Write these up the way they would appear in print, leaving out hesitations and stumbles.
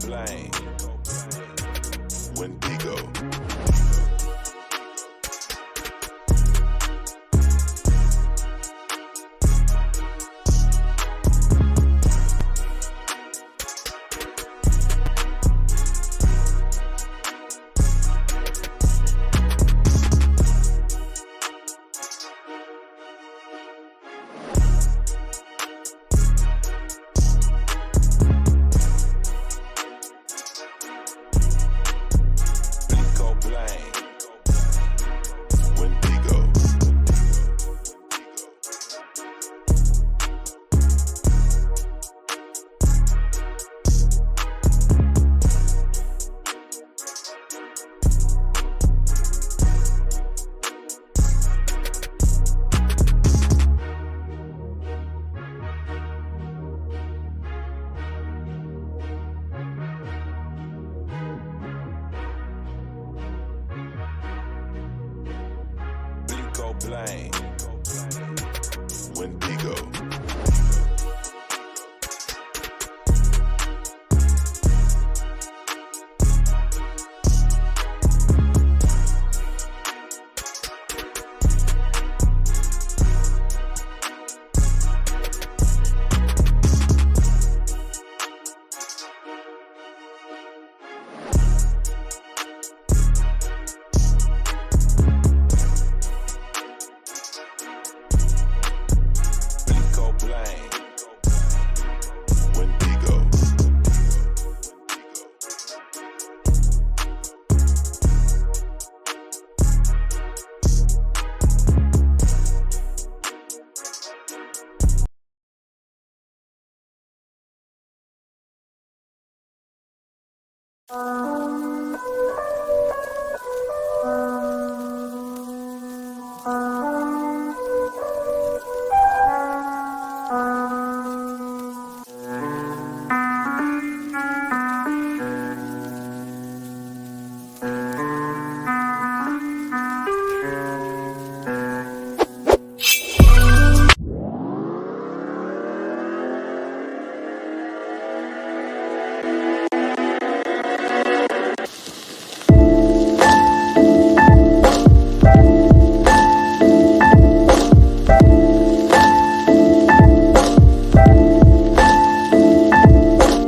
blame. Wendigo. Blame. Wendigo.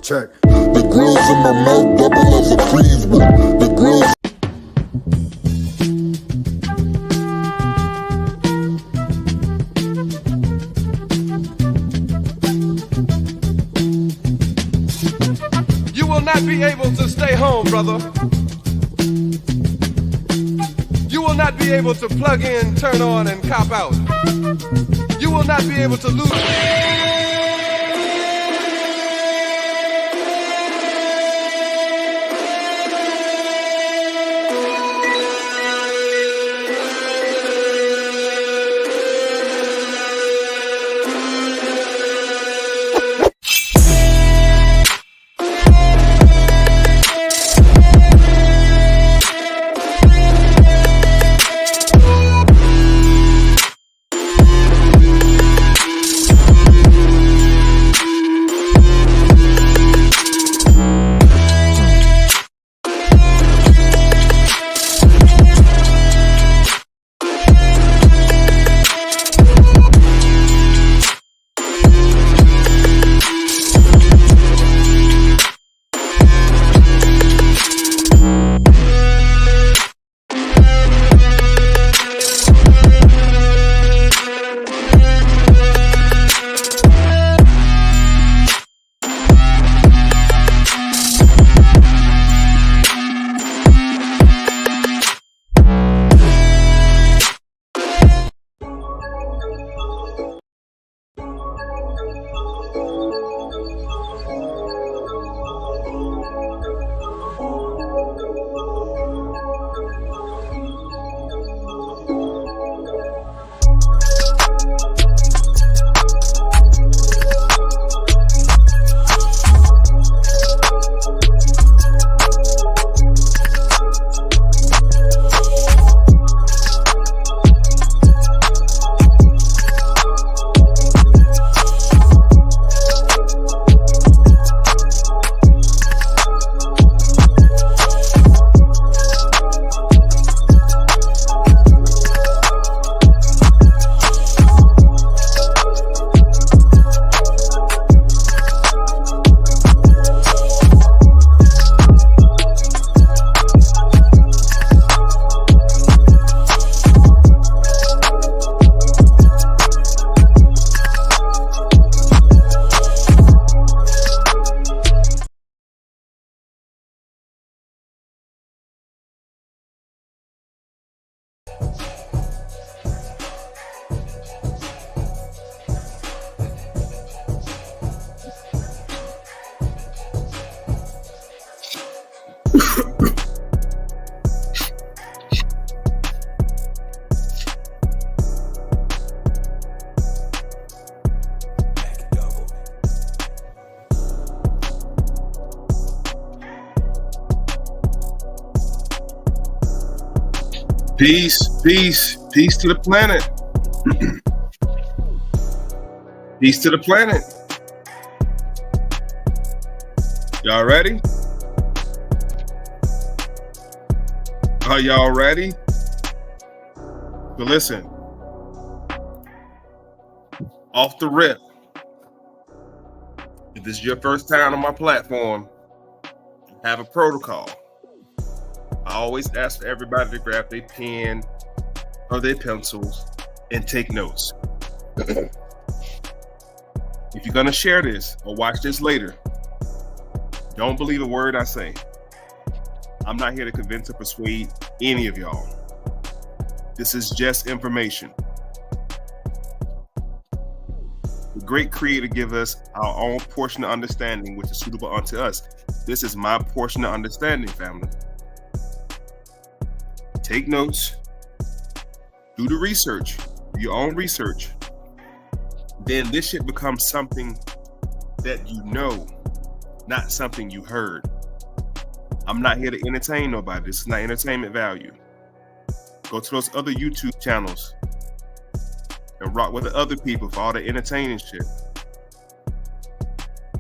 Check. The grills in my mouth double as a freeze one. The grills. You will not be able to stay home, brother. You will not be able to plug in, turn on, and cop out. You will not be able to lose. Peace to the planet. Peace to the planet. Y'all ready? Are y'all ready? So listen, off the rip, if this is your first time on my platform, I have a protocol. I always ask for everybody to grab their pen or their pencils and take notes. If you're gonna share this or watch this later, don't believe a word I say. I'm not here to convince or persuade any of y'all. This is just information. The great creator give us our own portion of understanding, which is suitable unto us. This is my portion of understanding, family. Take notes, do the research, your own research. Then this shit becomes something that you know, not something you heard. I'm not here to entertain nobody. This is not entertainment value. Go to those other YouTube channels and rock with the other people for all the entertaining shit.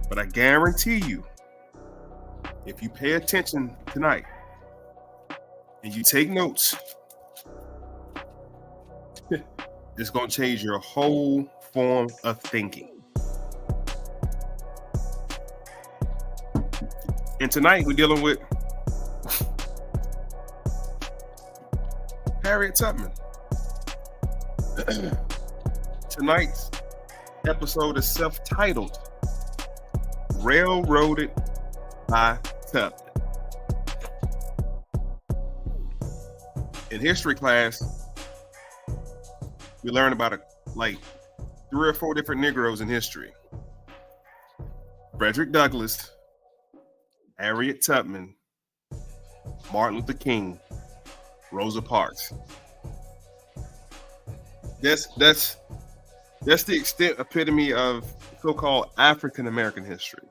But I guarantee you, if you pay attention tonight and you take notes, it's going to change your whole form of thinking. And tonight we're dealing with Harriet Tubman. Tonight's episode is self-titled Railroaded by Tubman. In history class, we learn about like 3 or 4 different Negroes in history. Frederick Douglass, Harriet Tubman, Martin Luther King, Rosa Parks. That's the extent epitome of so-called African American history,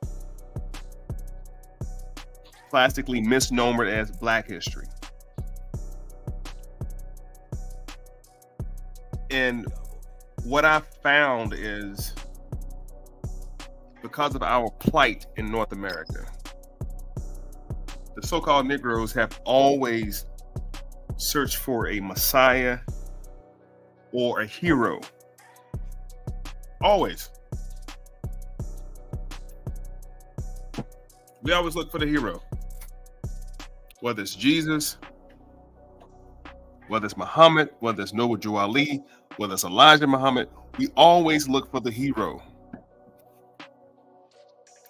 classically misnomered as Black history. And what I found is, because of our plight in North America, the so-called Negroes have always searched for a messiah or a hero. Always. We always look for the hero. Whether it's Jesus, whether it's Muhammad, whether it's Noble Joe Ali, whether it's Elijah Muhammad, we always look for the hero.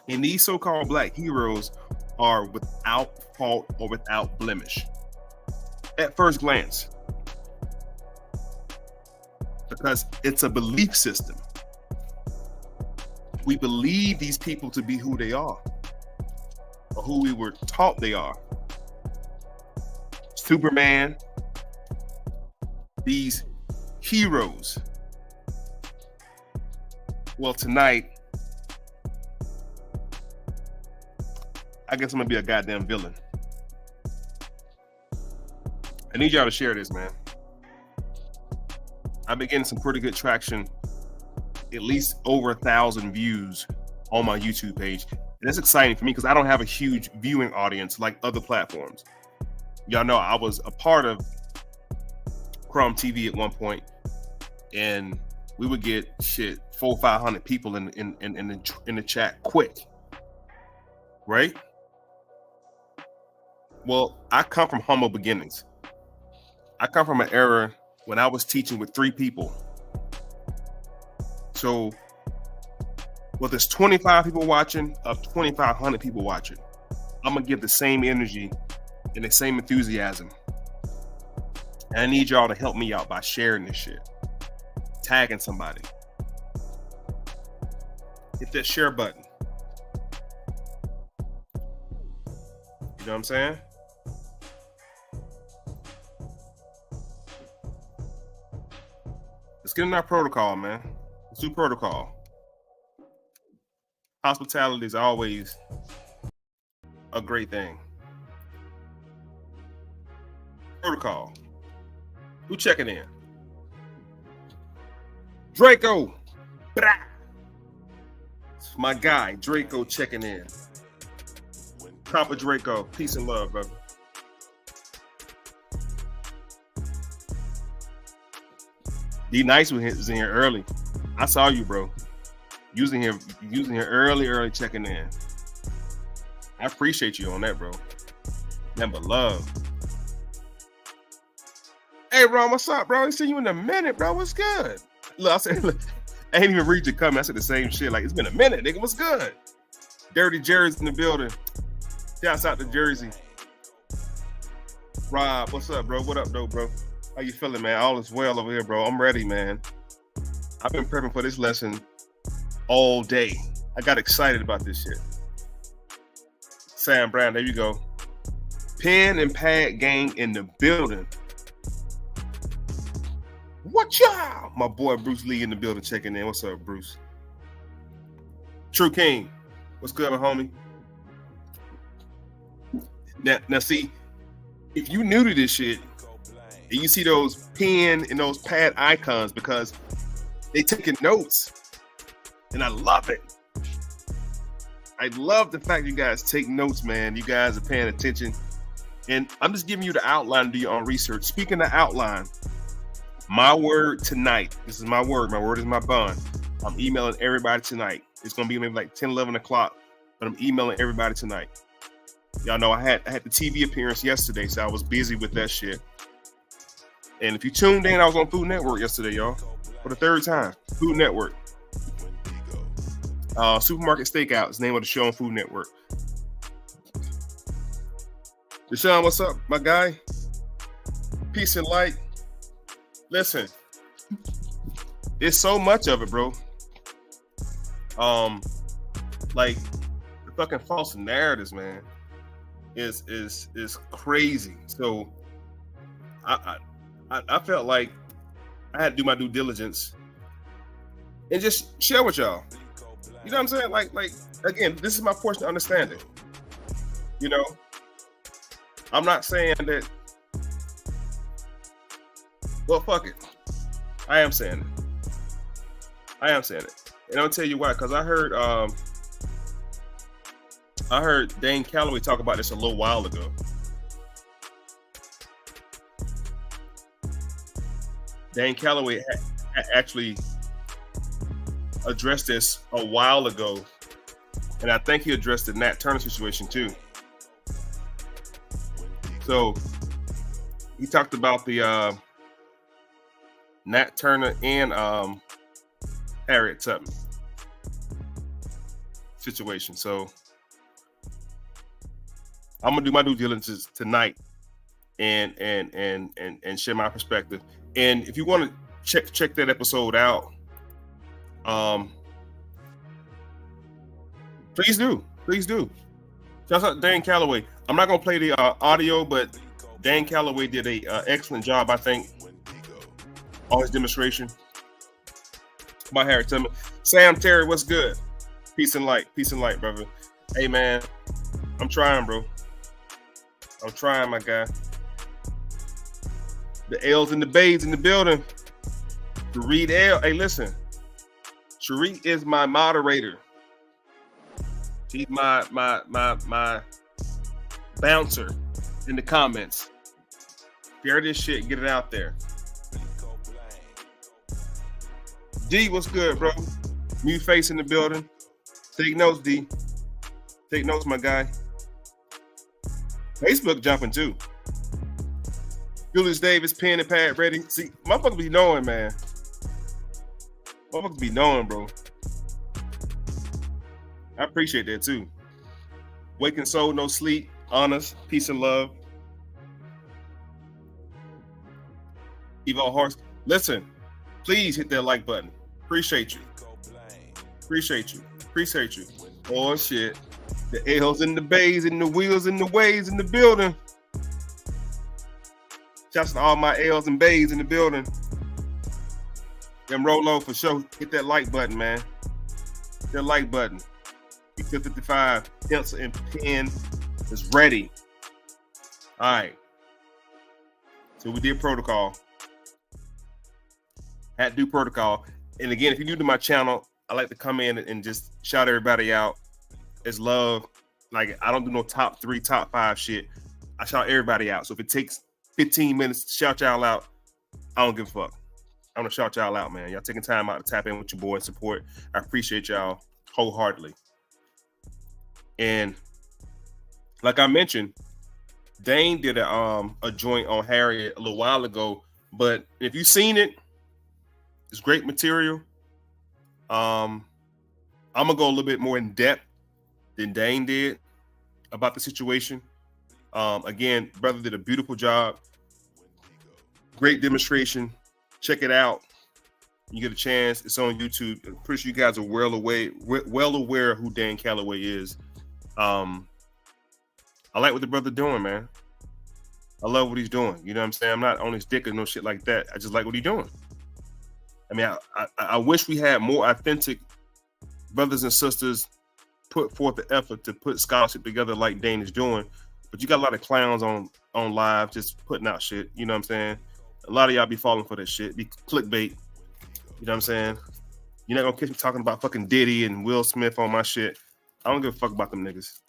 And these so-called Black heroes are without fault or without blemish at first glance, because it's a belief system. We believe these people to be who they are, or who we were taught they are. Superman, these heroes. Well, tonight, I guess I'm gonna be a goddamn villain. I need y'all to share this, man. I've been getting some pretty good traction, at least over 1,000 views on my YouTube page. And that's exciting for me because I don't have a huge viewing audience like other platforms. Y'all know I was a part of Chrome TV at one point, and we would get 400 or 500 people in the chat quick, right? Well, I come from humble beginnings. I come from an era when I was teaching with 3 people. So whether it's 25 people watching or 2,500 people watching, I'm gonna give the same energy and the same enthusiasm. And I need y'all to help me out by sharing this shit, tagging somebody. Hit that share button. You know what I'm saying? Let's get in our protocol, man. Let's do protocol. Hospitality is always a great thing. Protocol. Who checking in? Draco. Blah. It's my guy, Draco, checking in. Papa Draco, peace and love, brother. D Nice was in here early. I saw you, bro. Using here early, checking in. I appreciate you on that, bro. Nothing but love. Hey, Ron, what's up, bro? I see you in a minute, bro. What's good? Look, I said, look, I ain't even read your comment. I said the same shit. Like, it's been a minute, nigga. What's good? Dirty Jerry's in the building. Shouts out to Jersey. Rob, what's up, bro? What up, though, bro? How you feeling, man? All is well over here, bro. I'm ready, man. I've been prepping for this lesson all day. I got excited about this shit. Sam Brown, there you go. Pen and pad gang in the building. Watch out! My boy Bruce Lee in the building checking in. What's up, Bruce? True King. What's good, my homie? Now see, if you new to this shit, and you see those pen and those pad icons because they taking notes, and I love it. I love the fact you guys take notes, man. You guys are paying attention, and I'm just giving you the outline to do your own research. Speaking of outline, my word tonight. This is my word. My word is my bond. I'm emailing everybody tonight. It's gonna be maybe like 10, 11 o'clock, but I'm emailing everybody tonight. Y'all know I had the TV appearance yesterday, so I was busy with that shit. And if you tuned in, I was on Food Network yesterday, y'all, for the third time. Food Network. Supermarket Stakeout is the name of the show on Food Network. Deshaun, what's up, my guy? Peace and light. Listen, there's so much of it, bro. Like the fucking false narratives, man, is crazy. So I felt like I had to do my due diligence and just share with y'all. You know what I'm saying? Like again, this is my portion of understanding. You know, I'm not saying that. Well, fuck it. I am saying it. And I'll tell you why. Because I heard Dane Calloway talk about this a little while ago. Dane Calloway actually addressed this a while ago. And I think he addressed the Nat Turner situation too. So he talked about the Nat Turner and Harriet Tubman situation. So I'm gonna do my due diligence tonight and share my perspective. And if you want to check that episode out, please do. Shout out to Dan Calloway. I'm not gonna play the audio, but Dan Calloway did a excellent job, I think, on his demonstration by Harriet Tubman. Sam Terry, what's good? Peace and light, brother. Hey man, I'm trying, bro. I'm trying, my guy. The L's and the Bays in the building. Shareed L. Hey, listen. Shareed is my moderator. She's my bouncer in the comments. Share this shit, get it out there. D, what's good, bro? New face in the building. Take notes, D. Take notes, my guy. Facebook jumping too. Julius Davis, pen and pad ready. See, motherfuckers be knowing, man. Motherfuckers be knowing, bro. I appreciate that too. Waking soul, no sleep, honest, peace and love. Evo Horse, listen, please hit that like button. Appreciate you. Oh shit. The L's and the Bays and the wheels and the ways in the building. Shouts to all my L's and Bays in the building. Them Rolo for sure. Hit that like button, man. That like button. 255 pencil and pen is ready. All right. So we did protocol. at Due Protocol. And again, if you're new to my channel, I like to come in and just shout everybody out. It's love. Like, I don't do no top 3, top 5 shit. I shout everybody out. So if it takes 15 minutes to shout y'all out, I don't give a fuck. I'm gonna shout y'all out, man. Y'all taking time out to tap in with your boy and support. I appreciate y'all wholeheartedly. And like I mentioned, Dane did a joint on Harriet a little while ago. But if you've seen it, it's great material. I'm gonna go a little bit more in depth than Dane did about the situation. Again, brother did a beautiful job. Great demonstration. Check it out. You get a chance. It's on YouTube. I'm pretty sure you guys are well aware of who Dan Calloway is. I like what the brother doing, man. I love what he's doing. You know what I'm saying? I'm not on his dick or no shit like that. I just like what he's doing. I mean, I wish we had more authentic brothers and sisters put forth the effort to put scholarship together like Dane is doing. But you got a lot of clowns on live just putting out shit. You know what I'm saying? A lot of y'all be falling for that shit. Be clickbait. You know what I'm saying? You're not gonna catch me talking about fucking Diddy and Will Smith on my shit. I don't give a fuck about them niggas.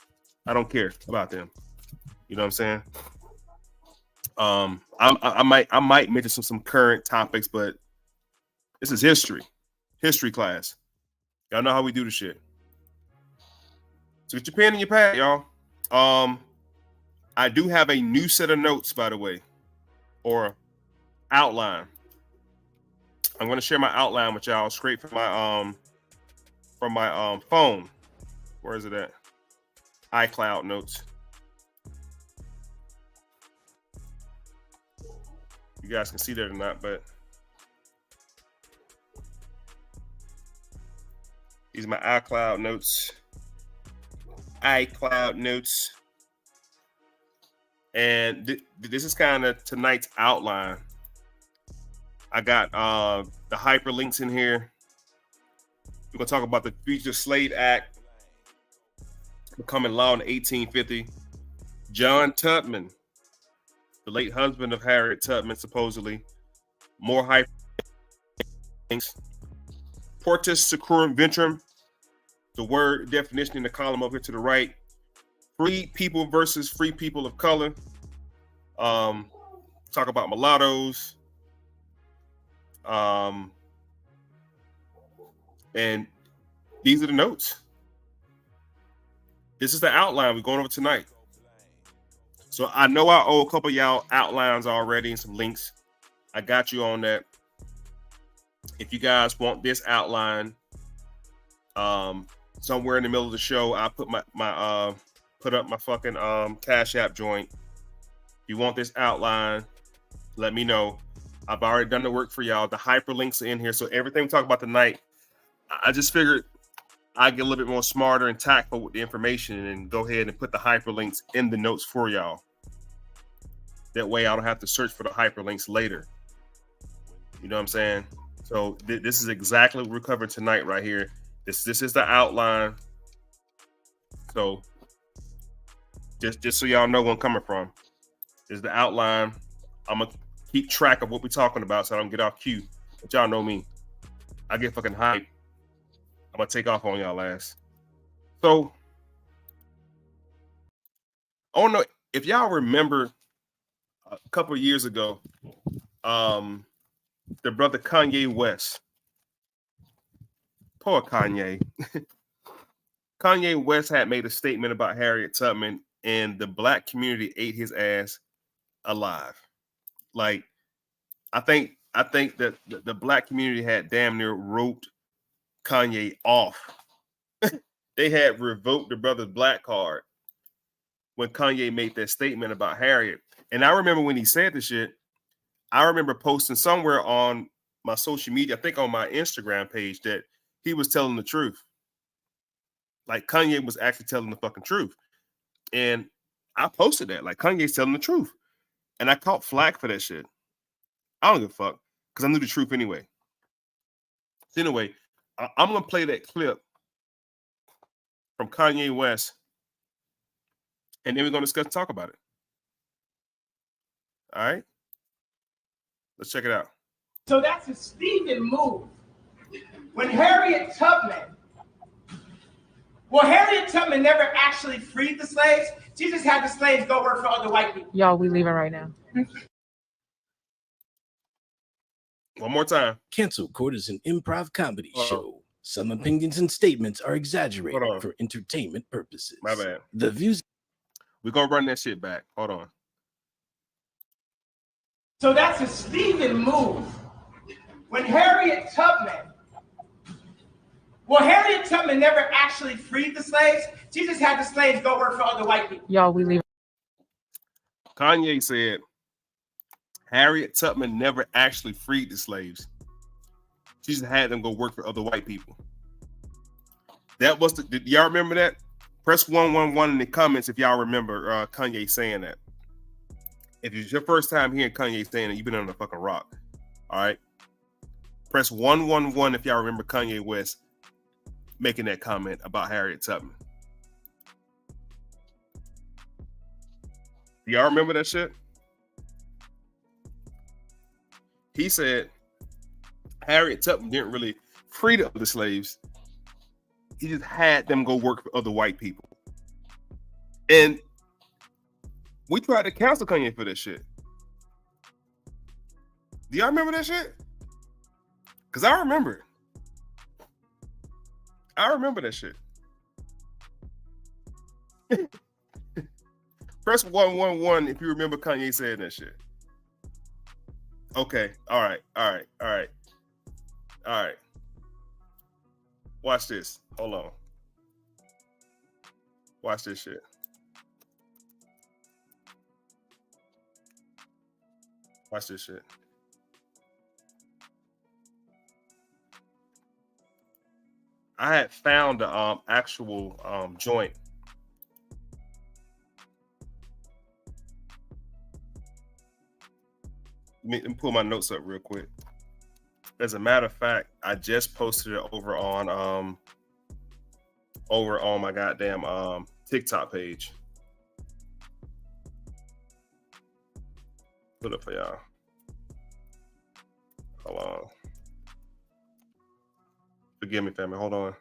I don't care about them. You know what I'm saying? I might mention some current topics, but this is history class. Y'all know how we do the shit. So get your pen and your pad, y'all. I do have a new set of notes, by the way, or outline. I'm going to share my outline with y'all straight from my phone. Where is it at? iCloud notes. You guys can see that or not, but these are my iCloud notes. And this is kind of tonight's outline. I got the hyperlinks in here. We're going to talk about the Fugitive Slave Act becoming law in 1850. John Tubman, the late husband of Harriet Tubman, supposedly. More hyperlinks. Portus Securum Ventrum, the word definition in the column over here to the right. Free people versus free people of color. Talk about mulattoes. And these are the notes. This is the outline we're going over tonight. So I know I owe a couple of y'all outlines already and some links. I got you on that. If you guys want this outline, somewhere in the middle of the show, I'll put put up my fucking Cash App joint. If you want this outline, let me know. I've already done the work for y'all. The hyperlinks are in here. So everything we talk about tonight, I just figured I'd get a little bit more smarter and tactful with the information and go ahead and put the hyperlinks in the notes for y'all. That way I don't have to search for the hyperlinks later. You know what I'm saying? So this is exactly what we're covering tonight right here. This is the outline. So just so y'all know where I'm coming from. This is the outline. I'm going to keep track of what we're talking about so I don't get off cue. But y'all know me. I get fucking hype. I'm going to take off on y'all ass. So, I don't know if y'all remember a couple of years ago, the brother Kanye West. Poor Kanye. Kanye West had made a statement about Harriet Tubman, and the black community ate his ass alive. Like, I think that the black community had damn near wrote Kanye off. They had revoked the brother's black card when Kanye made that statement about Harriet. And I remember when he said this shit, I remember posting somewhere on my social media, I think on my Instagram page, that he was telling the truth. Like, Kanye was actually telling the fucking truth. And I posted that, like, Kanye's telling the truth. And I caught flack for that shit. I don't give a fuck, because I knew the truth anyway. So anyway, I'm going to play that clip from Kanye West, and then we're going to talk about it. All right? Let's check it out. So that's a Stephen move. When Harriet Tubman, Harriet Tubman never actually freed the slaves. She just had the slaves go work for other white people. Y'all, we leaving right now. One more time. Cancel Court is an improv comedy show. Some opinions and statements are exaggerated for entertainment purposes. My bad. The views. We're going to run that shit back. Hold on. So that's a Stephen move. When Harriet Tubman, Harriet Tubman never actually freed the slaves. She just had the slaves go work for other white people. Y'all, we leaving. Kanye said Harriet Tubman never actually freed the slaves. She just had them go work for other white people. That was the. Did y'all remember that? Press 111 in the comments if y'all remember Kanye saying that. If it's your first time hearing Kanye saying it, you've been on the fucking rock. All right. Press 111 if y'all remember Kanye West making that comment about Harriet Tubman. Do y'all remember that shit? He said Harriet Tubman didn't really free the other slaves. He just had them go work for other white people. And we tried to cancel Kanye for this shit. Do y'all remember that shit? Because I remember it. I remember that shit. Press 111 if you remember Kanye saying that shit. Okay. All right. Watch this. Hold on. Watch this shit. Watch this shit. I had found the actual joint. Let me pull my notes up real quick. As a matter of fact, I just posted it over on my goddamn TikTok page. Put it for y'all. Hold on. Forgive me, family. Hold on.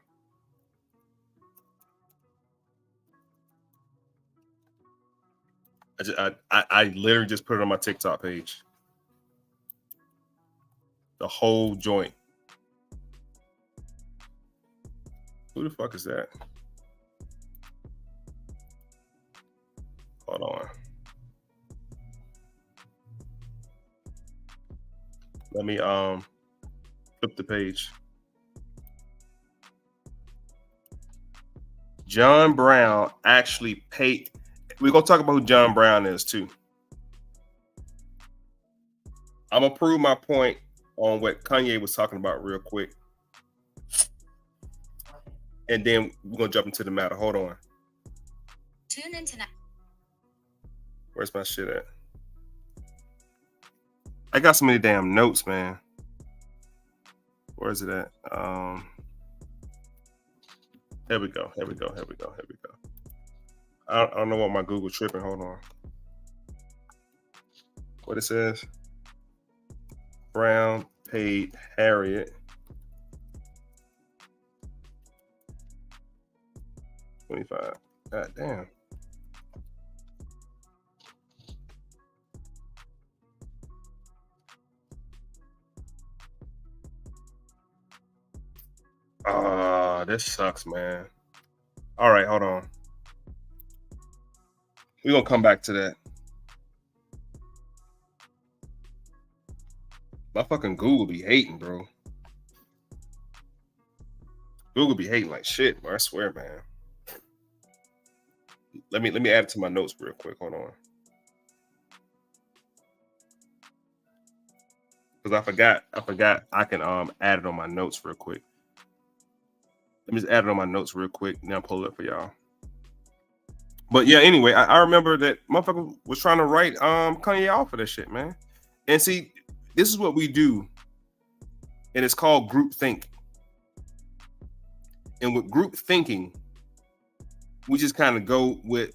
I literally just put it on my TikTok page. The whole joint. Who the fuck is that? Hold on. Let me flip the page. John Brown actually paid. We're gonna talk about who John Brown is too. I'm gonna prove my point on what Kanye was talking about real quick. And then we're gonna jump into the matter. Hold on. Tune in tonight. Where's my shit at? I got so many damn notes, man. Where is it at? Here we go. I don't know what my Google tripping. Hold on. What it says? Brown paid Harriet $25. God damn. This sucks, man. All right, hold on. We're gonna come back to that. My fucking Google be hating, bro. Google be hating like shit, bro. I swear, man. Let me add it to my notes real quick. Hold on. Because I forgot I can add it on my notes real quick. Let me just add it on my notes real quick. Now pull it up for y'all. But yeah, anyway, I remember that motherfucker was trying to write Kanye off for that shit, man. And see, this is what we do. And it's called group think. And with group thinking, we just kind of go with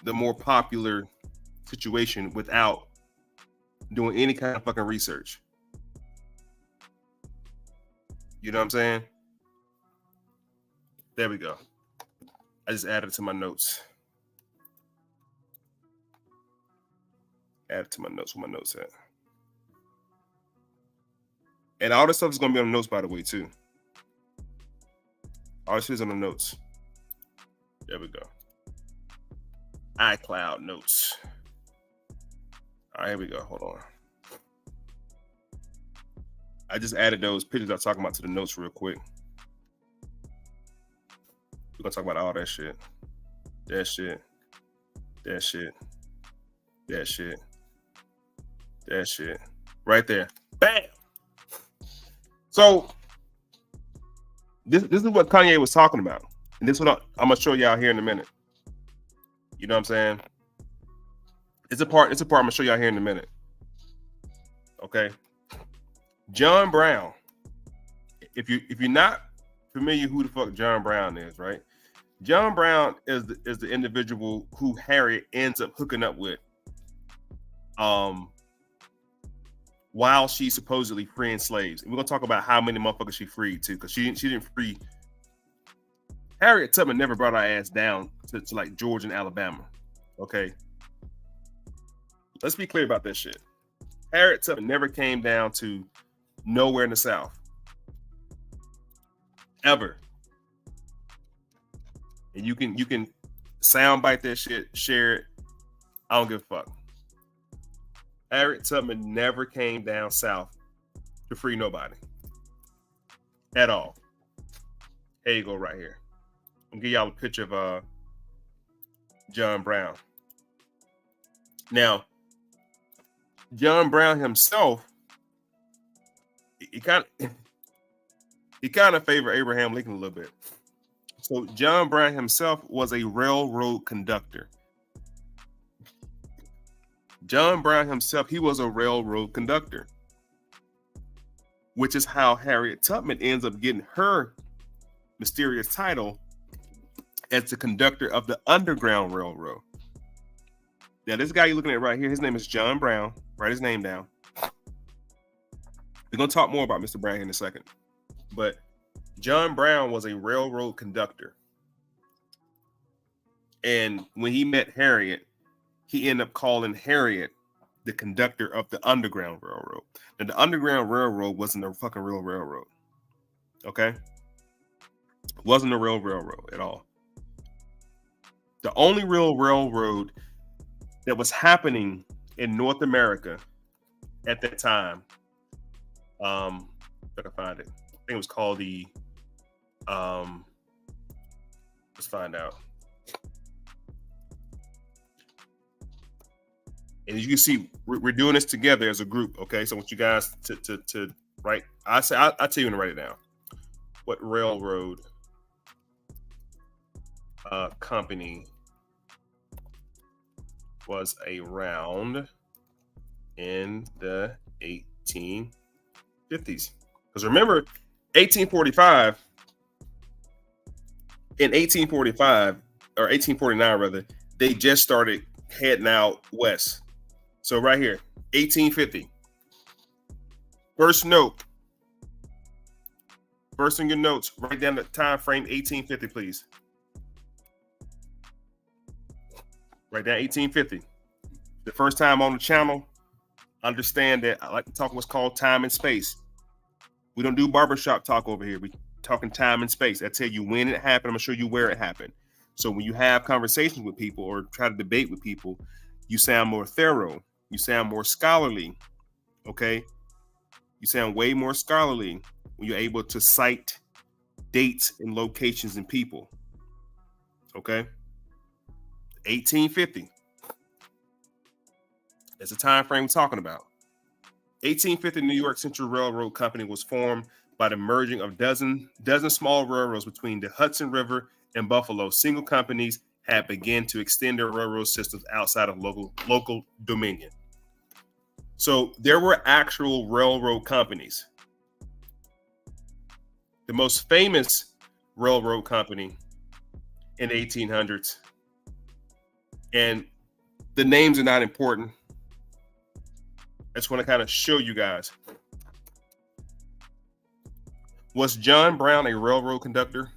the more popular situation without doing any kind of fucking research. You know what I'm saying? There we go. I just added it to my notes. Add it to my notes. Where my notes at? And all this stuff is going to be on the notes, by the way, too. All this is on the notes. There we go. iCloud notes. All right, here we go. Hold on. I just added those pictures I was talking about to the notes real quick. We're going to talk about all that shit. That shit. That shit. That shit. That shit. Right there. Bam! So, this is what Kanye was talking about. And this is what I'm going to show y'all here in a minute. You know what I'm saying? It's a part I'm going to show y'all here in a minute. Okay? John Brown. If you're not familiar who the fuck John Brown is, right? John Brown is the individual who Harriet ends up hooking up with while she's supposedly freeing slaves. And we're gonna talk about how many motherfuckers she freed too, because she didn't free. Harriet Tubman never brought her ass down to like Georgia and Alabama. Okay. Let's be clear about that shit. Harriet Tubman never came down to nowhere in the South. Ever. And you can soundbite that shit, share it. I don't give a fuck. Harriet Tubman never came down south to free nobody. At all. Here you go right here. I'm gonna give y'all a picture of John Brown. Now, John Brown himself, he kind of favored Abraham Lincoln a little bit. So John Brown himself was a railroad conductor. John Brown himself, he was a railroad conductor, which is how Harriet Tubman ends up getting her mysterious title as the conductor of the Underground Railroad. Now, this guy you're looking at right here, his name is John Brown. Write his name down. We're going to talk more about Mr. Brown here in a second. But John Brown was a railroad conductor. And when he met Harriet, he ended up calling Harriet the conductor of the Underground Railroad. And the Underground Railroad wasn't a fucking real railroad. Okay? Wasn't a real railroad at all. The only real railroad that was happening in North America at that time, if I can find it, I think it was called the, let's find out. And as you can see, we're doing this together as a group, okay? So I want you guys to write. I'll tell you when to write it down. What railroad company was around in the 1850s? Because remember, 1845, in 1845, or 1849 rather, they just started heading out west. So right here, 1850. First note. First in your notes, write down the time frame 1850, please. Write down 1850. The first time on the channel, understand that I like to talk what's called time and space. We don't do barbershop talk over here. We talking time and space. I tell you when it happened. I'm gonna show you where it happened. So when you have conversations with people or try to debate with people, you sound more thorough. You sound more scholarly. Okay? You sound way more scholarly when you're able to cite dates and locations and people. Okay? 1850. That's the time frame we're talking about. 1850, New York Central Railroad Company was formed by the merging of dozen small railroads between the Hudson River and Buffalo. Single companies had begun to extend their railroad systems outside of local dominion. So there were actual railroad companies. The most famous railroad company in the 1800s, and the names are not important. I just want to kind of show you guys. Was John Brown a railroad conductor?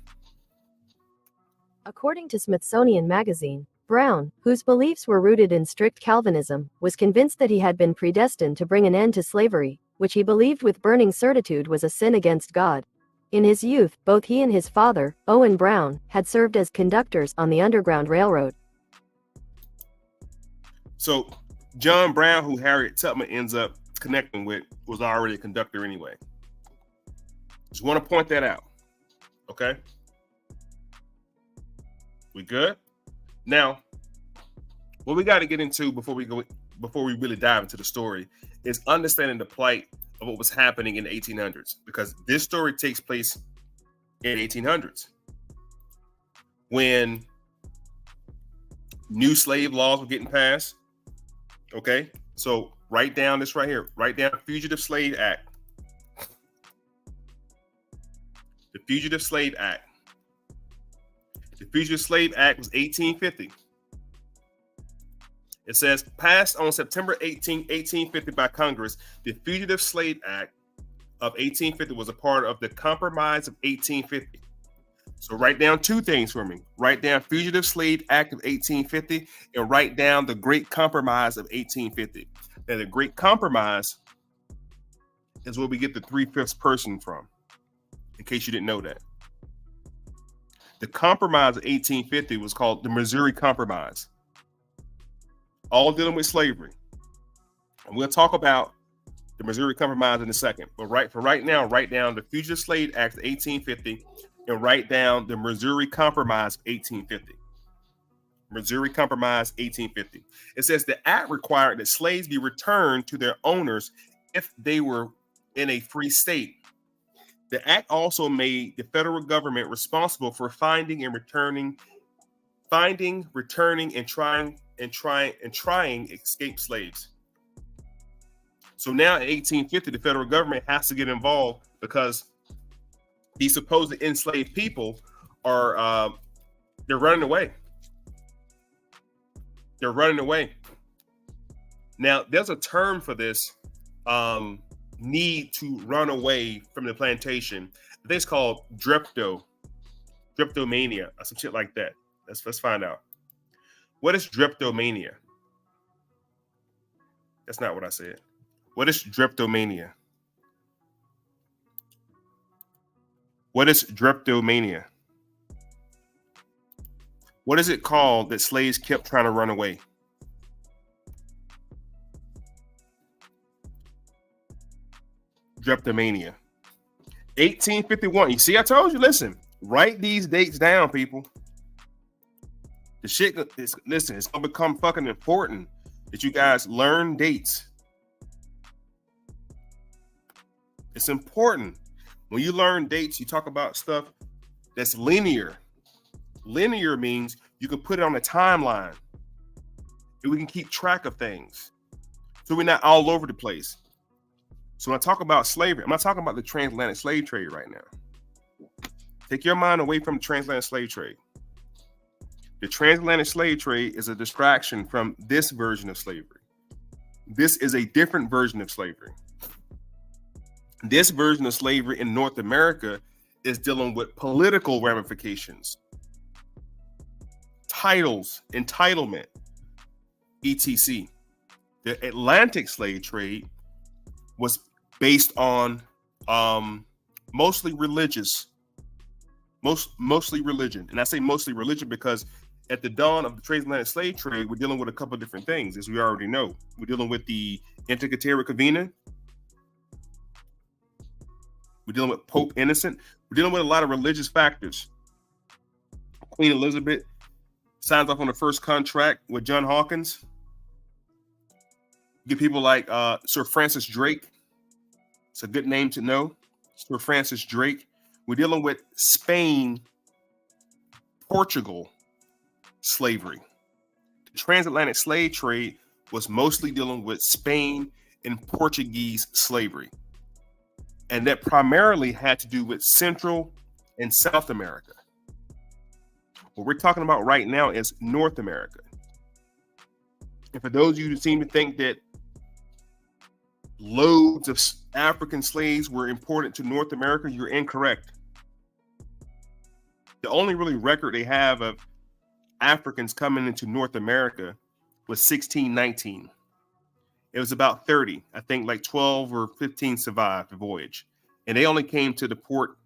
According to Smithsonian Magazine, Brown, whose beliefs were rooted in strict Calvinism, was convinced that he had been predestined to bring an end to slavery, which he believed with burning certitude was a sin against God. In his youth, both he and his father, Owen Brown, had served as conductors on the Underground Railroad. So John Brown, who Harriet Tubman ends up connecting with, was already a conductor anyway. Just want to point that out. Okay. We good? Now, what we got to get into before we really dive into the story is understanding the plight of what was happening in the 1800s, because this story takes place in 1800s when new slave laws were getting passed. Okay, so write down this right here. Write down Fugitive Slave Act. The Fugitive Slave Act. The Fugitive Slave Act was 1850. It says, passed on September 18, 1850 by Congress, the Fugitive Slave Act of 1850 was a part of the Compromise of 1850. So write down two things for me. Write down Fugitive Slave Act of 1850 and write down the Great Compromise of 1850. Now, the Great Compromise is where we get the 3/5 person from, in case you didn't know that. The Compromise of 1850 was called the Missouri Compromise, all dealing with slavery. And we'll talk about the Missouri Compromise in a second. But right now, write down the Fugitive Slave Act of 1850 and write down the Missouri Compromise of 1850. Missouri Compromise 1850. It says the act required that slaves be returned to their owners if they were in a free state. The act also made the federal government responsible for finding, returning, and trying escaped slaves. So now in 1850, the federal government has to get involved because these supposed enslaved people are they're running away. They're running away. Now, there's a term for this need to run away from the plantation. I think it's called dreptomania, or some shit like that. Let's find out. What is dreptomania? That's not what I said. What is dreptomania? What is dreptomania? What is it called that slaves kept trying to run away? Dreptomania. 1851. You see, I told you, listen, write these dates down, people. The shit is, listen, it's gonna become fucking important that you guys learn dates. It's important. When you learn dates, you talk about stuff that's linear. Linear means you can put it on a timeline and we can keep track of things so we're not all over the place. So when I talk about slavery, I'm not talking about the transatlantic slave trade right now. Take your mind away from the transatlantic slave trade. The transatlantic slave trade is a distraction from this version of slavery. This is a different version of slavery. This version of slavery in North America is dealing with political ramifications, titles, entitlement, etc. The Atlantic slave trade was based on mostly religion. And I say mostly religion because at the dawn of the transatlantic slave trade, we're dealing with a couple of different things, as we already know. We're dealing with the Inter Covenant. We're dealing with Pope Innocent. We're dealing with a lot of religious factors. Queen Elizabeth signs off on the first contract with John Hawkins. You get people like Sir Francis Drake. It's a good name to know. Sir Francis Drake. We're dealing with Spain, Portugal slavery. The transatlantic slave trade was mostly dealing with Spain and Portuguese slavery. And that primarily had to do with Central and South America. What we're talking about right now is North America. And for those of you who seem to think that loads of African slaves were imported to North America, you're incorrect. The only really record they have of Africans coming into North America was 1619. It was about 30. I think like 12 or 15 survived the voyage. And they only came to the port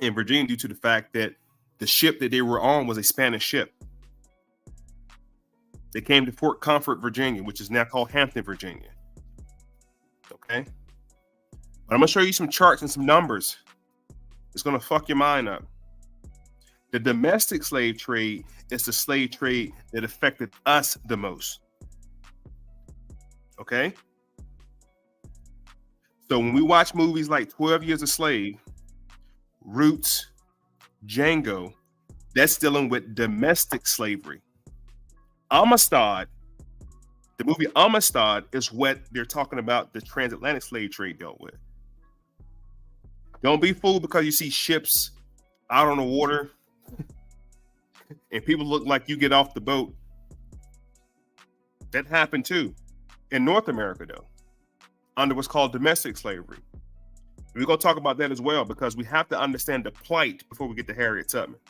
in Virginia due to the fact that the ship that they were on was a Spanish ship. They came to Fort Comfort, Virginia, which is now called Hampton, Virginia. Okay? But I'm going to show you some charts and some numbers. It's going to fuck your mind up. The domestic slave trade is the slave trade that affected us the most. Okay? So when we watch movies like 12 Years a Slave, Roots, Django, that's dealing with domestic slavery. Amistad, the movie Amistad is what they're talking about the transatlantic slave trade dealt with. Don't be fooled because you see ships out on the water and people look like you get off the boat. That happened too in North America, though, under what's called domestic slavery. We're going to talk about that as well because we have to understand the plight before we get to Harriet Tubman.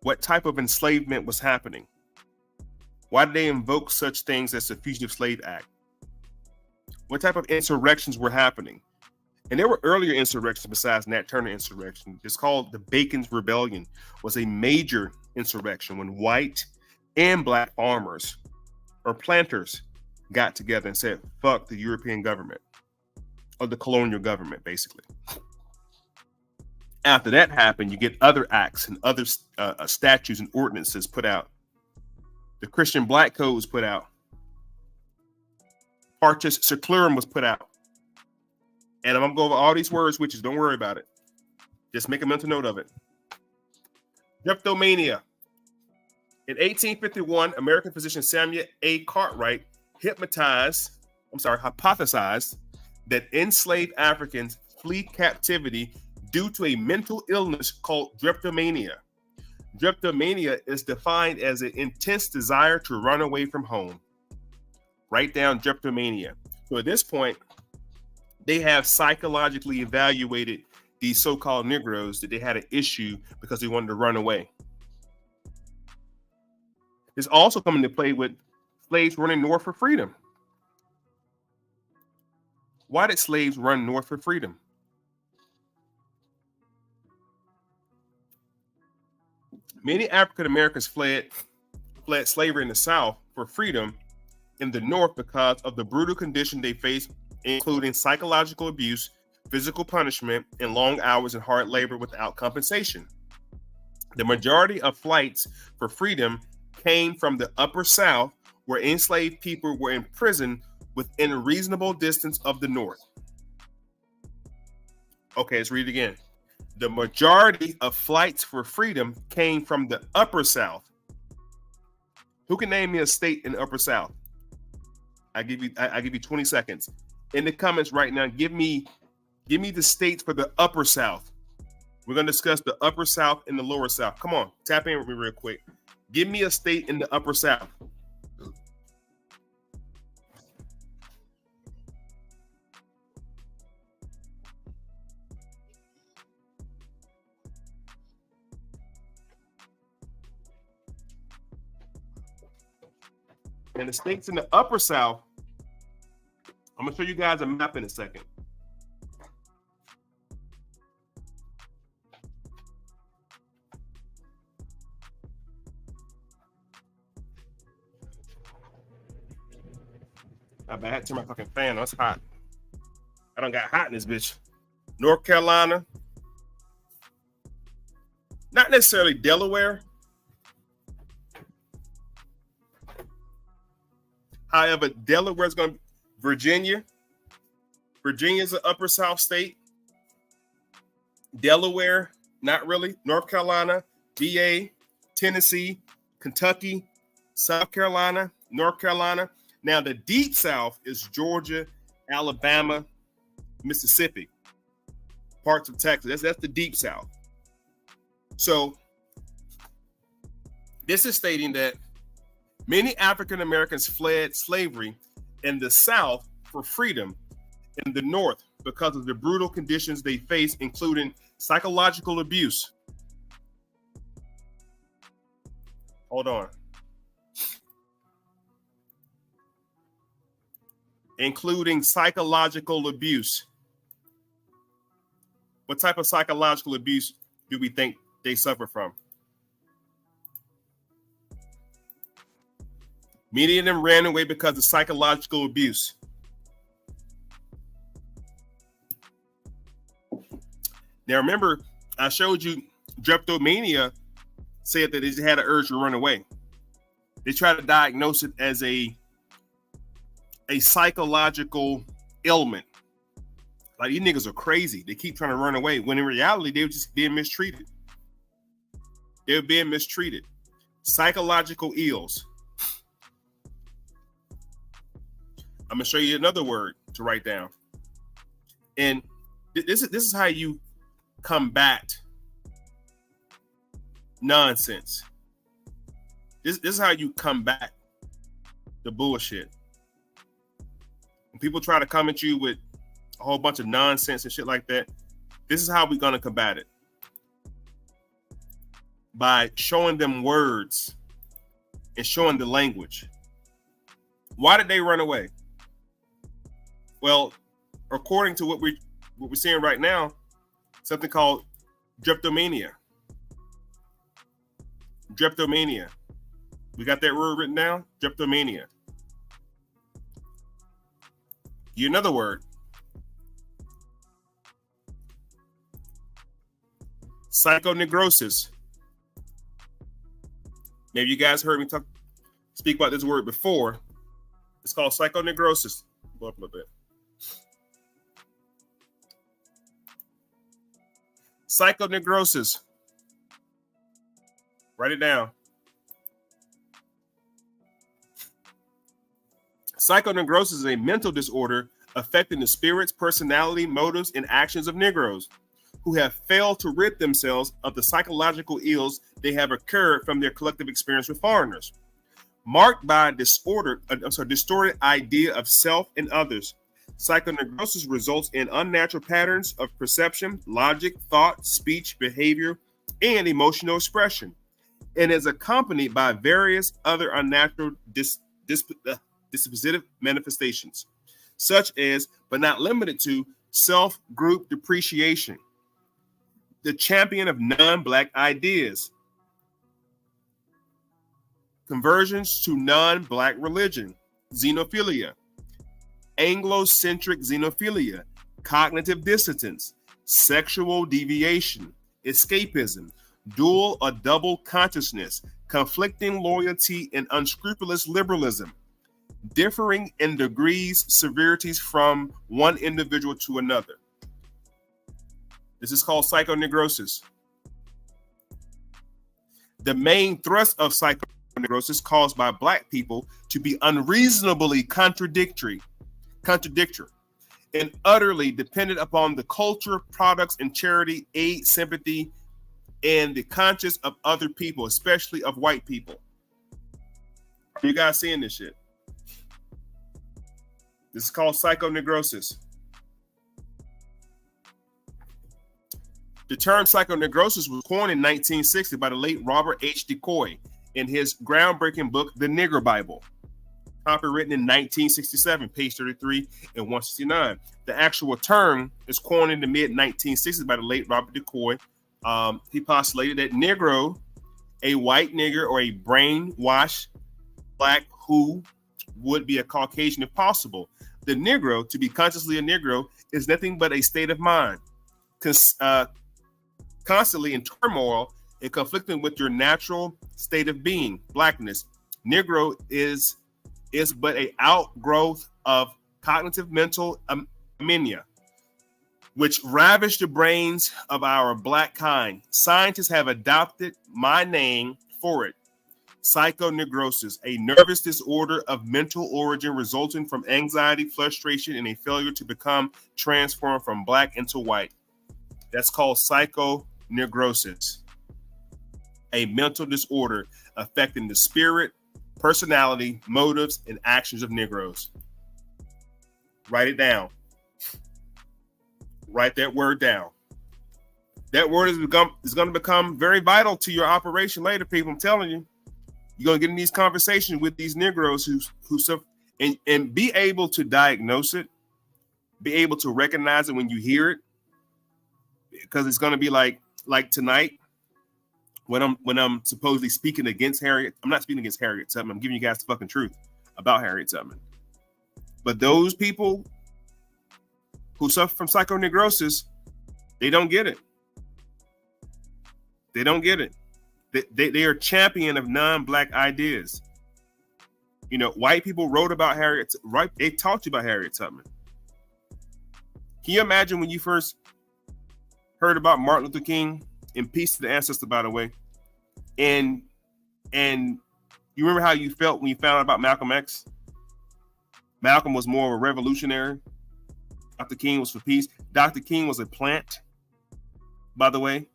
What type of enslavement was happening? Why did they invoke such things as the Fugitive Slave Act? What type of insurrections were happening? And there were earlier insurrections besides Nat Turner insurrection. It's called the Bacon's Rebellion, was a major insurrection when white and black farmers or planters got together and said, fuck the European government or the colonial government, basically. After that happened, you get other acts and other statutes and ordinances put out. The Christian Black Code was put out. Partus Circularum was put out. And I'm going to go over all these words, which is don't worry about it. Just make a mental note of it. Kleptomania. In 1851, American physician Samuel A. Cartwright hypothesized that enslaved Africans flee captivity due to a mental illness called drapetomania. Drapetomania is defined as an intense desire to run away from home. Write down drapetomania. So at this point, they have psychologically evaluated these so-called Negroes that they had an issue because they wanted to run away. It's also coming to play with slaves running north for freedom. Why did slaves run north for freedom? Many African Americans fled slavery in the South for freedom in the North because of the brutal condition they faced, including psychological abuse, physical punishment, and long hours and hard labor without compensation. The majority of flights for freedom came from the Upper South, where enslaved people were imprisoned within a reasonable distance of the North. Okay, let's read it again. The majority of flights for freedom came from the Upper South. Who can name me a state in the Upper South? I give you 20 seconds. In the comments right now, give me the states for the Upper South. We're going to discuss the Upper South and the Lower South. Come on, tap in with me real quick. Give me a state in the Upper South. And the states in the Upper South, I'm going to show you guys a map in a second. I had to turn my fucking fan on. It's hot. I done got hot in this bitch. North Carolina. Not necessarily Delaware. However, Delaware's going to Virginia. Virginia's an Upper South state. Delaware, not really. North Carolina, VA, Tennessee, Kentucky, South Carolina, North Carolina. Now, the Deep South is Georgia, Alabama, Mississippi, parts of Texas. That's the Deep South. So, this is stating that many African Americans fled slavery in the South for freedom in the North because of the brutal conditions they face, including psychological abuse. Hold on. Including psychological abuse. What type of psychological abuse do we think they suffer from? Many of them ran away because of psychological abuse. Now, remember, I showed you drapetomania said that they just had an urge to run away. They try to diagnose it as a psychological ailment. Like, these niggas are crazy. They keep trying to run away, when in reality, they were just being mistreated. They were being mistreated. Psychological ills. I'm going to show you another word to write down. And this is how you combat nonsense. This is how you combat the bullshit. When people try to come at you with a whole bunch of nonsense and shit like that, this is how we're going to combat it. By showing them words and showing the language. Why did they run away? Well, according to what we're seeing right now, something called drapetomania. Drapetomania. We got that word written down? Drapetomania. Another word. Psychoneurosis. Maybe you guys heard me speak about this word before. It's called psychoneurosis. Go up a little bit. Psychoneurosis. Write it down. Psychoneurosis is a mental disorder affecting the spirits, personality, motives, and actions of Negroes who have failed to rid themselves of the psychological ills they have occurred from their collective experience with foreigners. Marked by a distorted idea of self and others, psychoneurosis results in unnatural patterns of perception, logic, thought, speech, behavior, and emotional expression, and is accompanied by various other unnatural dispositive manifestations, such as, but not limited to, self-group depreciation, the champion of non-Black ideas, conversions to non-Black religion, xenophilia, Anglo-centric xenophilia, cognitive dissonance, sexual deviation, escapism, dual or double consciousness, conflicting loyalty and unscrupulous liberalism, differing in degrees, severities from one individual to another. This is called psychoneurosis. The main thrust of psychoneurosis caused by Black people to be unreasonably contradictory, and utterly dependent upon the culture, products, and charity, aid, sympathy, and the conscience of other people, especially of white people. Are you guys seeing this shit? This is called psychoneurosis. The term psychoneurosis was coined in 1960 by the late Robert H. Decoy in his groundbreaking book, The Negro Bible, copywritten in 1967, page 33 and 169. The actual term is coined in the mid-1960s by the late Robert Decoy. He postulated that Negro, a white nigger or a brainwashed Black who would be a Caucasian if possible. The Negro, to be consciously a Negro, is nothing but a state of mind, constantly in turmoil and conflicting with your natural state of being, Blackness. Negro is but an outgrowth of cognitive mental mania, which ravaged the brains of our Black kind. Scientists have adopted my name for it. Psychoneurosis, a nervous disorder of mental origin resulting from anxiety, frustration, and a failure to become transformed from Black into white. That's called psychoneurosis, a mental disorder affecting the spirit, personality, motives, and actions of Negroes. Write it down. Write that word down. That word is going to become very vital to your operation later, people. I'm telling you. You're going to get in these conversations with these Negroes who suffer, and be able to diagnose it, be able to recognize it when you hear it, because it's going to be like tonight when I'm supposedly speaking against Harriet. I'm not speaking against Harriet Tubman. I'm giving you guys the fucking truth about Harriet Tubman. But those people who suffer from psychoneurosis, they don't get it. They don't get it. They are champion of non-black ideas. You know, white people wrote about Harriet, right? They talked to you about Harriet Tubman. Can you imagine when you first heard about Martin Luther King, and peace to the ancestor, by the way, and you remember how you felt when you found out about Malcolm X? Malcolm was more of a revolutionary. Dr. King was for peace. Dr. King was a plant, by the way.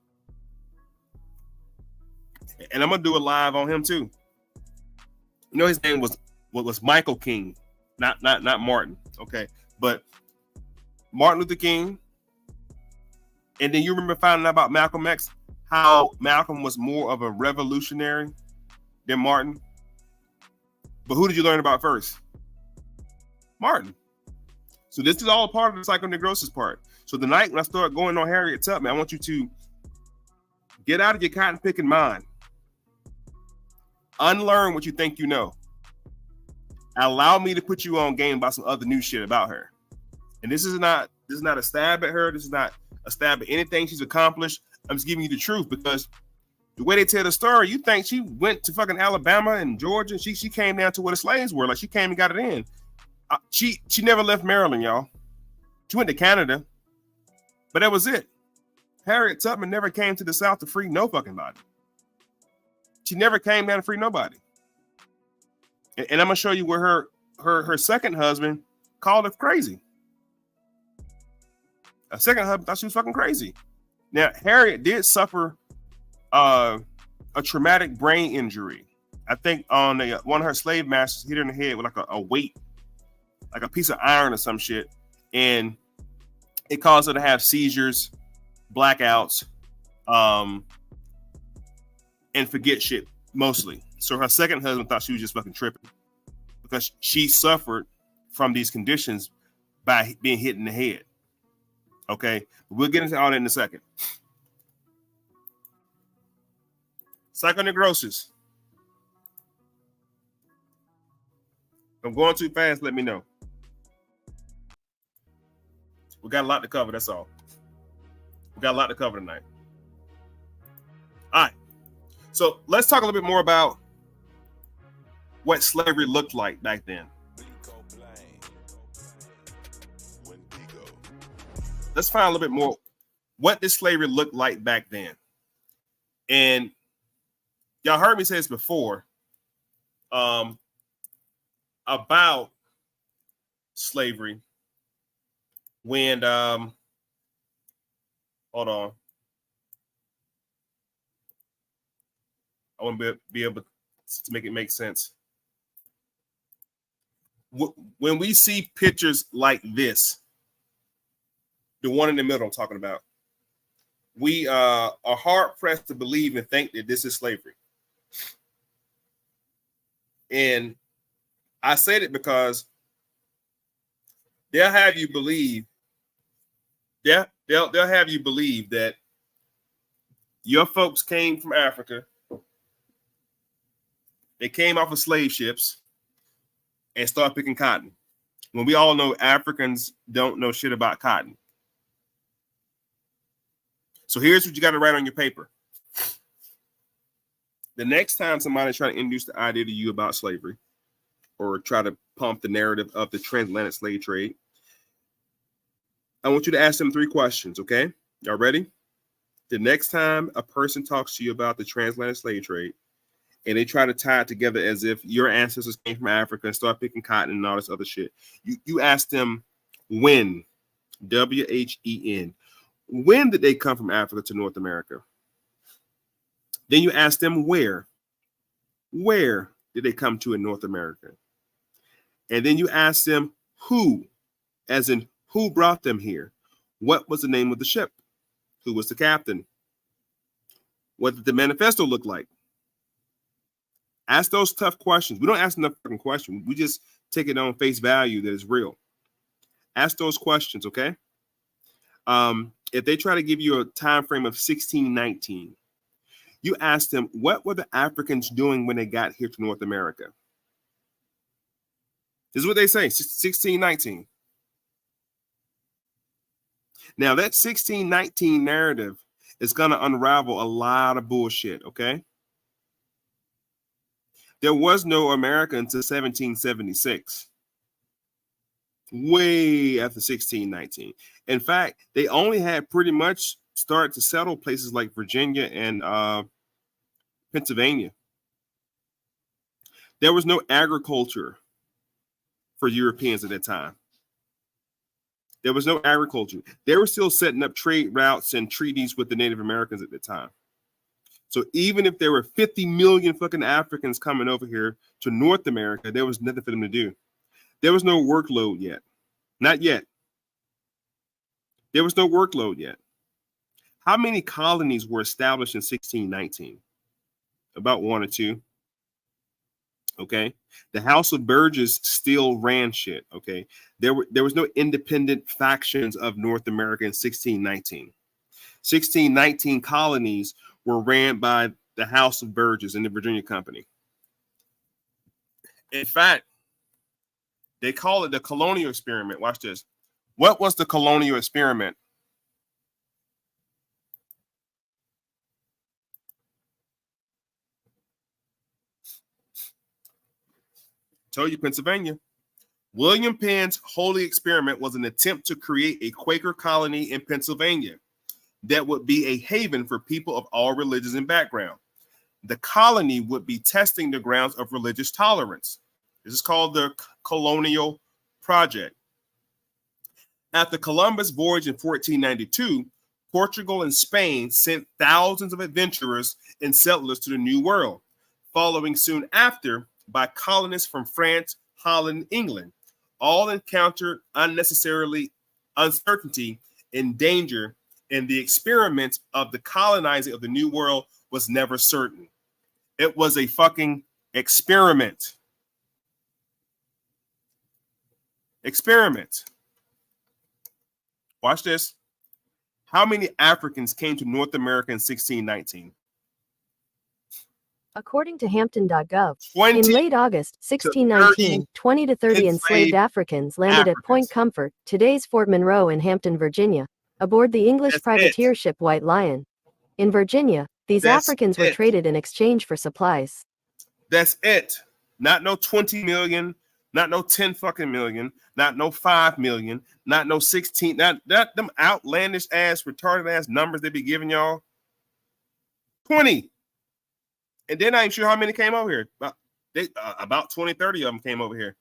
And I'm gonna do a live on him too. You know, his name was Michael King, not Martin. Okay, but Martin Luther King. And then you remember finding out about Malcolm X, how Malcolm was more of a revolutionary than Martin. But who did you learn about first? Martin. So this is all part of the psychoneurosis part. So the night when I start going on Harriet Tubman, I want you to get out of your cotton picking mind. Unlearn what you think you know. Allow me to put you on game about some other new shit about her. And this is not a stab at her. This is not a stab at anything she's accomplished. I'm just giving you the truth, because the way they tell the story, you think she went to fucking Alabama and Georgia. She came down to where the slaves were. Like, she came and got it in. She never left Maryland, y'all. She went to Canada, but that was it. Harriet Tubman never came to the South to free no fucking body. She never came down to free nobody. And I'm gonna show you where her second husband called her crazy. A second husband thought she was fucking crazy. Now, Harriet did suffer a traumatic brain injury. I think on one of her slave masters hit her in the head with like a weight, like a piece of iron or some shit, and it caused her to have seizures, blackouts, and forget shit mostly. So her second husband thought she was just fucking tripping, because she suffered from these conditions by being hit in the head. Okay, we'll get into all that in a second. Psychoneurosis. If I'm going too fast, let me know. We got a lot to cover, that's all. We got a lot to cover tonight. All right. So let's talk a little bit more about what slavery looked like back then. Let's find a little bit more. What did slavery look like back then? And y'all heard me say this before about slavery. When hold on, I want to be able to make it make sense. When we see pictures like this, the one in the middle I'm talking about, we are hard pressed to believe and think that this is slavery. And I said it because they'll have you believe. They'll have you believe that your folks came from Africa. They came off of slave ships and started picking cotton. When we all know Africans don't know shit about cotton. So here's what you got to write on your paper. The next time somebody try to introduce the idea to you about slavery, or try to pump the narrative of the transatlantic slave trade, I want you to ask them 3 questions, okay? Y'all ready? The next time a person talks to you about the transatlantic slave trade, and they try to tie it together as if your ancestors came from Africa and start picking cotton and all this other shit, you ask them when, W-H-E-N, when did they come from Africa to North America? Then you ask them where did they come to in North America? And then you ask them who as in who brought them here? What was the name of the ship? Who was the captain? What did the manifesto look like? Ask those tough questions. We don't ask enough fucking questions. We just take it on face value that it's real. Ask those questions, okay? If they try to give you a time frame of 1619, you ask them, what were the Africans doing when they got here to North America? This is what they say, 1619. Now, that 1619 narrative is going to unravel a lot of bullshit, okay? There was no America until 1776. Way after 1619. In fact, they only had pretty much started to settle places like Virginia and Pennsylvania. There was no agriculture for Europeans at that time. There was no agriculture. They were still setting up trade routes and treaties with the Native Americans at the time. So even if there were 50 million fucking Africans coming over here to North America, there was nothing for them to do. There was no workload yet. Not yet. There was no workload yet. How many colonies were established in 1619? About one or two. Okay. The House of Burgess still ran shit. Okay. There was no independent factions of North America in 1619. 1619 colonies were ran by the House of Burgess and the Virginia Company. In fact, they call it the colonial experiment. Watch this. What was the colonial experiment? Told you, Pennsylvania. William Penn's holy experiment was an attempt to create a Quaker colony in Pennsylvania that would be a haven for people of all religions and background. The colony would be testing the grounds of religious tolerance. This is called the Colonial Project. After Columbus' voyage in 1492, Portugal and Spain sent thousands of adventurers and settlers to the New World, following soon after by colonists from France, Holland, and England. All encountered unnecessarily uncertainty and danger, and the experiment of the colonizing of the New World was never certain. It was a fucking experiment. Experiment. Watch this. How many Africans came to North America in 1619? According to Hampton.gov, in late August 1619, 20 to 30 enslaved Africans landed at Point Comfort, today's Fort Monroe in Hampton, Virginia, aboard the English privateer ship White Lion. In Virginia, these Africans were traded in exchange for supplies. That's it. Not no 20 million, not no 10 fucking million, not no 5 million, not no 16, not them outlandish ass, retarded ass numbers they be giving y'all. 20. And then I ain't sure how many came over here. About 20, 30 of them came over here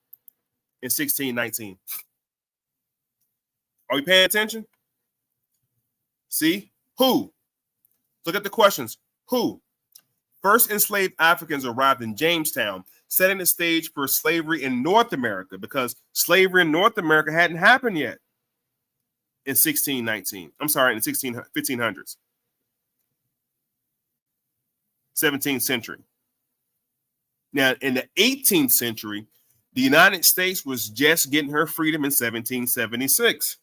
in 1619. Are you paying attention? See? Who? Look at the questions. Who? First enslaved Africans arrived in Jamestown, setting the stage for slavery in North America, because slavery in North America hadn't happened yet in 1619. I'm sorry, in the 1500s. 17th century. Now, in the 18th century, the United States was just getting her freedom in 1776.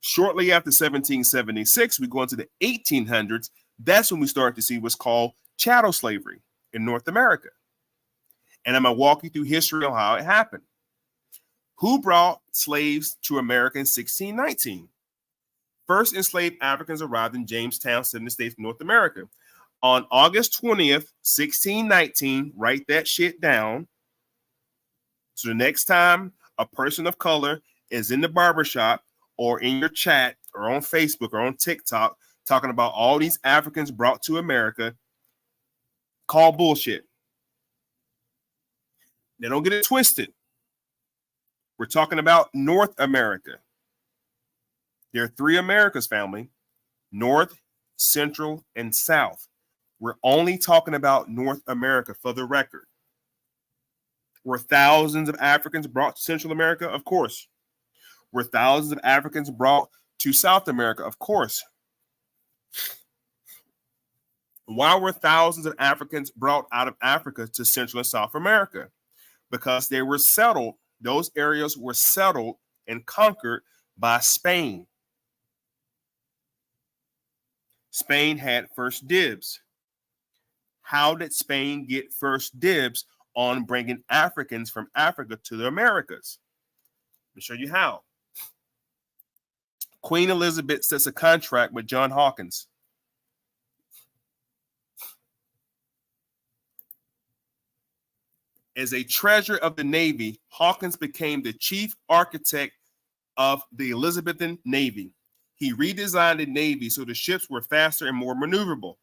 Shortly after 1776, we go into the 1800s. That's when we start to see what's called chattel slavery in North America. And I'm going to walk you through history on how it happened. Who brought slaves to America in 1619? First enslaved Africans arrived in Jamestown, Southern States, North America. On August 20th, 1619, write that shit down. So the next time a person of color is in the barbershop or in your chat or on Facebook or on TikTok talking about all these Africans brought to America, call bullshit. Now don't get it twisted. We're talking about North America. There are three Americas, family: North, Central, and South. We're only talking about North America for the record. Were thousands of Africans brought to Central America? Of course. Were thousands of Africans brought to South America? Of course. Why were thousands of Africans brought out of Africa to Central and South America? Because they were settled. Those areas were settled and conquered by Spain. Spain had first dibs. How did Spain get first dibs on bringing Africans from Africa to the Americas? Let me show you how. Queen Elizabeth sets a contract with John Hawkins. As a treasurer of the Navy, Hawkins became the chief architect of the Elizabethan Navy. He redesigned the Navy so the ships were faster and more maneuverable.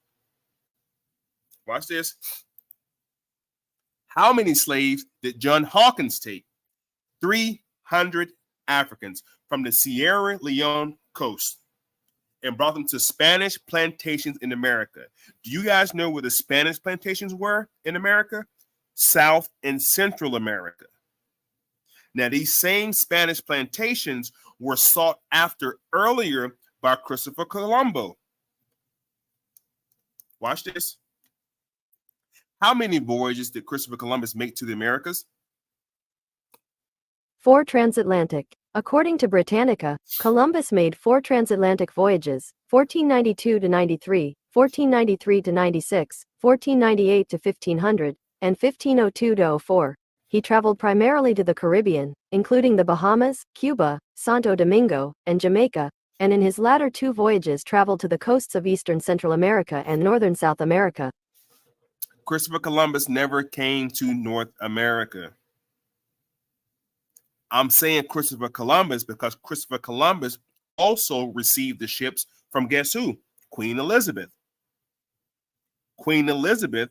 Watch this. How many slaves did John Hawkins take? 300 Africans from the Sierra Leone coast and brought them to Spanish plantations in America. Do you guys know where the Spanish plantations were in America? South and Central America. Now, these same Spanish plantations were sought after earlier by Christopher Columbus. Watch this. How many voyages did Christopher Columbus make to the Americas? 4 transatlantic. According to Britannica, Columbus made 4 transatlantic voyages, 1492 to 93, 1493 to 96, 1498 to 1500, and 1502 to 04. He traveled primarily to the Caribbean, including the Bahamas, Cuba, Santo Domingo, and Jamaica, and in his latter 2 voyages traveled to the coasts of eastern Central America and northern South America. Christopher Columbus never came to North America. I'm saying Christopher Columbus because Christopher Columbus also received the ships from guess who? Queen Elizabeth. Queen Elizabeth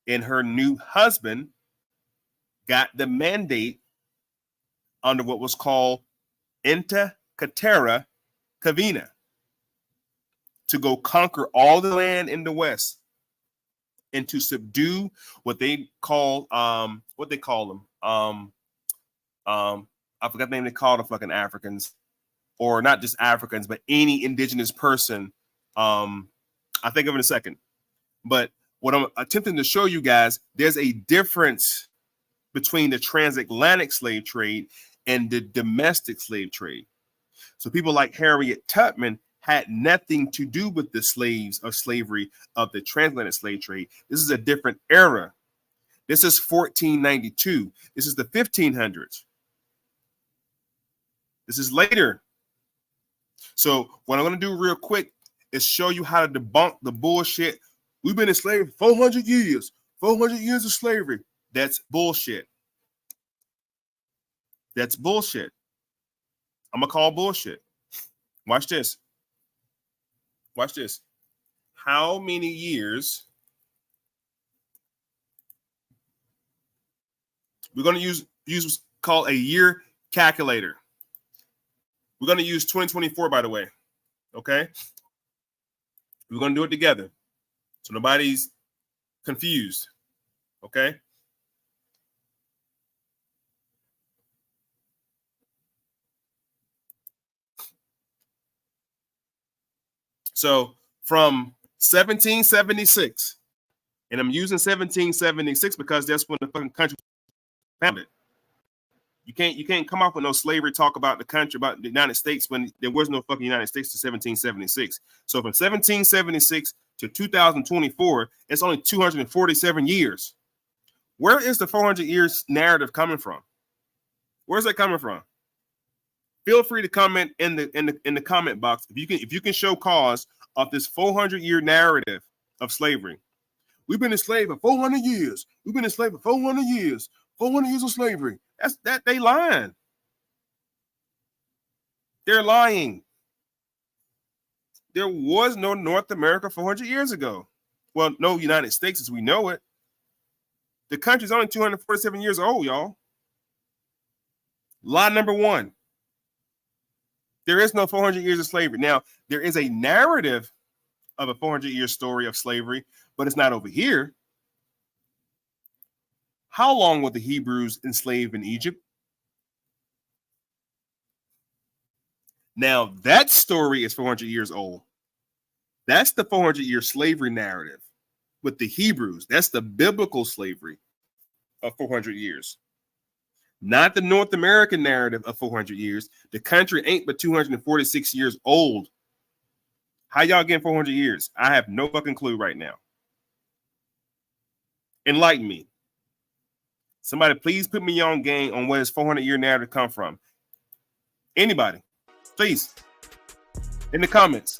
and her new husband got the mandate under what was called Inter Caetera Cavina to go conquer all the land in the West and to subdue what they call I forgot the name they call the fucking Africans, or not just Africans, but any indigenous person. I think of it in a second. But what I'm attempting to show you guys, there's a difference between the transatlantic slave trade and the domestic slave trade. So people like Harriet Tubman had nothing to do with the slaves of slavery of the transatlantic slave trade. This is a different era. This is 1492. This is the 1500s. This is later. So what I'm going to do real quick is show you how to debunk the bullshit. We've been enslaved for 400 years. 400 years of slavery. That's bullshit. That's bullshit. I'm going to call bullshit. Watch this. Watch this. How many years? We're going to use what's called a year calculator. We're going to use 2024, by the way. Okay? We're going to do it together, so nobody's confused. Okay? So from 1776, and I'm using 1776 because that's when the fucking country was founded. You can't come up with no slavery talk about the country, about the United States, when there was no fucking United States to 1776. So from 1776 to 2024, it's only 247 years. Where is the 400 years narrative coming from? Where's that coming from? Feel free to comment in the comment box if you can show cause of this 400-year narrative of slavery. We've been enslaved for 400 years. We've been enslaved for 400 years. 400 years of slavery. They lying. They're lying. There was no North America 400 years ago. Well, no United States as we know it. The country's only 247 years old, y'all. Lie number one. There is no 400 years of slavery. Now, there is a narrative of a 400-year story of slavery, but it's not over here. How long were the Hebrews enslaved in Egypt? Now, that story is 400 years old. That's the 400-year slavery narrative with the Hebrews. That's the biblical slavery of 400 years. Not the North American narrative of 400 years. The country ain't but 246 years old. How y'all getting 400 years? I have no fucking clue right now. Enlighten me. Somebody please put me on game on where this 400-year narrative come from. Anybody, please, in the comments.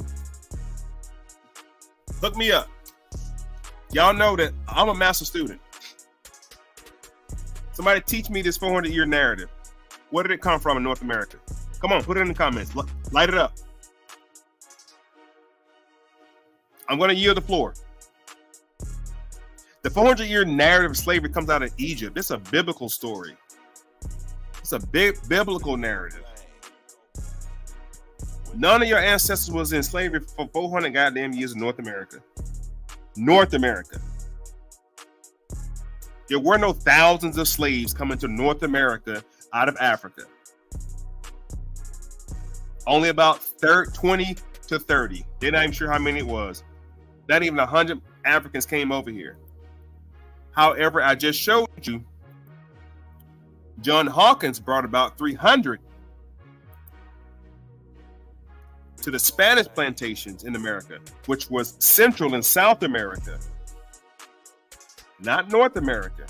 Hook me up. Y'all know that I'm a master student. Somebody teach me this 400-year narrative. Where did it come from in North America? Come on, put it in the comments. Light it up. I'm going to yield the floor. The 400-year narrative of slavery comes out of Egypt. It's a biblical story. It's a big biblical narrative. None of your ancestors was in slavery for 400 goddamn years in North America. North America. There were no thousands of slaves coming to North America out of Africa. Only about 20 to 30. They're not even sure how many it was. Not even 100 Africans came over here. However, I just showed you John Hawkins brought about 300 to the Spanish plantations in America, which was Central and South America, not North America.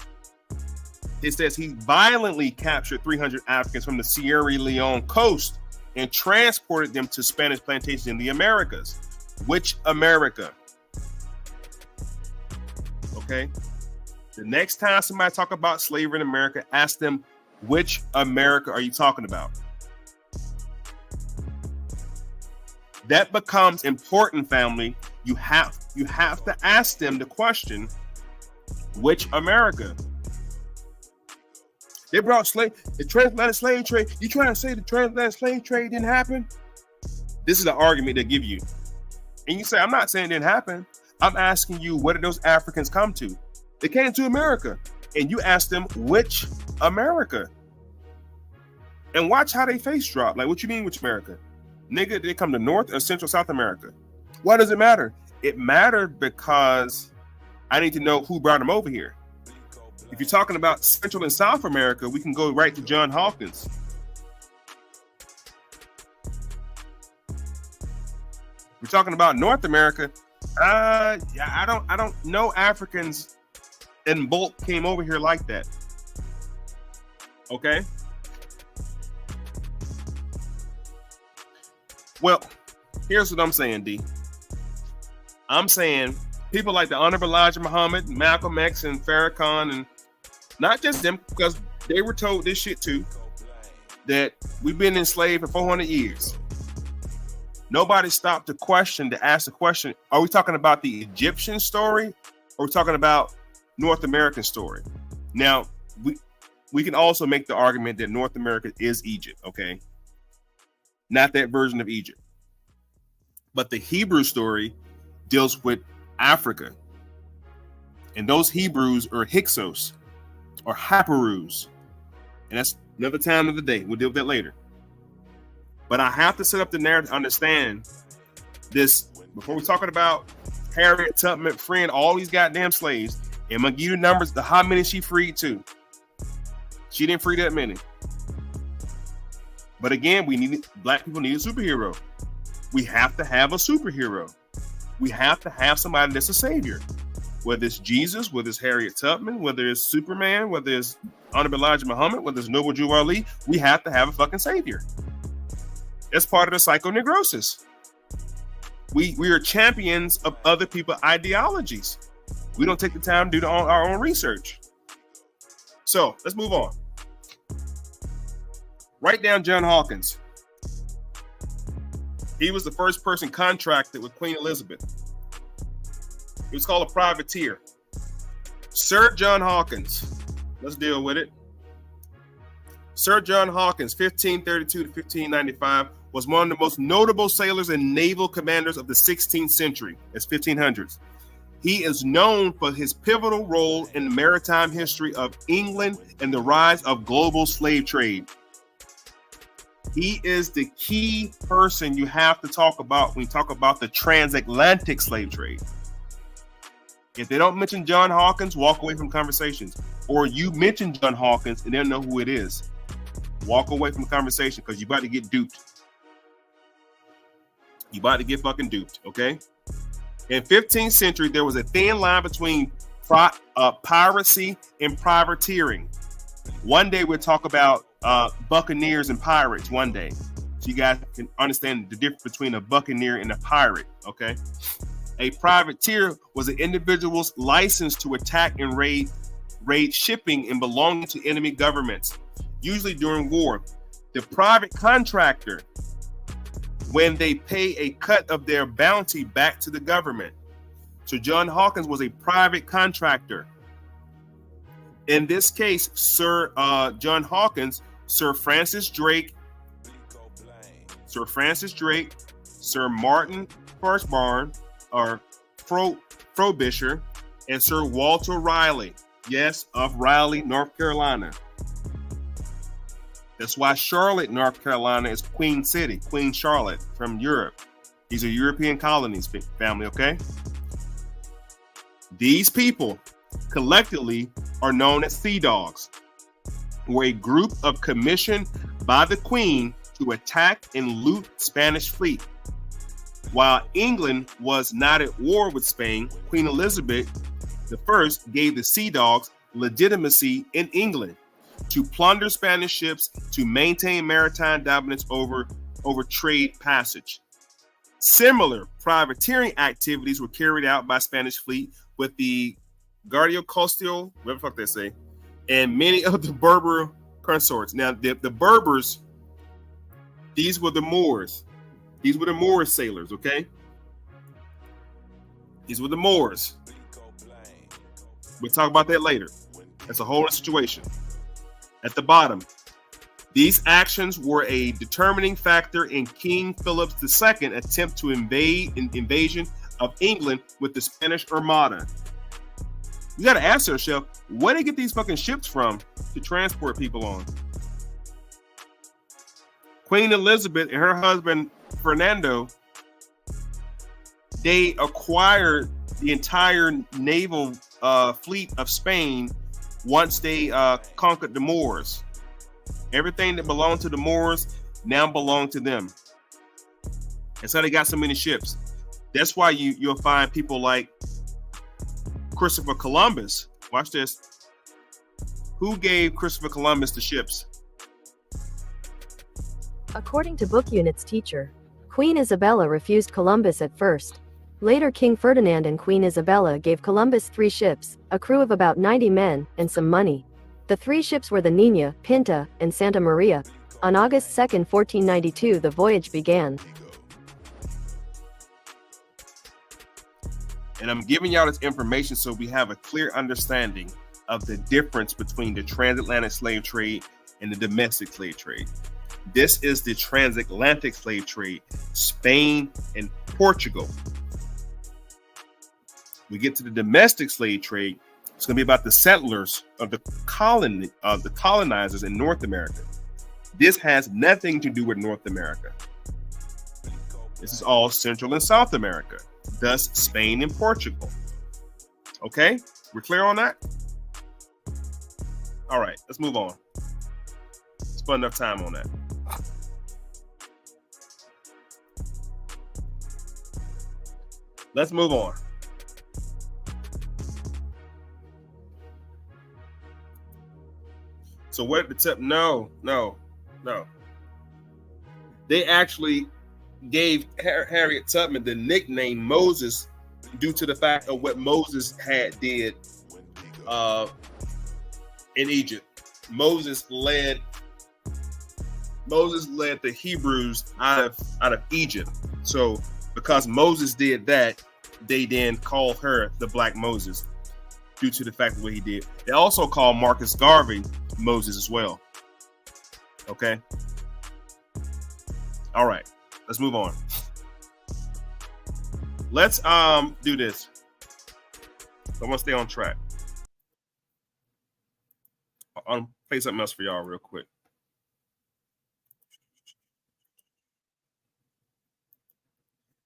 It says he violently captured 300 Africans from the Sierra Leone coast and transported them to Spanish plantations in the Americas. Which America? Okay. The next time somebody talk about slavery in America, ask them, which America are you talking about? That becomes important, family. You have to ask them the question, which America? They brought the transatlantic slave trade. You trying to say the transatlantic slave trade didn't happen? This is the argument they give you. And you say, I'm not saying it didn't happen. I'm asking you, where did those Africans come to? They came to America. And you ask them, which America? And watch how they face drop. Like, what you mean, which America? Nigga, did they come to North or Central South America? Why does it matter? It mattered because I need to know who brought them over here. If you're talking about Central and South America, we can go right to John Hawkins. We're talking about North America. I don't know Africans in bulk came over here like that. Okay. Well, here's what I'm saying, D. I'm saying people like the Honorable Elijah Muhammad, Malcolm X, and Farrakhan, and not just them, because they were told this shit too, that we've been enslaved for 400 years. Nobody stopped to ask the question, are we talking about the Egyptian story, or are we talking about North American story? Now, we can also make the argument that North America is Egypt, okay? Not that version of Egypt. But the Hebrew story deals with Africa. And those Hebrews are Hyksos or Haperus. And that's another time of the day. We'll deal with that later. But I have to set up the narrative to understand this before we're talking about Harriet Tubman freeing all these goddamn slaves. And I'm going to give you the numbers to how many she freed too. She didn't free that many. But again, black people need a superhero. We have to have a superhero. We have to have somebody that's a savior. Whether it's Jesus, whether it's Harriet Tubman, whether it's Superman, whether it's Honorable Elijah Muhammad, whether it's Noble Jew Ali, we have to have a fucking savior. That's part of the psychoneurosis. We are champions of other people's ideologies. We don't take the time to do our own research. So let's move on. Write down John Hawkins. He was the first person contracted with Queen Elizabeth. He was called a privateer. Sir John Hawkins. Let's deal with it. Sir John Hawkins, 1532 to 1595, was one of the most notable sailors and naval commanders of the 16th century. It's 1500s. He is known for his pivotal role in the maritime history of England and the rise of global slave trade. He is the key person you have to talk about when you talk about the transatlantic slave trade. If they don't mention John Hawkins, walk away from conversations. Or you mention John Hawkins and they don't know who it is. Walk away from the conversation because you're about to get duped. You're about to get fucking duped, okay? In 15th century, there was a thin line between piracy and privateering. One day we'll talk about buccaneers and pirates one day. So you guys can understand the difference between a buccaneer and a pirate, okay? A privateer was an individual's license to attack and raid shipping and belonging to enemy governments, usually during war. The private contractor, when they pay a cut of their bounty back to the government. So John Hawkins was a private contractor. In this case, Sir John Hawkins, Sir Francis Drake, Sir Martin Firstbarn, or Frobisher, and Sir Walter Raleigh. Yes, of Raleigh, North Carolina. That's why Charlotte, North Carolina is Queen City, Queen Charlotte from Europe. These are European colonies, family, okay? These people collectively are known as sea dogs, were a group of commissioned by the Queen to attack and loot Spanish fleet. While England was not at war with Spain, Queen Elizabeth I gave the sea dogs legitimacy in England to plunder Spanish ships to maintain maritime dominance over trade passage. Similar privateering activities were carried out by Spanish fleet with the Guardia Costial, whatever the fuck they say, and many of the Berber consorts. Now, the Berbers, these were the Moors. These were the Moorish sailors, okay? These were the Moors. We'll talk about that later. That's a whole other situation. At the bottom, these actions were a determining factor in King Philip II attempt to invasion of England with the Spanish Armada. You got to ask yourself, where they get these fucking ships from to transport people on? Queen Elizabeth and her husband Fernando, they acquired the entire naval fleet of Spain once they conquered the Moors. Everything that belonged to the Moors now belonged to them. That's how they got so many ships. That's why you'll find people like Christopher Columbus. Watch this. Who gave Christopher Columbus the ships? According to Book Unit's teacher, Queen Isabella refused Columbus at first. Later, King Ferdinand and Queen Isabella gave Columbus 3 ships, a crew of about 90 men, and some money. The 3 ships were the Nina, Pinta, and Santa Maria. On August 2, 1492, the voyage began. And I'm giving y'all this information so we have a clear understanding of the difference between the transatlantic slave trade and the domestic slave trade. This is the transatlantic slave trade, Spain and Portugal. We get to the domestic slave trade. It's going to be about the settlers of the colonizers in North America. This has nothing to do with North America. This is all Central and South America, thus Spain and Portugal. Okay, we're clear on that? All right, let's move on. Spend enough time on that. Let's move on. So what the tip? No. They actually gave Harriet Tubman the nickname Moses due to the fact of what Moses had did in Egypt. Moses led the Hebrews out of Egypt. So because Moses did that, they then called her the Black Moses due to the fact of what he did. They also called Marcus Garvey Moses as well. Okay. All right. Let's move on. Let's do this. I want to stay on track. I'll play something else for y'all real quick.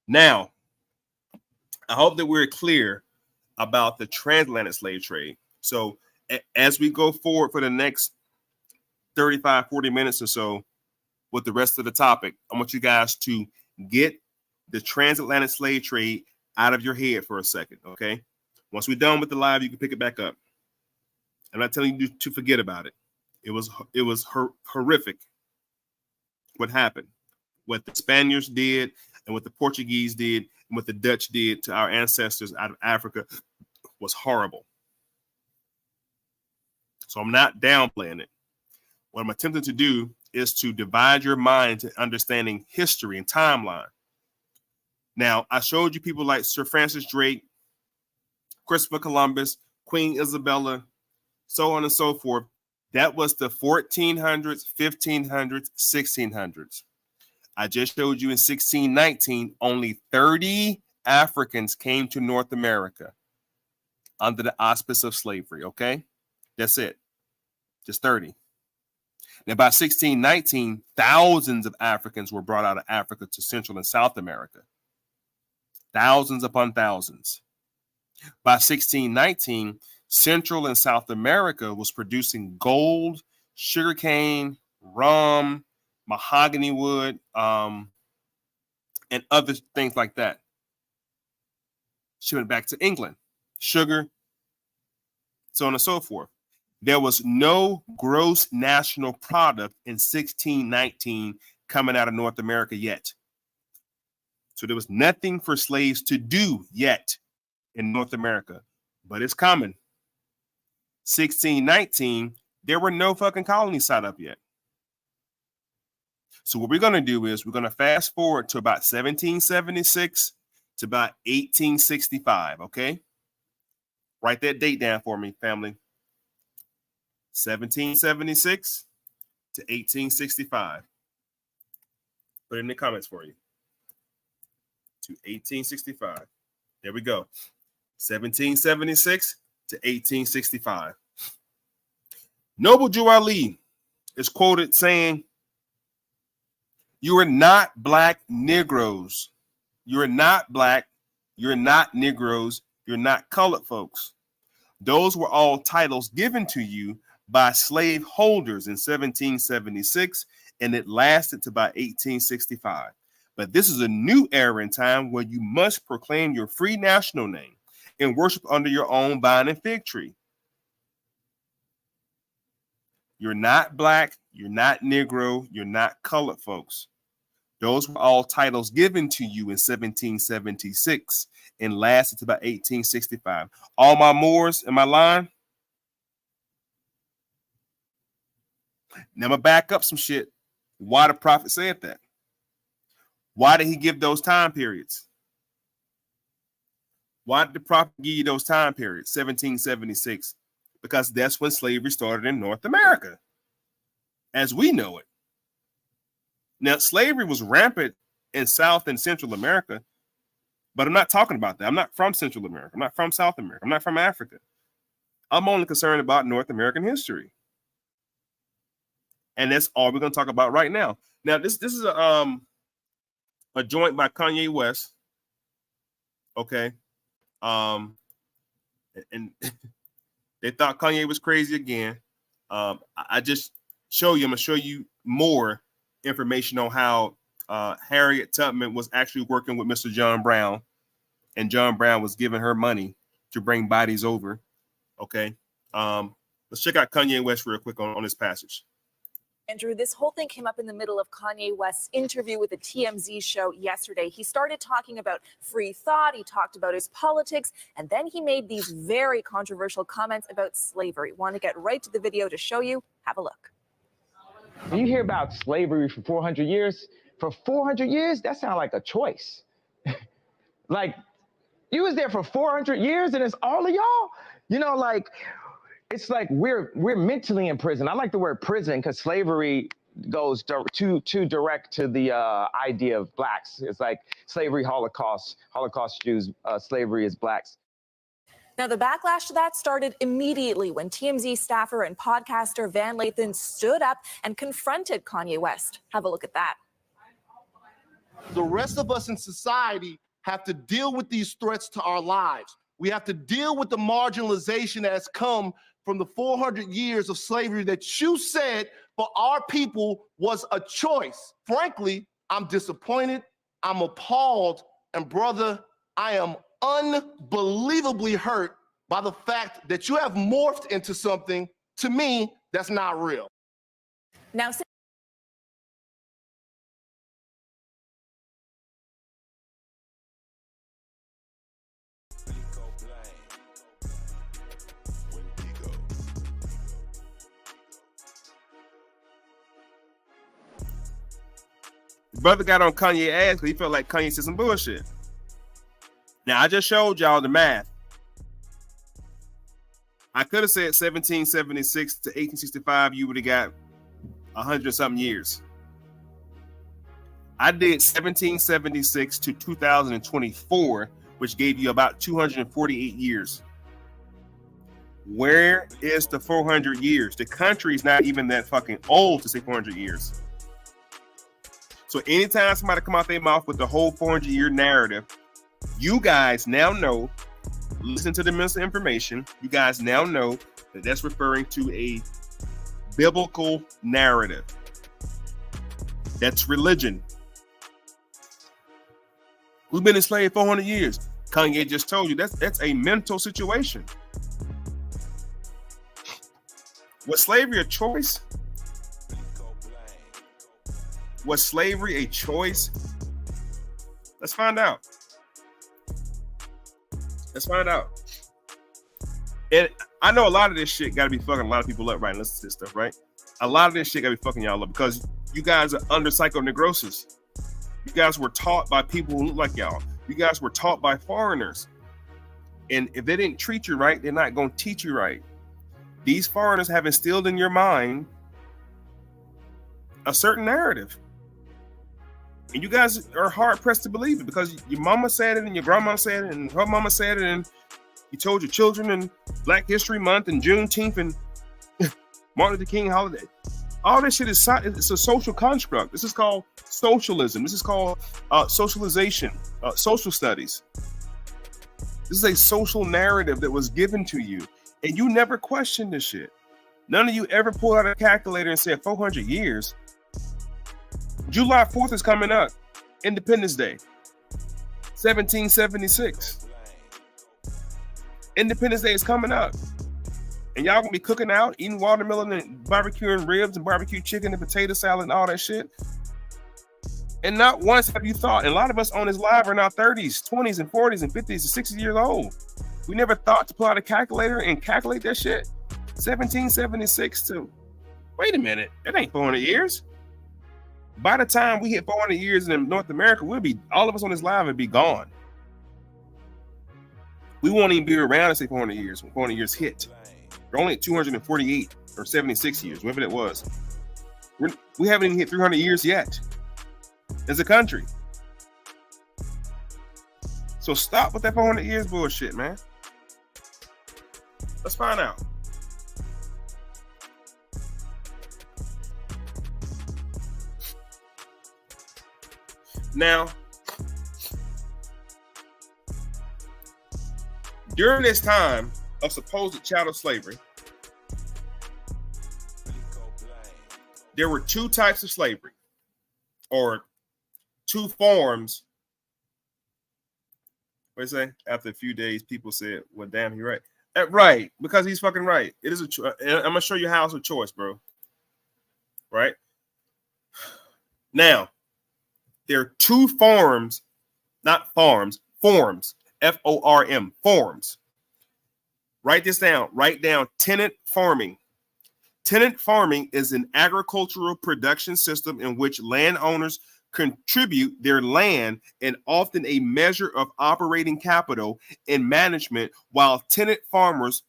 Now, I hope that we're clear about the transatlantic slave trade. So as we go forward for the next 35, 40 minutes or so with the rest of the topic, I want you guys to get the transatlantic slave trade out of your head for a second, okay? Once we're done with the live, you can pick it back up. I'm not telling you to forget about it. It was horrific what happened, what the Spaniards did and what the Portuguese did and what the Dutch did to our ancestors out of Africa was horrible. So I'm not downplaying it. What I'm attempting to do is to divide your mind to understanding history and timeline. Now, I showed you people like Sir Francis Drake, Christopher Columbus, Queen Isabella, so on and so forth. That was the 1400s, 1500s, 1600s. I just showed you in 1619, only 30 Africans came to North America under the auspice of slavery, okay? That's it. Just 30. Now, by 1619, thousands of Africans were brought out of Africa to Central and South America. Thousands upon thousands. By 1619, Central and South America was producing gold, sugarcane, rum, mahogany wood, and other things like that. She went back to England, sugar, so on and so forth. There was no gross national product in 1619 coming out of North America yet. So there was nothing for slaves to do yet in North America, but it's coming. 1619, there were no fucking colonies set up yet. So what we're going to do is we're going to fast forward to about 1776 to about 1865, okay? Write that date down for me, family. 1776 to 1865. Put it in the comments for you. To 1865. There we go. 1776 to 1865. Noble Jew Ali is quoted saying, "You are not black Negroes. You are not black. You're not Negroes. You're not colored folks. Those were all titles given to you by slave holders in 1776, and it lasted to about 1865. But this is a new era in time where you must proclaim your free national name and worship under your own vine and fig tree. You're not black, you're not Negro, you're not colored folks. Those were all titles given to you in 1776 and lasted to about 1865. All my Moors in my line. Now I'm gonna back up some shit. Why the prophet said that? Why did he give those time periods? Why did the prophet give you those time periods? 1776. Because that's when slavery started in North America, as we know it. Now, slavery was rampant in South and Central America, but I'm not talking about that. I'm not from Central America. I'm not from South America. I'm not from Africa. I'm only concerned about North American history. And that's all we're going to talk about right now. Now, this is a joint by Kanye West. Okay. And they thought Kanye was crazy again. I just I'm going to show you more information on how Harriet Tubman was actually working with Mr. John Brown, and John Brown was giving her money to bring bodies over. Okay. Let's check out Kanye West real quick on this passage. Andrew, this whole thing came up in the middle of Kanye West's interview with the TMZ show yesterday. He started talking about free thought. He talked about his politics, and then he made these very controversial comments about slavery. Want to get right to the video to show you? Have a look. When you hear about slavery for 400 years, for 400 years, that sounds like a choice. Like, you was there for 400 years and it's all of y'all? You know, like, it's like we're mentally in prison. I like the word prison because slavery goes too direct to the idea of blacks. It's like slavery, Holocaust Jews, slavery is blacks. Now, the backlash to that started immediately when TMZ staffer and podcaster Van Lathan stood up and confronted Kanye West. Have a look at that. The rest of us in society have to deal with these threats to our lives. We have to deal with the marginalization that has come from the 400 years of slavery that you said for our people was a choice. Frankly, I'm disappointed, I'm appalled, and brother, I am unbelievably hurt by the fact that you have morphed into something, to me, that's not real. Now, Brother got on Kanye ass because he felt like Kanye said some bullshit. Now, I just showed y'all the math. I could have said 1776 to 1865, you would have got 100-something years. I did 1776 to 2024, which gave you about 248 years. Where is the 400 years? The country's not even that fucking old to say 400 years. So anytime somebody come out their mouth with the whole 400-year narrative, you guys now know, listen to the misinformation, you guys now know that that's referring to a biblical narrative. That's religion. We've been enslaved 400 years. Kanye just told you that's a mental situation. Was slavery a choice? Was slavery a choice? Let's find out. Let's find out. And I know a lot of this shit got to be fucking a lot of people up, right? Listen to this stuff, right? A lot of this shit got to be fucking y'all up because you guys are under psychoneurosis. You guys were taught by people who look like y'all. You guys were taught by foreigners. And if they didn't treat you right, they're not going to teach you right. These foreigners have instilled in your mind a certain narrative. And you guys are hard pressed to believe it because your mama said it and your grandma said it and her mama said it and you told your children in Black History Month and Juneteenth and Martin Luther King holiday. All this shit is it's a social construct. This is called socialism. This is called socialization, social studies. This is a social narrative that was given to you and you never questioned this shit. None of you ever pulled out a calculator and said 400 years. July 4th is coming up. Independence Day. 1776. Independence Day is coming up. And y'all gonna be cooking out, eating watermelon and barbecuing ribs and barbecue chicken and potato salad and all that shit. And not once have you thought, and a lot of us on this live are in our 30s, 20s, and 40s, and 50s, and 60 years old. We never thought to pull out a calculator and calculate that shit. 1776 to, wait a minute, that ain't 400 years. By the time we hit 400 years in North America, we'll be, all of us on this live would be gone. We won't even be around to say 400 years when 400 years hit. We're only at 248 or 76 years, whatever it was. We haven't even hit 300 years yet as a country. So stop with that 400 years bullshit, man. Let's find out. Now, during this time of supposed chattel slavery, there were two types of slavery, or two forms. What do you say? After a few days, people said, well, damn, you're right. Right, because he's fucking right. It is a choice. I'm going to show you how it's a choice, bro. Right? Now, there are two forms, not farms, forms, F-O-R-M, forms. Write this down. Write down tenant farming. Tenant farming is an agricultural production system in which landowners contribute their land and often a measure of operating capital and management, while tenant farmers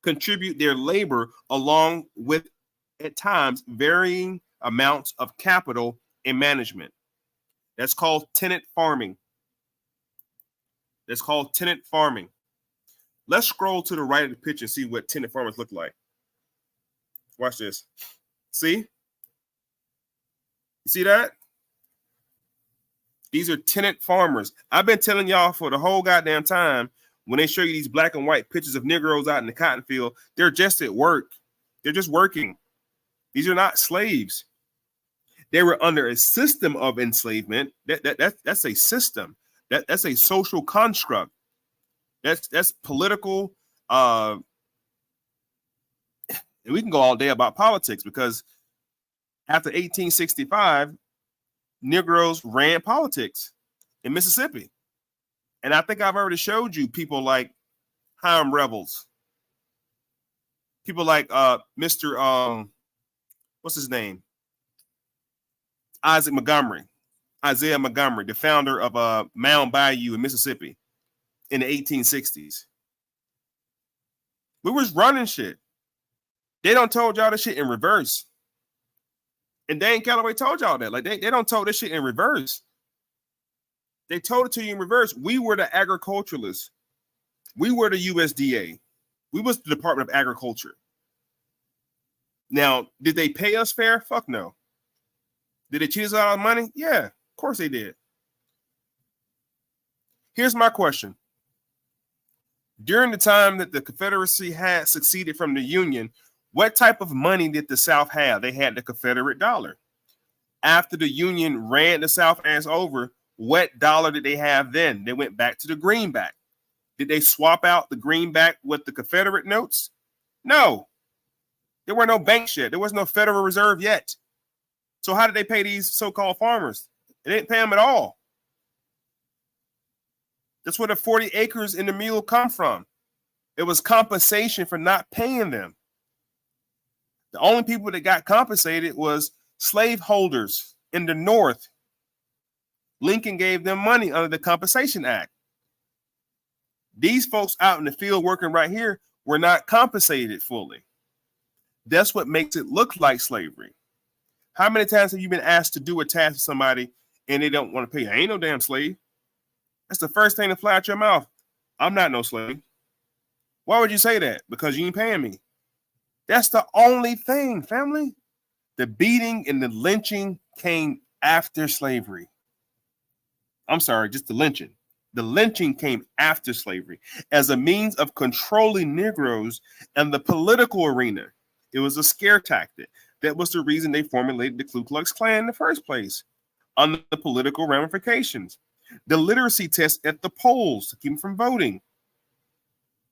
contribute their labor along with, at times, varying amounts of capital and management. That's called tenant farming. That's called tenant farming. Let's scroll to the right of the picture and see what tenant farmers look like. Watch this. See? You see that? These are tenant farmers. I've been telling y'all for the whole goddamn time, when they show you these black and white pictures of Negroes out in the cotton field, they're just at work. They're just working. These are not slaves. They were under a system of enslavement. That's a system. That's a social construct. That's political. And we can go all day about politics, because after 1865, Negroes ran politics in Mississippi. And I think I've already showed you people like Hiram Rebels, people like Mr. What's his name? Isaiah Montgomery, the founder of Mound Bayou in Mississippi in the 1860s. We was running shit. They don't told y'all this shit in reverse. And Dan Calloway told y'all that. Like they don't told this shit in reverse. They told it to you in reverse. We were the agriculturalists. We were the USDA. We was the Department of Agriculture. Now, did they pay us fair? Fuck no. Did they cheat us out of money? Yeah, of course they did. Here's my question. During the time that the Confederacy had succeeded from the Union, what type of money did the South have? They had the Confederate dollar. After the Union ran the South ass over, what dollar did they have then? They went back to the greenback. Did they swap out the greenback with the Confederate notes? No. There were no banks yet. There was no Federal Reserve yet. So how did they pay these so-called farmers? They didn't pay them at all. That's where the 40 acres in the mule come from. It was compensation for not paying them. The only people that got compensated was slaveholders in the North. Lincoln gave them money under the Compensation Act. These folks out in the field working right here were not compensated fully. That's what makes it look like slavery. How many times have you been asked to do a task for somebody and they don't want to pay you? I ain't no damn slave. That's the first thing to fly out your mouth. I'm not no slave. Why would you say that? Because you ain't paying me. That's the only thing, family. The beating and the lynching came after slavery. I'm sorry, just the lynching. The lynching came after slavery as a means of controlling Negroes and the political arena. It was a scare tactic. That was the reason they formulated the Ku Klux Klan in the first place, under the political ramifications. The literacy test at the polls to keep them from voting.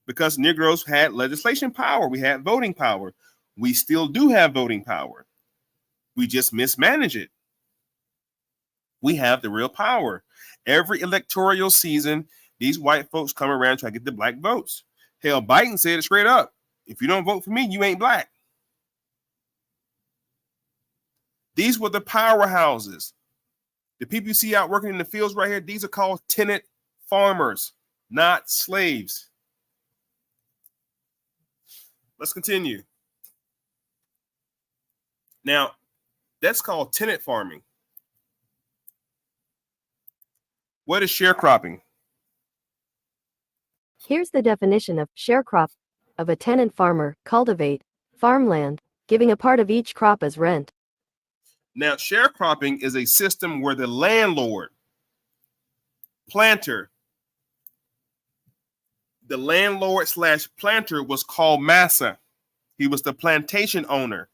Because Negroes had legislation power. We had voting power. We still do have voting power. We just mismanage it. We have the real power. Every electoral season, these white folks come around trying to get the black votes. Hell, Biden said it straight up. If you don't vote for me, you ain't black. These were the powerhouses. The people you see out working in the fields right here, these are called tenant farmers, not slaves. Let's continue. Now, that's called tenant farming. What is sharecropping? Here's the definition of sharecrop: of a tenant farmer, cultivate, farmland, giving a part of each crop as rent. Now, sharecropping is a system where the landlord, planter, the landlord / planter was called massa. He was the plantation owner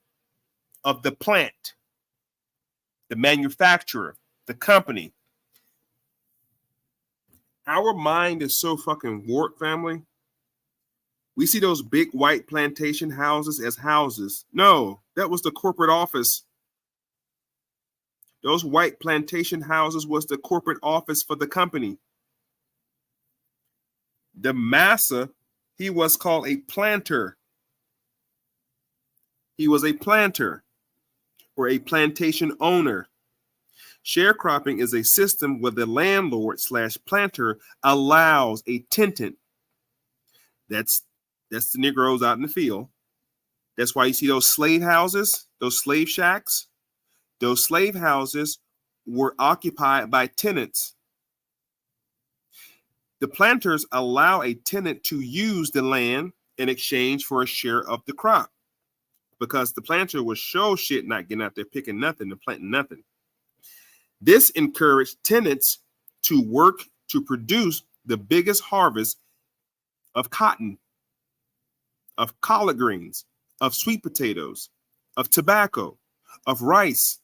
of the plant, the manufacturer, the company. Our mind is so fucking warped, family. We see those big white plantation houses as houses. No, that was the corporate office. Those white plantation houses was the corporate office for the company. The massa, he was called a planter. He was a planter or a plantation owner. Sharecropping is a system where the landlord / planter allows a tenant. That's the Negroes out in the field. That's why you see those slave houses, those slave shacks. Those slave houses were occupied by tenants. The planters allow a tenant to use the land in exchange for a share of the crop, because the planter was show shit not getting out there picking nothing and planting nothing. This encouraged tenants to work to produce the biggest harvest of cotton, of collard greens, of sweet potatoes, of tobacco, of rice.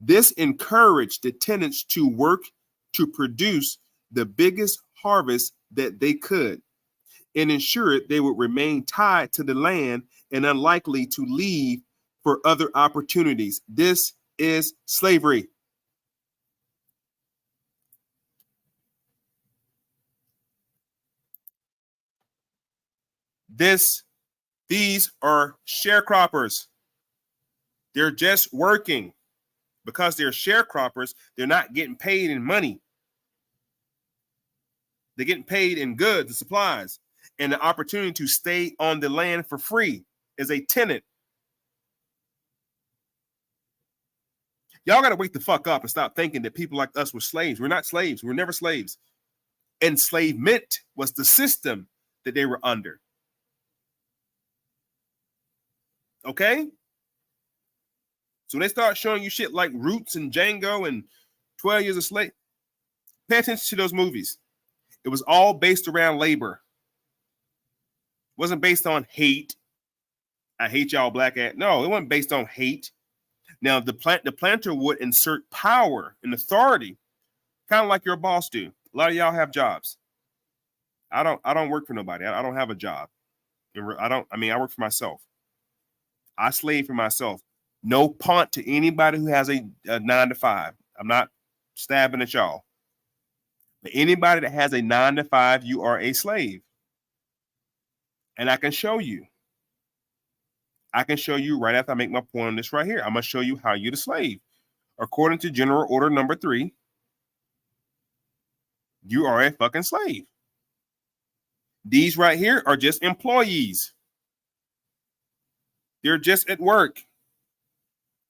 This encouraged the tenants to work to produce the biggest harvest that they could and ensured they would remain tied to the land and unlikely to leave for other opportunities. This is slavery. These are sharecroppers. They're just working. Because they're sharecroppers, they're not getting paid in money. They're getting paid in goods and supplies. And the opportunity to stay on the land for free as a tenant. Y'all got to wake the fuck up and stop thinking that people like us were slaves. We're not slaves. We were never slaves. Enslavement was the system that they were under. Okay? So when they start showing you shit like Roots and Django and 12 Years a Slave, pay attention to those movies. It was all based around labor. It wasn't based on hate. I hate y'all black ass. No, it wasn't based on hate. Now, the planter would insert power and authority, kind of like your boss do. A lot of y'all have jobs. I don't work for nobody. I don't have a job. I work for myself. I slave for myself. No punt to anybody who has a 9 to 5. I'm not stabbing at y'all. But anybody that has a 9 to 5, you are a slave. And I can show you. I can show you right after I make my point on this right here. I'm going to show you how you're the slave. According to General Order number 3, you are a fucking slave. These right here are just employees. They're just at work.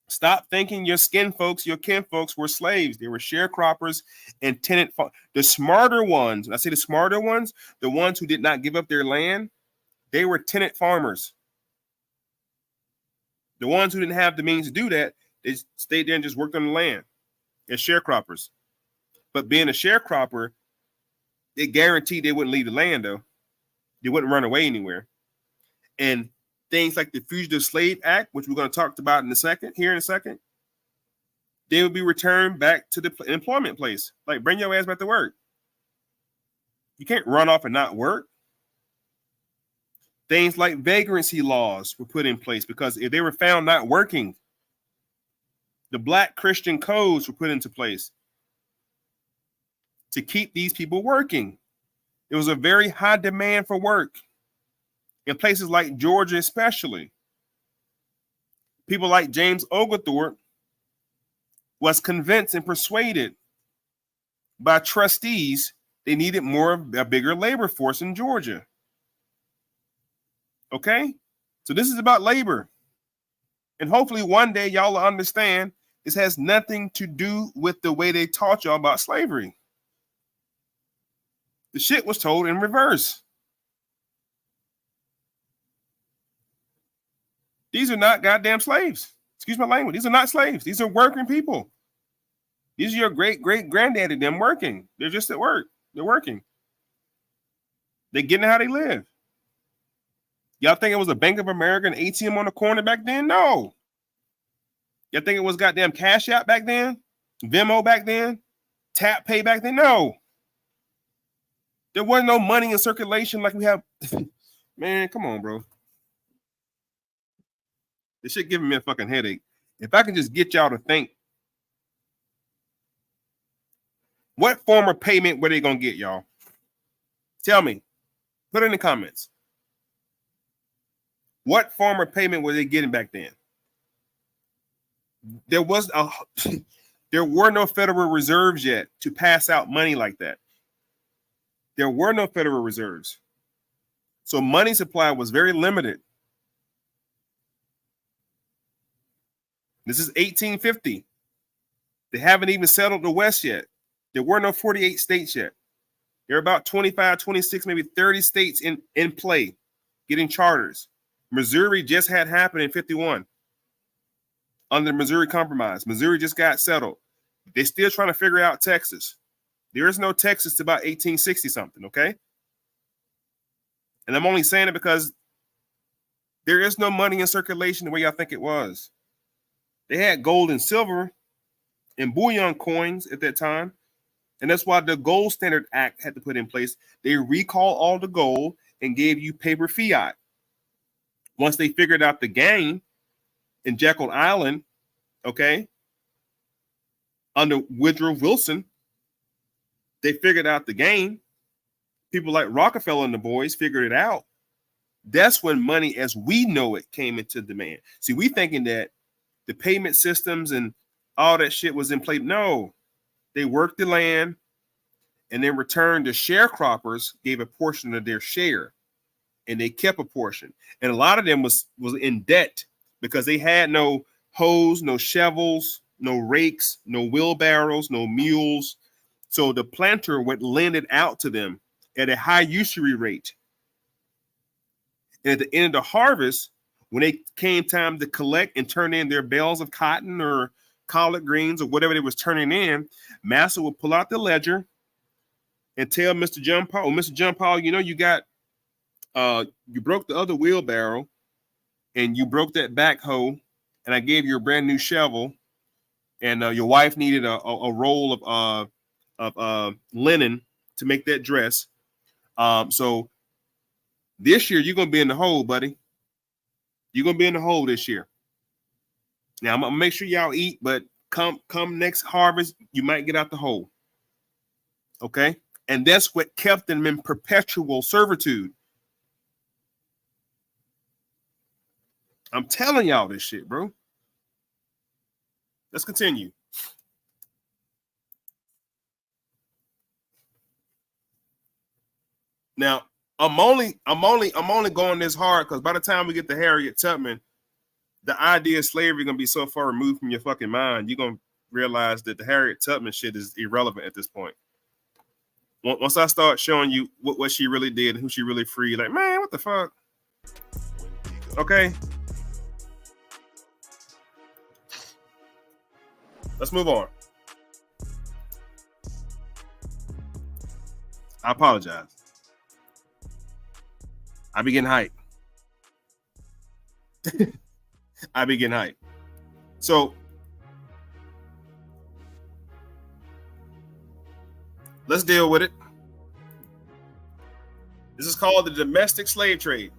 Stop thinking your kin folks were slaves. They were sharecroppers and tenant. The smarter ones, I say the smarter ones, the ones who did not give up their land, they were tenant farmers. The ones who didn't have the means to do that, they stayed there and just worked on the land as sharecroppers. But being a sharecropper, it guaranteed they wouldn't leave the land, though. They wouldn't run away anywhere. And things like the Fugitive Slave Act, which we're going to talk about in a second, they would be returned back to the employment place. Like, bring your ass back to work. You can't run off and not work. Things like vagrancy laws were put in place because if they were found not working, the Black Christian codes were put into place to keep these people working. There was a very high demand for work in places like Georgia, especially. People like James Oglethorpe was convinced and persuaded by trustees they needed a bigger labor force in Georgia. Okay? So this is about labor. And hopefully one day y'all will understand this has nothing to do with the way they taught y'all about slavery. The shit was told in reverse. These are not goddamn slaves. Excuse my language. These are not slaves. These are working people. These are your great-great-granddaddy, them working. They're just at work. They're working. They're getting how they live. Y'all think it was a Bank of America and ATM on the corner back then? No. Y'all think it was goddamn Cash App back then? Venmo back then? Tap Pay back then? No. There wasn't no money in circulation like we have. Man, come on, bro. This shit giving me a fucking headache. If I can just get y'all to think, what form of payment were they going to get, y'all? Tell me. Put it in the comments. What form of payment were they getting back then? There were no Federal Reserves yet to pass out money like that. There were no Federal Reserves. So money supply was very limited. This is 1850. They haven't even settled the West yet. There were no 48 states yet. There are about 25, 26, maybe 30 states in play, getting charters. Missouri just had happened in 51 under the Missouri Compromise. Missouri just got settled. They're still trying to figure out Texas. There is no Texas to about 1860 something, okay? And I'm only saying it because there is no money in circulation the way y'all think it was. They had gold and silver and bullion coins at that time. And that's why the Gold Standard Act had to put in place. They recalled all the gold and gave you paper fiat. Once they figured out the game in Jekyll Island, okay, under Woodrow Wilson, they figured out the game. People like Rockefeller and the boys figured it out. That's when money as we know it came into demand. See, we thinking that the payment systems and all that shit was in place. No, they worked the land, and in return, the sharecroppers gave a portion of their share, and they kept a portion. And a lot of them was in debt because they had no hoes, no shovels, no rakes, no wheelbarrows, no mules. So the planter would lend it out to them at a high usury rate. And at the end of the harvest, when they came time to collect and turn in their bales of cotton or collard greens or whatever they was turning in, Massa would pull out the ledger and tell Mr. John Paul, Mr. John Paul, you know, you got, you broke the other wheelbarrow and you broke that backhoe, and I gave you a brand new shovel, and your wife needed a roll of linen to make that dress. So this year you're gonna be in the hole, buddy. You're gonna be in the hole this year. Now I'm gonna make sure y'all eat, but come next harvest, you might get out the hole. Okay, and that's what kept them in perpetual servitude. I'm telling y'all this shit, bro. Let's continue. Now, I'm only going this hard because by the time we get to Harriet Tubman, the idea of slavery gonna be so far removed from your fucking mind, you're gonna realize that the Harriet Tubman shit is irrelevant at this point. Once I start showing you what she really did and who she really freed, like, man, what the fuck? Okay. Let's move on. I apologize. I be getting hyped. I be getting hyped. So let's deal with it. This is called the domestic slave trade.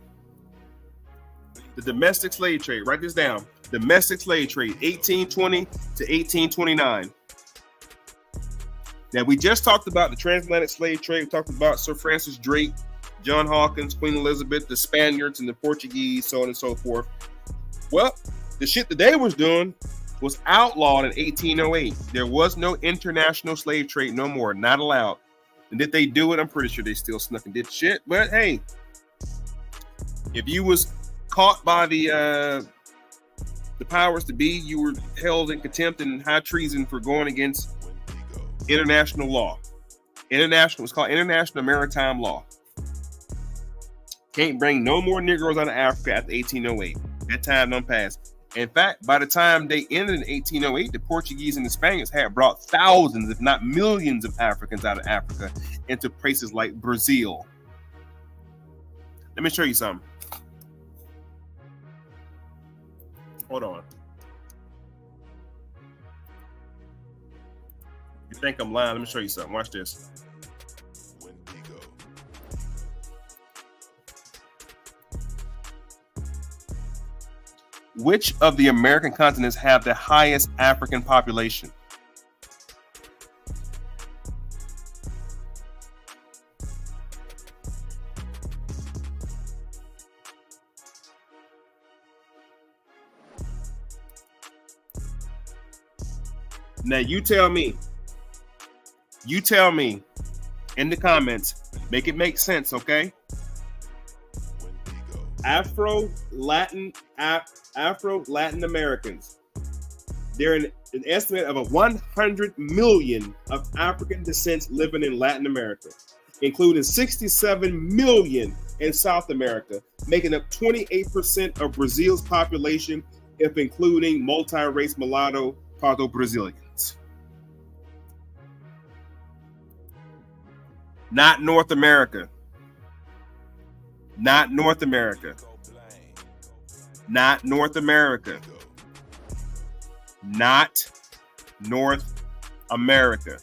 The domestic slave trade. Write this down. Domestic slave trade, 1820 to 1829. Now, we just talked about the transatlantic slave trade. We talked about Sir Francis Drake, John Hawkins, Queen Elizabeth, the Spaniards, and the Portuguese, so on and so forth. Well, the shit that they was doing was outlawed in 1808. There was no international slave trade no more, not allowed. And did they do it? I'm pretty sure they still snuck and did shit. But hey, if you was caught by the powers to be, you were held in contempt and high treason for going against international law. It's called international maritime law. Can't bring no more Negroes out of Africa after 1808. That time done passed. In fact, by the time they ended in 1808, the Portuguese and the Spaniards had brought thousands, if not millions, of Africans out of Africa into places like Brazil. Let me show you something. Hold on. You think I'm lying? Let me show you something. Watch this. Which of the American continents have the highest African population? Now you tell me in the comments, make it make sense, okay? Afro-Latin Americans. They're an estimate of 100 million of African descent living in Latin America, including 67 million in South America, making up 28% of Brazil's population, if including multi-race mulatto Pardo Brazilians. Not North America. Not North America. Not North America. Not North America.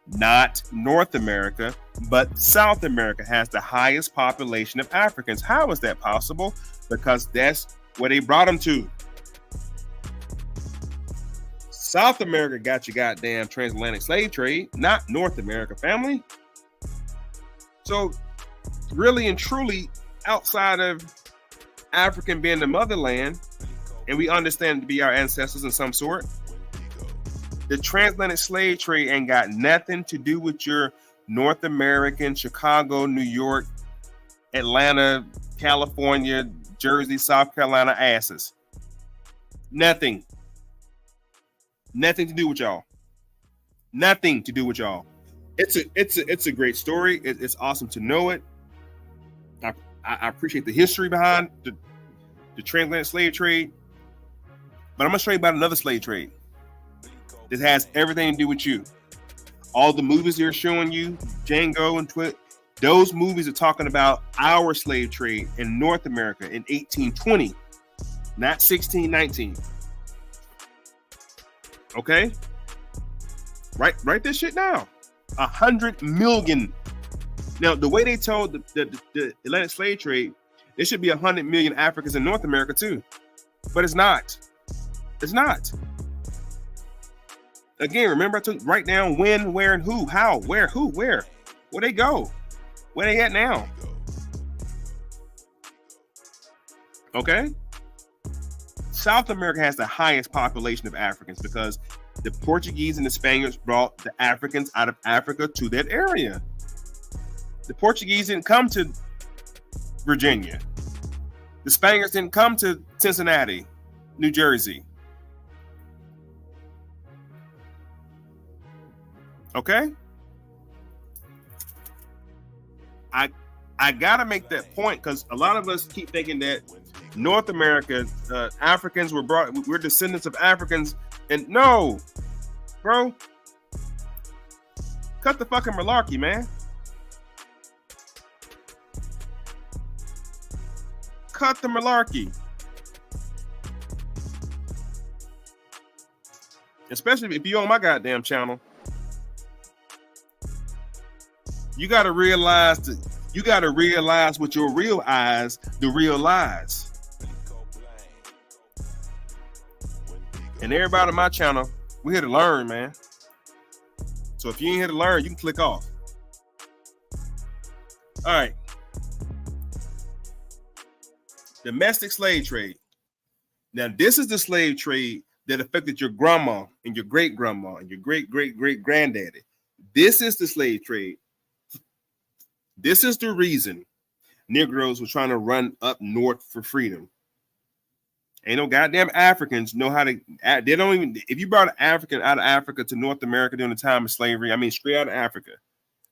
Not North America, but South America has the highest population of Africans. How is that possible? Because that's where they brought them to. South America got your goddamn transatlantic slave trade, not North America, family. So really and truly, outside of African being the motherland, and we understand to be our ancestors in some sort, the transatlantic slave trade ain't got nothing to do with your North American, Chicago, New York, Atlanta, California, Jersey, South Carolina asses. Nothing. Nothing to do with y'all. Nothing to do with y'all. It's a great story. It's awesome to know it. I appreciate the history behind the transatlantic slave trade. But I'm gonna show you about another slave trade. This has everything to do with you. All the movies they're showing you, Django and Twit, those movies are talking about our slave trade in North America in 1820, not 1619. Okay? Write this shit down. 100 million. Now, the way they told the Atlantic slave trade, there should be 100 million Africans in North America too. But it's not. It's not. Again, remember I took write down when, where, and who, how, where, who, where they go, where they at now. Okay. South America has the highest population of Africans because the Portuguese and the Spaniards brought the Africans out of Africa to that area. The Portuguese didn't come to Virginia. The Spaniards didn't come to Cincinnati, New Jersey. Okay? I gotta make that point because a lot of us keep thinking that North America, Africans we're descendants of Africans, and no, bro, cut the fucking malarkey, man. Cut the malarkey. Especially if you're on my goddamn channel. You gotta realize with your real eyes, the real lies. And everybody on my channel, we're here to learn, man. So if you ain't here to learn, you can click off. All right. Domestic slave trade. Now, this is the slave trade that affected your grandma and your great grandma and your great great great granddaddy. This is the slave trade. This is the reason Negroes were trying to run up north for freedom. Ain't no goddamn Africans know how to. They don't even. If you brought an African out of Africa to North America during the time of slavery, I mean straight out of Africa,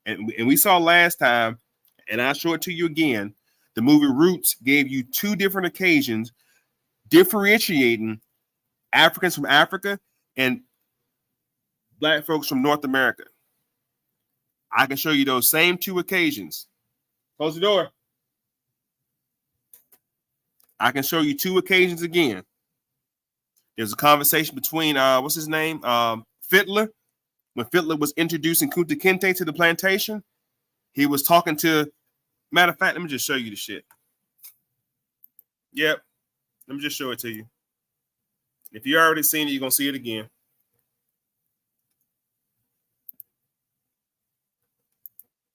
and we saw last time, and I'll show it to you again. The movie Roots gave you two different occasions differentiating Africans from Africa and Black folks from North America. I can show you those same two occasions. Close the door. I can show you two occasions again. There's a conversation between what's his name? Fiddler. When Fiddler was introducing Kunta Kinte to the plantation, he was talking to. Matter of fact, let me just show you the shit. Yep. Let me just show it to you. If you already seen it, you're gonna see it again.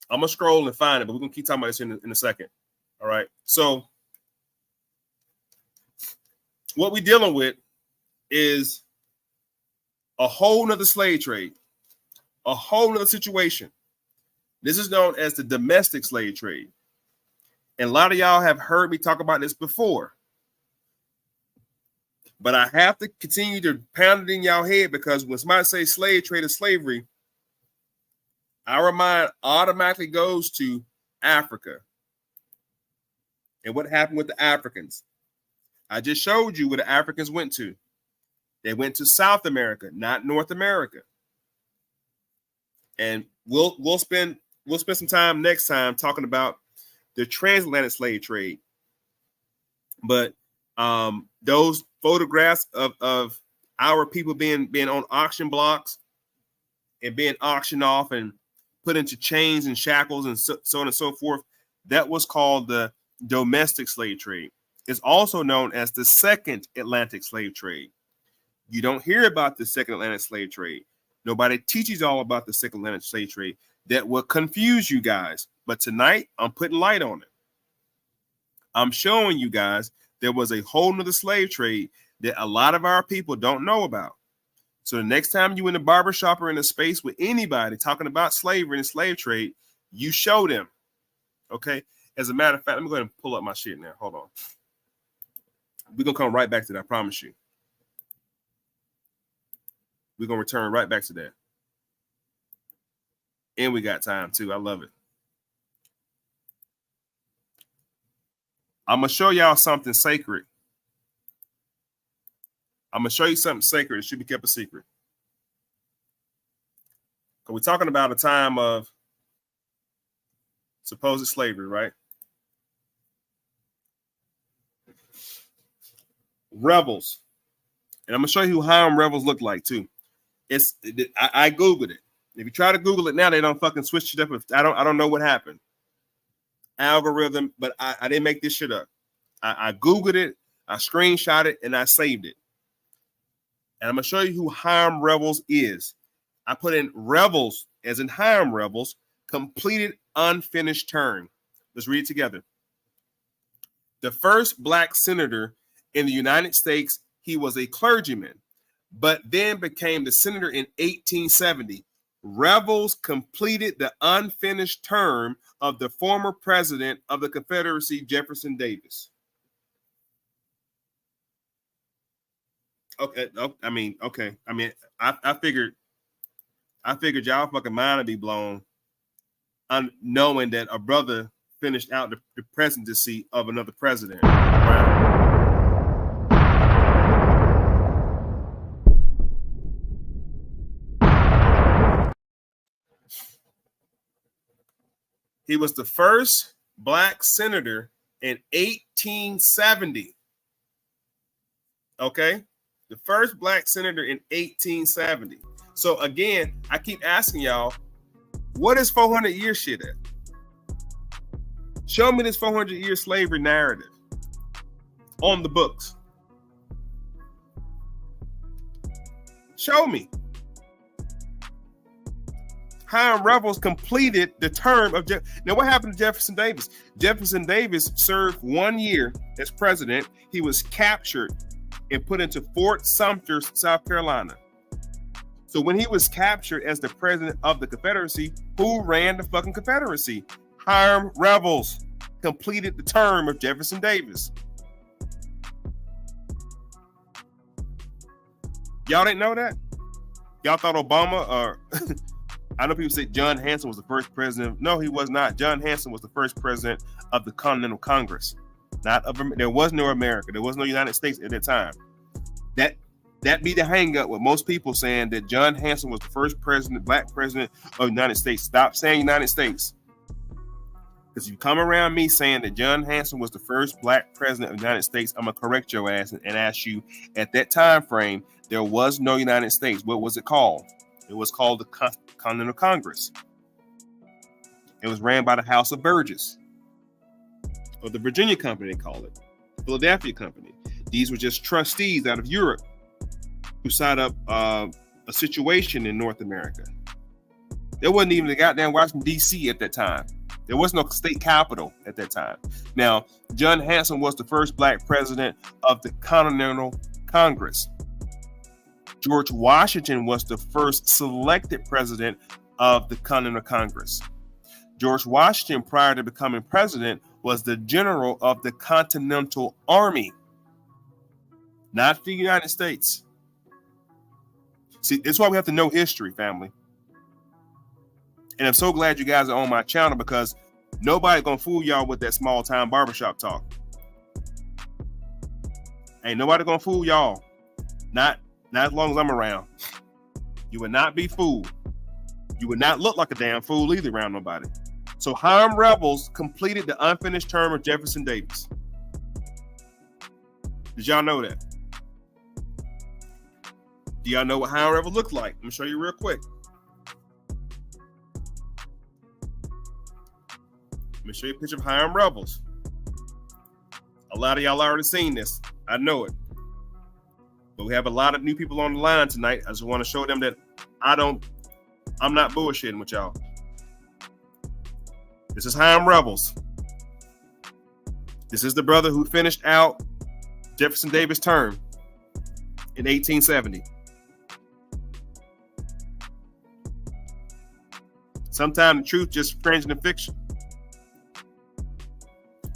I'm gonna scroll and find it, but we're gonna keep talking about this in a second. All right. So what we're dealing with is a whole nother slave trade, a whole nother situation. This is known as the domestic slave trade. And a lot of y'all have heard me talk about this before. But I have to continue to pound it in y'all head because when somebody say slave trade or slavery, our mind automatically goes to Africa. And what happened with the Africans? I just showed you where the Africans went to. They went to South America, not North America. And we'll spend we'll spend some time next time talking about the transatlantic slave trade. But those photographs of our people being on auction blocks and being auctioned off and put into chains and shackles and so on and so forth, that was called the domestic slave trade. It's also known as the second Atlantic slave trade. You don't hear about the second Atlantic slave trade. Nobody teaches all about the second Atlantic slave trade. That will confuse you guys. But tonight, I'm putting light on it. I'm showing you guys there was a whole nother slave trade that a lot of our people don't know about. So the next time you in the barbershop or in a space with anybody talking about slavery and slave trade, you show them. Okay? As a matter of fact, let me go ahead and pull up my shit now. Hold on. We're going to come right back to that, I promise you. We're going to return right back to that. And we got time, too. I love it. I'm going to show y'all something sacred. I'm going to show you something sacred. It should be kept a secret. Because we're talking about a time of supposed slavery, right? Rebels. And I'm going to show you how rebels look like, too. I Googled it. If you try to Google it now, they don't fucking switch it up. I don't know what happened. Algorithm, but I didn't make this shit up. I Googled it, I screenshot it, and I saved it. And I'm going to show you who Hiram Rebels is. I put in rebels, as in Hiram Rebels, completed unfinished term. Let's read it together. The first black senator in the United States, he was a clergyman, but then became the senator in 1870. Rebels completed the unfinished term of the former president of the Confederacy, Jefferson Davis. Okay, I figured y'all fucking mind would be blown on knowing that a brother finished out the presidency of another president. Right? He was the first black senator in 1870. Okay? The first black senator in 1870. So again, I keep asking y'all, what is 400 year shit at? Show me this 400 year slavery narrative on the books. Show me. Hiram Rebels completed the term of Now, what happened to Jefferson Davis? Jefferson Davis served 1 year as president. He was captured and put into Fort Sumter, South Carolina. So when he was captured as the president of the Confederacy, who ran the fucking Confederacy? Hiram Rebels completed the term of Jefferson Davis. Y'all didn't know that? Y'all thought Obama or I know people say John Hanson was the first president. No, he was not. John Hanson was the first president of the Continental Congress. There was no America. There was no United States at that time. That be the hang up with most people saying that John Hanson was the first president, black president of the United States. Stop saying United States. Because if you come around me saying that John Hanson was the first black president of the United States, I'm going to correct your ass and ask you, at that time frame, there was no United States. What was it called? It was called the Continental Congress. It was ran by the House of Burgess, or the Virginia Company, they call it, Philadelphia Company. These were just trustees out of Europe who set up a situation in North America. There wasn't even the goddamn Washington, D.C. at that time. There was no state capital at that time. Now, John Hanson was the first black president of the Continental Congress. George Washington was the first selected president of the Continental Congress. George Washington, prior to becoming president, was the general of the Continental Army, not the United States. See, that's why we have to know history, family. And I'm so glad you guys are on my channel, because nobody's gonna fool y'all with that small time barbershop talk. Ain't nobody gonna fool y'all. Not as long as I'm around. You will not be fooled. You would not look like a damn fool either around nobody. So Hiram Revels completed the unfinished term of Jefferson Davis. Did y'all know that? Do y'all know what Hiram Revels looked like? I'm gonna show you real quick. Let me show you a picture of Hiram Revels. A lot of y'all already seen this. I know it. But we have a lot of new people on the line tonight. I just want to show them that I'm not bullshitting with y'all. This is Hiram Revels. This is the brother who finished out Jefferson Davis' term in 1870. Sometimes the truth just stranger than fiction.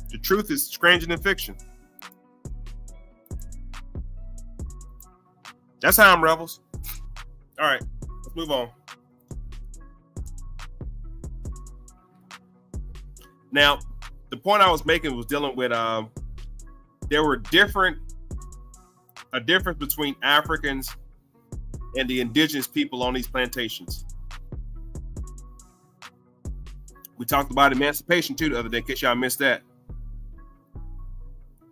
The truth is stranger than fiction. That's Hiram Revels. All right, let's move on. Now, the point I was making was dealing with there were a difference between Africans and the indigenous people on these plantations. We talked about emancipation too the other day, in case y'all missed that.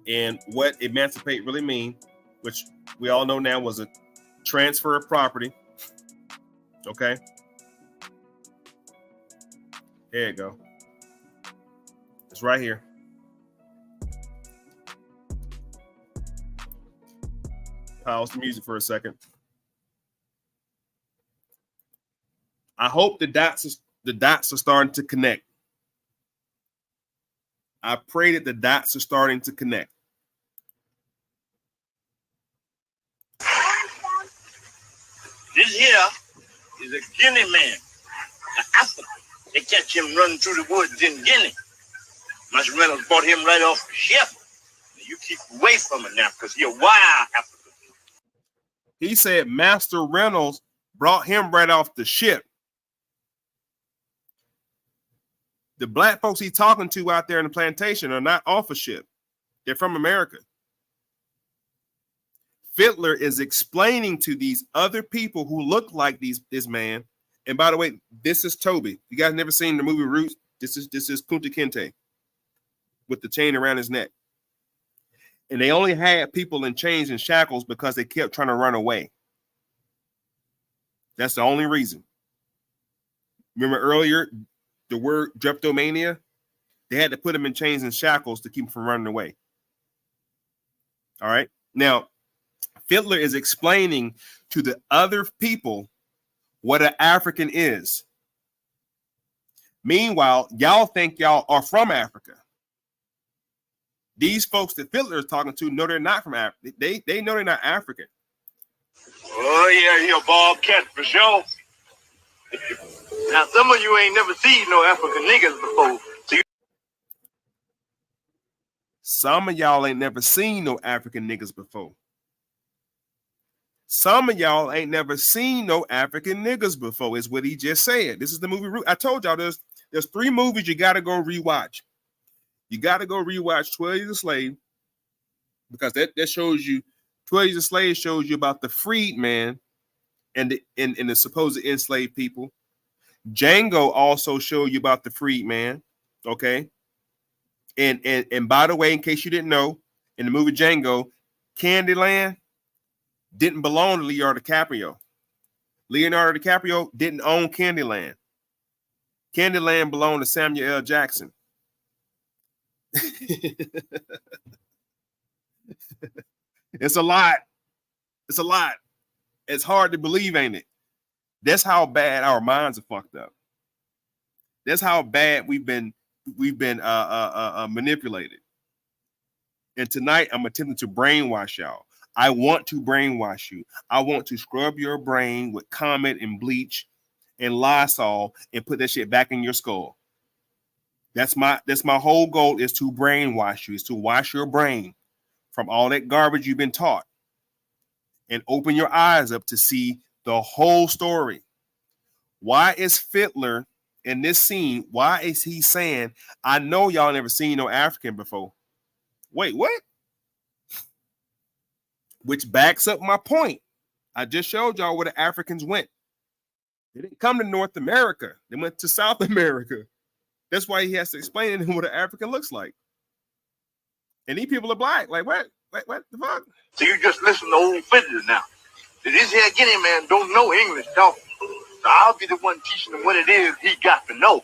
And what emancipate really mean, which we all know now was a transfer of property. Okay. There you go. It's right here. Pause the music for a second. I hope the dots are starting to connect. I pray that the dots are starting to connect. This here is a Guinea man, an African. They catch him running through the woods in Guinea. Master Reynolds bought him right off the ship. You keep away from him now because he's a wild African. He said Master Reynolds brought him right off the ship. The black folks he's talking to out there in the plantation are not off a ship. They're from America. Fiddler is explaining to these other people who look like this man. And by the way, this is Toby. You guys never seen the movie Roots? This is Kunta Kinte with the chain around his neck. And they only had people in chains and shackles because they kept trying to run away. That's the only reason. Remember earlier, the word drapetomania? They had to put them in chains and shackles to keep them from running away. All right. Now, Fiddler is explaining to the other people what an African is. Meanwhile, y'all think y'all are from Africa. These folks that Fiddler is talking to know they're not from Africa. They know they're not African. Oh, yeah, he a bobcat for sure. Now, some of you ain't never seen no African niggas before. Some of y'all ain't never seen no African niggas before. Some of y'all ain't never seen no African niggas before, is what he just said. This is the movie Root. I told y'all there's 3 movies you got to go rewatch. You got to go rewatch 12 Years a Slave because that shows you 12 Years a Slave shows you about the freedman and the supposed enslaved people. Django also showed you about the freedman. Okay. And by the way, in case you didn't know, in the movie Django, Candyland didn't belong to Leonardo DiCaprio. Leonardo DiCaprio didn't own Candyland. Candyland belonged to Samuel L. Jackson. It's a lot. It's a lot. It's hard to believe, ain't it? That's how bad our minds are fucked up. That's how bad we've been manipulated. And tonight I'm attempting to brainwash y'all. I want to brainwash you. I want to scrub your brain with Comet and bleach and Lysol and put that shit back in your skull. That's my whole goal, is to brainwash you, is to wash your brain from all that garbage you've been taught and open your eyes up to see the whole story. Why is Fiddler in this scene? Why is he saying, I know y'all never seen no African before? Wait, what? Which backs up my point. I just showed y'all where the Africans went. They didn't come to North America. They went to South America. That's why he has to explain to them what an African looks like. And these people are black. Like, what the fuck? So you just listen to old fidgets now. This here Guinea man don't know English talking. So I'll be the one teaching him what it is he got to know.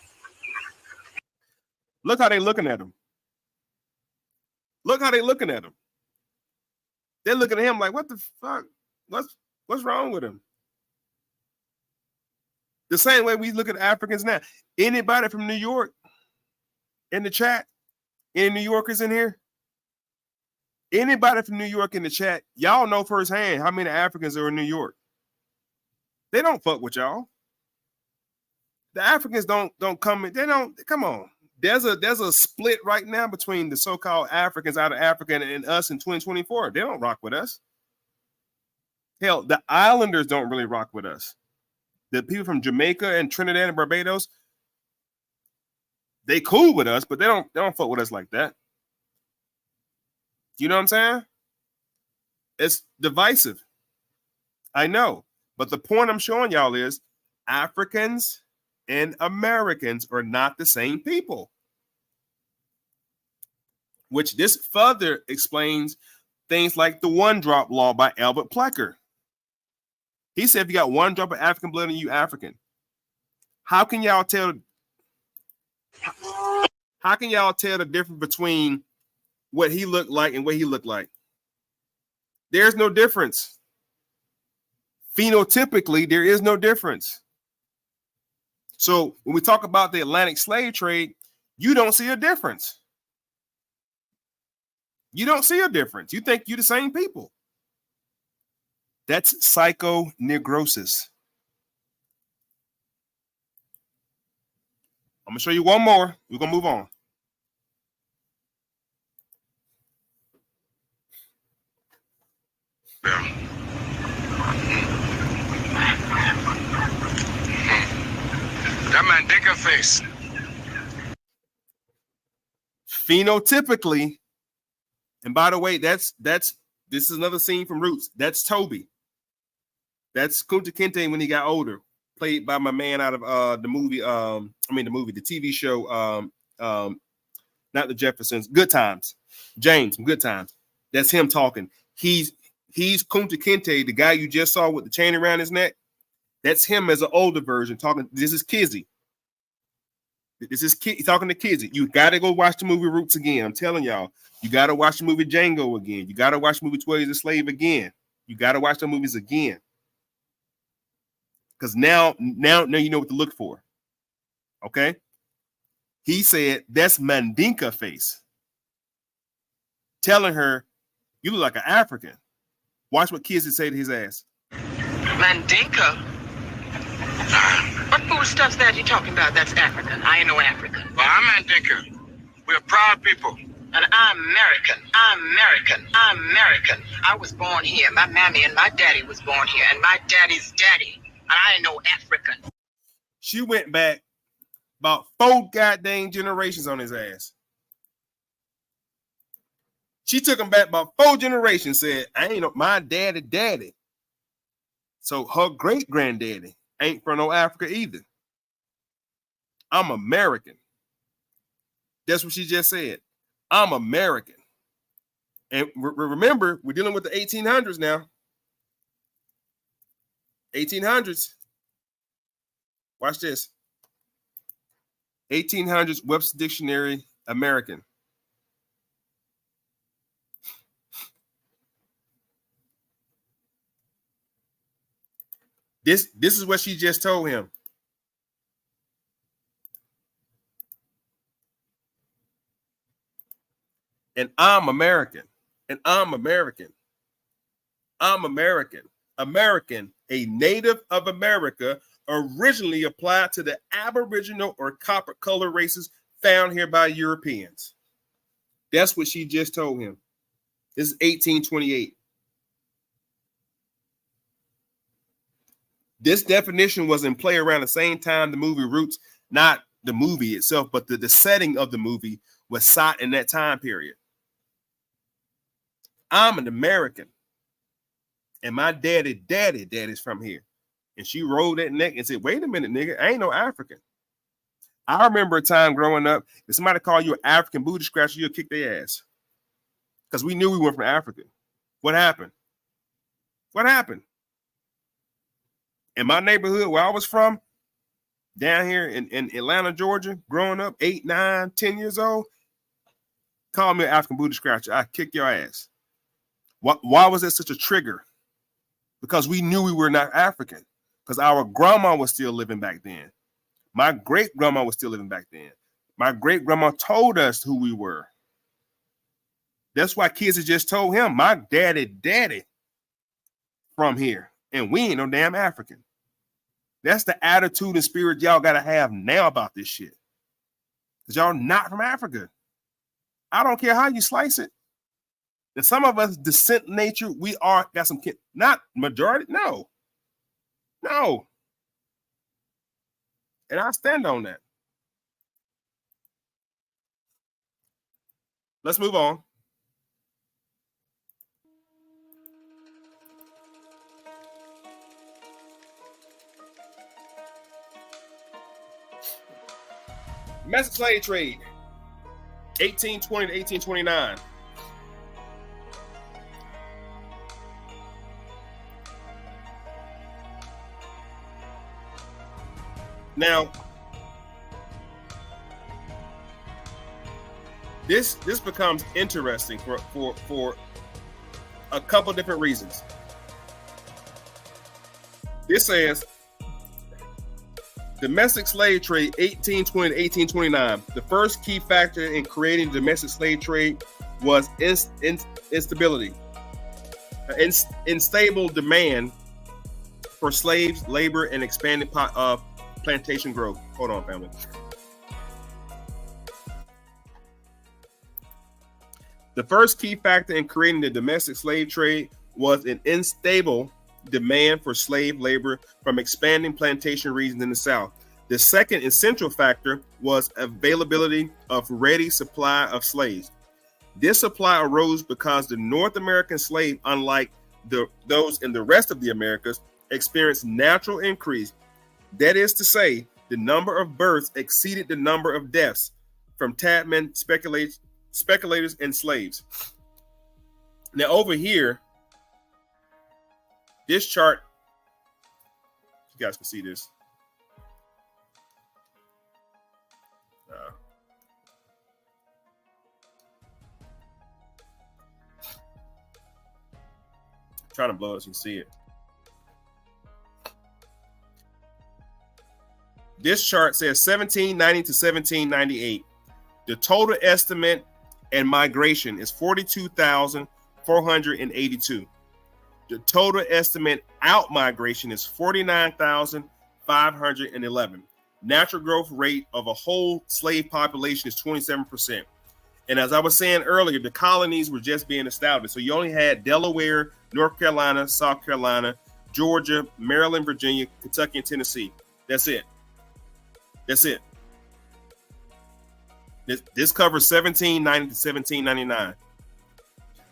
Look how they looking at him. Look how they looking at him. They're looking at him like, what the fuck? What's wrong with him? The same way we look at Africans now. Anybody from New York in the chat? Any New Yorkers in here? Anybody from New York in the chat? Y'all know firsthand how many Africans are in New York. They don't fuck with y'all. The Africans don't come in. They don't come on. There's a split right now between the so-called Africans out of Africa and us in 2024. They don't rock with us. Hell, the Islanders don't really rock with us. The people from Jamaica and Trinidad and Barbados, they cool with us, but they don't fuck with us like that. You know what I'm saying? It's divisive. I know. But the point I'm showing y'all is Africans and Americans are not the same people. Which this further explains things like the one drop law by Albert Plecker. He said if you got one drop of African blood in you, African. How can y'all tell the difference between what he looked like and what he looked like? There's no difference. Phenotypically, there is no difference. So when we talk about the Atlantic slave trade, you don't see a difference. You don't see a difference. You think you're the same people. That's psychonegrosis. I'm going to show you one more. We're going to move on. That man dick a face. Phenotypically, and by the way, this is another scene from Roots. That's Toby. That's Kunta Kinte when he got older, played by my man out of the TV show, not the Jeffersons, Good Times. James from Good Times. That's him talking. He's Kunta Kinte, the guy you just saw with the chain around his neck. That's him as an older version talking. This is Kizzy. This is talking to Kizzy. You got to go watch the movie Roots again. I'm telling y'all. You got to watch the movie Django again. You got to watch the movie 12 Years a Slave again. You got to watch the movies again. Because now you know what to look for. Okay? He said, that's Mandinka face. Telling her, you look like an African. Watch what Kizzy say to his ass. Mandinka? What foodstuff's that you talking about that's African? I ain't no African. Well, I'm Mandinka. We're proud people. And I'm American. I'm American. I'm American. I was born here. My mammy and my daddy was born here. And my daddy's daddy. And I ain't no African. She went back about 4 goddamn generations on his ass. She took him back about 4 generations, said, I ain't no my daddy. So her great granddaddy ain't from no Africa either. I'm American. That's what she just said. I'm American. And remember, we're dealing with the 1800s now. 1800s. Watch this. 1800s Webster Dictionary American. This is what she just told him. And I'm American. And I'm American. I'm American. American, a native of America, originally applied to the Aboriginal or copper color races found here by Europeans. That's what she just told him. This is 1828. This definition was in play around the same time the movie Roots, not the movie itself, but the setting of the movie was set in that time period. I'm an American. And my daddy's from here. And she rolled that neck and said, wait a minute, nigga, I ain't no African. I remember a time growing up, if somebody called you an African booty scratcher, you'll kick their ass. Because we knew we were from Africa. What happened? What happened? In my neighborhood where I was from, down here in Atlanta, Georgia, growing up, 8, 9, 10 years old, call me an African booty scratcher. I kick your ass. Why was that such a trigger? Because we knew we were not African. Because our grandma was still living back then. My great grandma was still living back then. My great grandma told us who we were. That's why kids had just told him, my daddy from here. And we ain't no damn African. That's the attitude and spirit y'all got to have now about this shit. Because y'all not from Africa. I don't care how you slice it. And some of us, descent nature, we are, got some kids. Not majority, no. No. And I stand on that. Let's move on. Domestic slave trade, 1820 to 1829. Now, this becomes interesting for a couple different reasons. This says domestic slave trade 1820 to 1829. The first key factor in creating the domestic slave trade was instability, unstable demand for slaves, labor, and expanded plantation growth. Hold on, family. The first key factor in creating the domestic slave trade was an unstable demand for slave labor from expanding plantation regions in the South. The second essential factor was availability of ready supply of slaves. This supply arose because the North American slave, unlike those in the rest of the Americas, experienced natural increase. That is to say, the number of births exceeded the number of deaths from Tubman speculators and slaves. Now over here, this chart, you guys can see this. Trying to blow it so you can see it. This chart says 1790 to 1798. The total estimate and migration is 42,482. The total estimate out migration is 49,511. Natural growth rate of a whole slave population is 27%. And as I was saying earlier, the colonies were just being established. So you only had Delaware, North Carolina, South Carolina, Georgia, Maryland, Virginia, Kentucky, and Tennessee. That's it. That's it. This covers 1790 to 1799.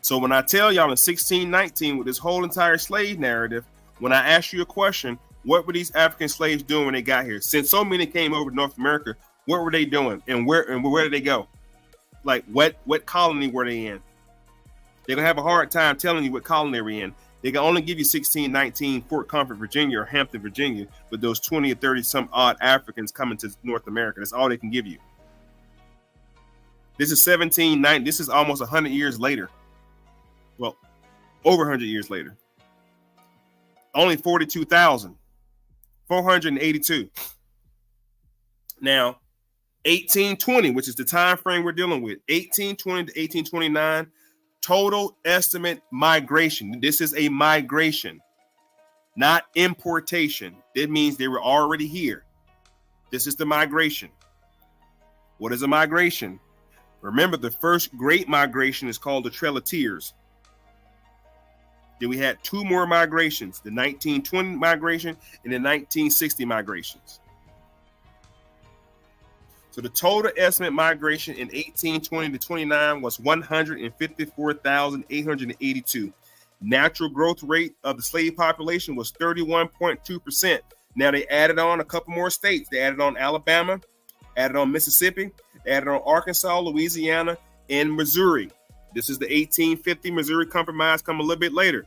So when I tell y'all in 1619 with this whole entire slave narrative, when I ask you a question, what were these African slaves doing when they got here? Since so many came over to North America, what were they doing? And where did they go? Like what colony were they in? They're gonna have a hard time telling you what colony they were in. They can only give you 1619 Fort Comfort, Virginia, or Hampton, Virginia, with those 20 or 30 some odd Africans coming to North America. That's all they can give you. This is 1790. This is almost 100 years later. Well, over 100 years later. Only 42,482. Now, 1820, which is the time frame we're dealing with, 1820 to 1829, total estimate migration. This is a migration, not importation. That means they were already here. This is the migration. What is a migration? Remember, the first great migration is called the Trail of Tears. Then we had two more migrations, the 1920 migration and the 1960 migrations. So the total estimate migration in 1820 to 29 was 154,882. Natural growth rate of the slave population was 31.2%. Now they added on a couple more states. They added on Alabama, added on Mississippi, added on Arkansas, Louisiana, and Missouri. This is the 1850 Missouri Compromise, come a little bit later.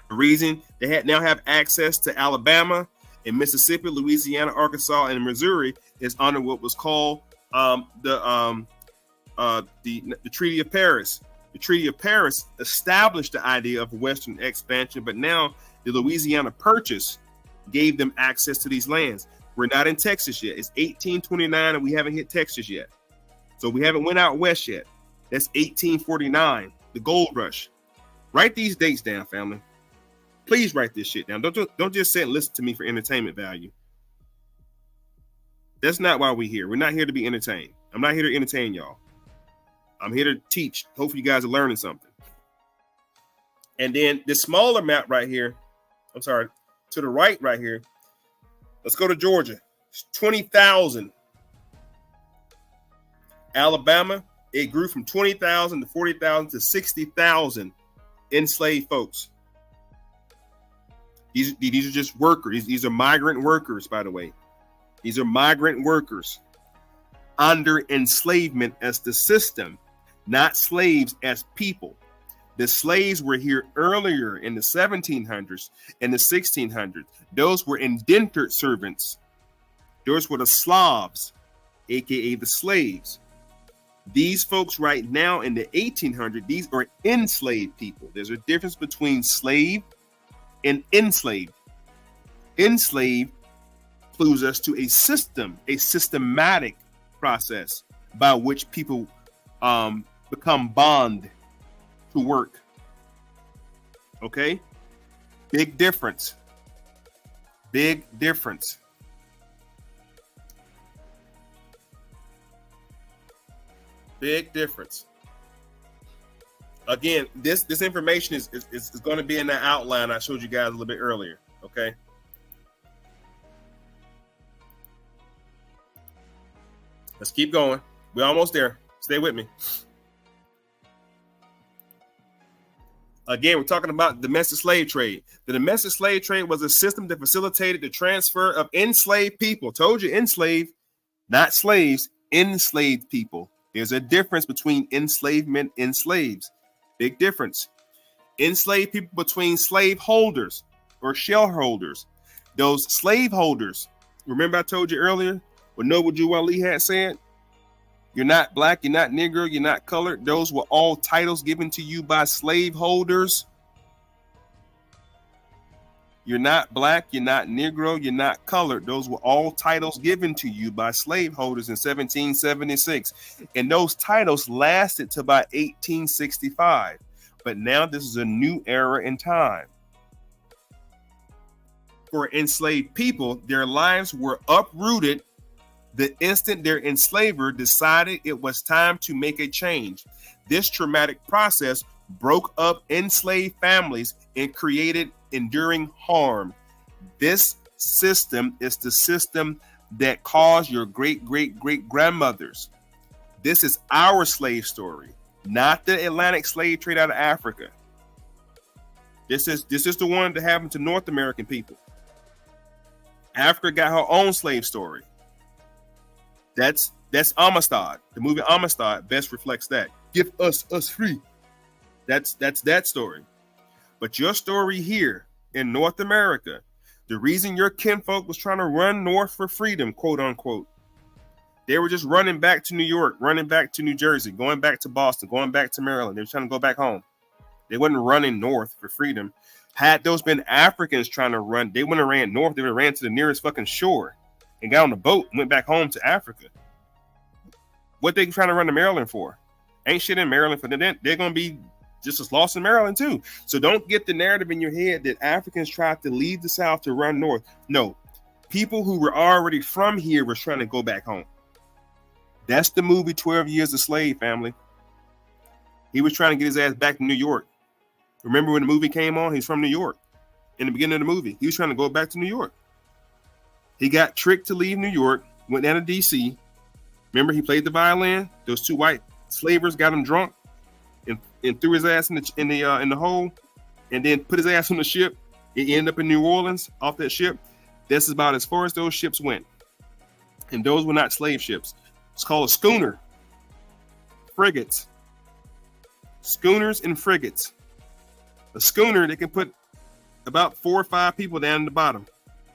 The reason they now have access to Alabama and Mississippi, Louisiana, Arkansas, and Missouri is under what was called the Treaty of Paris. The Treaty of Paris established the idea of Western expansion, but now the Louisiana Purchase gave them access to these lands. We're not in Texas yet. It's 1829 and we haven't hit Texas yet. So we haven't went out west yet. That's 1849, the gold rush. Write these dates down, family. Please write this shit down. Don't just sit and listen to me for entertainment value. That's not why we're here. We're not here to be entertained. I'm not here to entertain y'all. I'm here to teach. Hopefully you guys are learning something. And then this smaller map right here, I'm sorry, to the right right here, let's go to Georgia. It's 20,000. Alabama, it grew from 20,000 to 40,000 to 60,000 enslaved folks. These are just workers. These are migrant workers, by the way. These are migrant workers under enslavement as the system, not slaves as people. The slaves were here earlier in the 1700s and the 1600s. Those were indentured servants. Those were the Slavs, aka the slaves. These folks right now in the 1800s, these are enslaved people. There's a difference between slave and enslaved. Enslaved clues us to a system, a systematic process by which people become bond to work. Okay? Big difference. Big difference. Big difference. Again, this information is going to be in that outline I showed you guys a little bit earlier. Okay. Let's keep going. We're almost there. Stay with me. Again, we're talking about domestic slave trade. The domestic slave trade was a system that facilitated the transfer of enslaved people. Told you, enslaved, not slaves, enslaved people. There's a difference between enslavement and slaves. Big difference. Enslaved people between slave holders or shareholders. Those slave holders, remember I told you earlier what Noble Jew Ali had said? You're not black, you're not Negro, you're not colored. Those were all titles given to you by slave holders. You're not black, you're not Negro, you're not colored. Those were all titles given to you by slaveholders in 1776. And those titles lasted to about 1865. But now this is a new era in time. For enslaved people, their lives were uprooted the instant their enslaver decided it was time to make a change. This traumatic process broke up enslaved families and created enduring harm. This system is the system that caused your great-great-great-grandmothers. This is our slave story, not the Atlantic slave trade out of Africa. This is the one that happened to North American people. Africa got her own slave story. That's Amistad. The movie Amistad best reflects that. Give us free. That's that story. But your story here in North America, the reason your kinfolk was trying to run north for freedom, quote unquote, they were just running back to New York, running back to New Jersey, going back to Boston, going back to Maryland. They were trying to go back home. They wasn't running north for freedom. Had those been Africans trying to run, they wouldn't have ran north. They would have ran to the nearest fucking shore and got on the boat and went back home to Africa. What they trying to run to Maryland for? Ain't shit in Maryland for them. They're going to be just as lost in Maryland too. So don't get the narrative in your head that Africans tried to leave the South to run north. No, people who were already from here were trying to go back home. That's the movie 12 Years a Slave, family. He was trying to get his ass back to New York. Remember when the movie came on? He's from New York. In the beginning of the movie, he was trying to go back to New York. He got tricked to leave New York, went down to D.C. Remember, he played the violin. Those two white slavers got him drunk and threw his ass in the hole, and then put his ass on the ship. It ended up in New Orleans off that ship. That's about as far as those ships went, and those were not slave ships. It's called a schooner. Frigates, schooners, and frigates. A schooner, they can put about 4 or 5 people down in the bottom,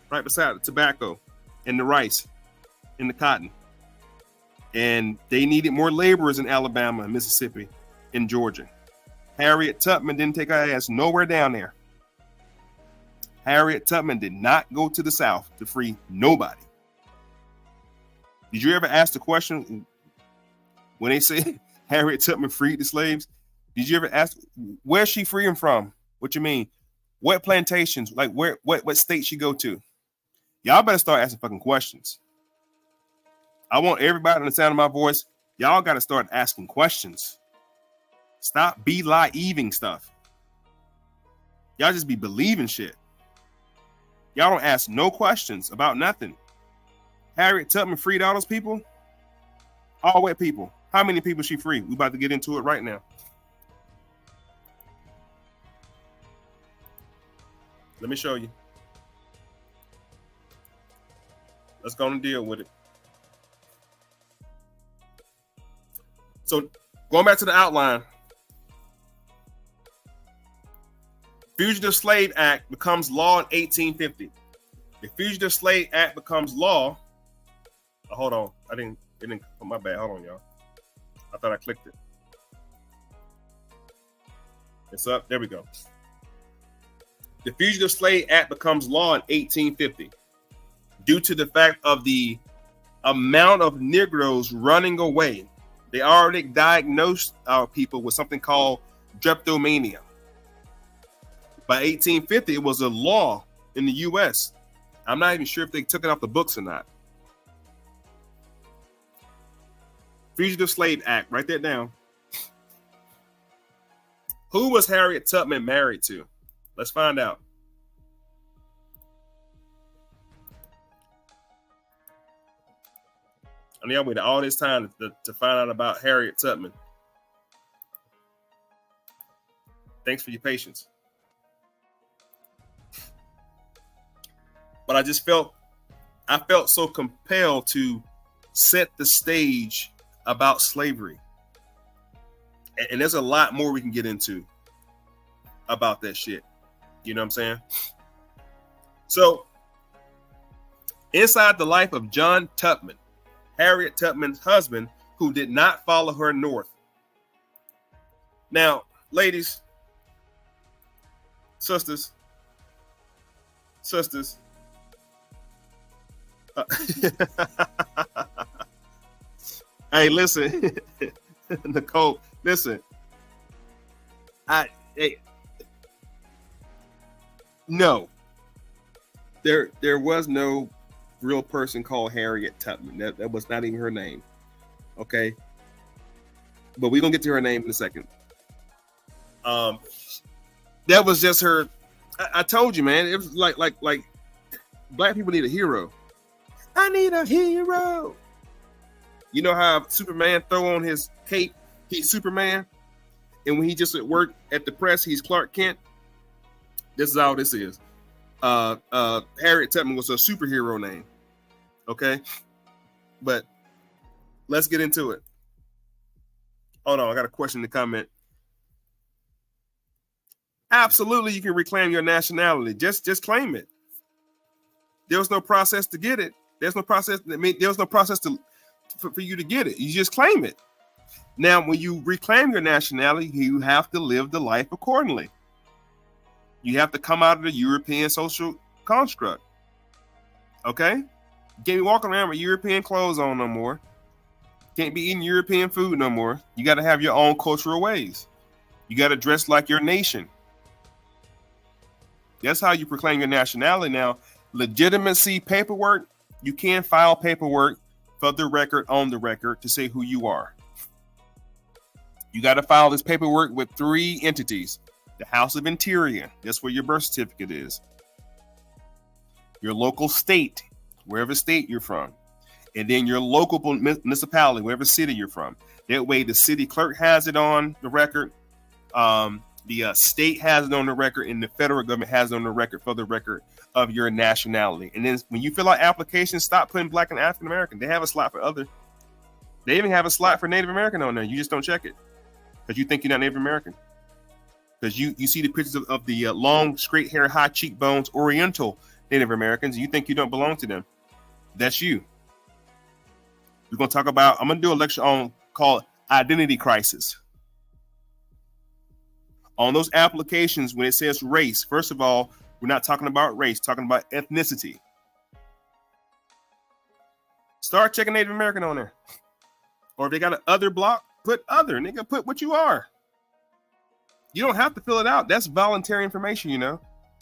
right beside the tobacco and the rice and the cotton. And they needed more laborers in Alabama and Mississippi and Georgia. Harriet Tubman didn't take her ass nowhere down there. Harriet Tubman did not go to the South to free nobody. Did you ever ask the question when they say Harriet Tubman freed the slaves? Did you ever ask where's she freeing from? What you mean? What plantations? Like what state she go to? Y'all better start asking fucking questions. I want everybody on the sound of my voice. Y'all got to start asking questions. Stop be-lie-eving stuff. Y'all just be believing shit. Y'all don't ask no questions about nothing. Harriet Tubman freed all those people? All white people. How many people she freed? We about to get into it right now. Let me show you. Let's go and deal with it. So going back to the outline, Fugitive Slave Act becomes law in 1850. The Fugitive Slave Act becomes law. Oh, hold on. It didn't put my bad. Hold on, y'all. I thought I clicked it. It's up. There we go. The Fugitive Slave Act becomes law in 1850 due to the fact of the amount of Negroes running away. They already diagnosed our people with something called drapetomania. By 1850, it was a law in the U.S. I'm not even sure if they took it off the books or not. Fugitive Slave Act, write that down. Who was Harriet Tubman married to? Let's find out. I mean, I waited all this time to find out about Harriet Tubman. Thanks for your patience. But I felt so compelled to set the stage about slavery. And there's a lot more we can get into about that shit. You know what I'm saying? So, inside the life of John Tubman, Harriet Tubman's husband, who did not follow her north. Now, ladies, sisters, hey, listen, Nicole, listen. No, there was no real person called Harriet Tubman. That was not even her name. Okay, but we're gonna get to her name in a second. That was just her. I told you, man. It was like black people need a hero. I need a hero. You know how Superman throw on his cape? He's Superman, and when he just at work at the press, he's Clark Kent. This is all this is. Harriet Tubman was a superhero name. Okay, but let's get into it. Hold on, I got a question in the comment. Absolutely, you can reclaim your nationality. Just claim it. There was no process to get it. There's no process. I mean, there was no process for you to get it. You just claim it. Now, when you reclaim your nationality, you have to live the life accordingly. You have to come out of the European social construct. Okay? You can't be walking around with European clothes on no more. Can't be eating European food no more. You got to have your own cultural ways. You got to dress like your nation. That's how you proclaim your nationality. Now, legitimacy paperwork, you can file paperwork for the record, on the record, to say who you are. You got to file this paperwork with 3 entities. The House of Interior, that's where your birth certificate is. Your local state, wherever state you're from. And then your local municipality, wherever city you're from. That way the city clerk has it on the record The state has it on the record, and the federal government has it on the record for the record of your nationality. And then when you fill out applications, stop putting Black and African American. They have a slot for other. They even have a slot for Native American on there. You just don't check it because you think you're not Native American. Because you see the pictures of the long, straight hair, high cheekbones, Oriental Native Americans, and you think you don't belong to them. That's you. We're going to talk about, I'm going to do a lecture on called Identity Crisis. On those applications, when it says race, first of all, we're not talking about race, talking about ethnicity. Start checking Native American on there. Or if they got an other block, put other. Nigga, put what you are. You don't have to fill it out. That's voluntary information, you know.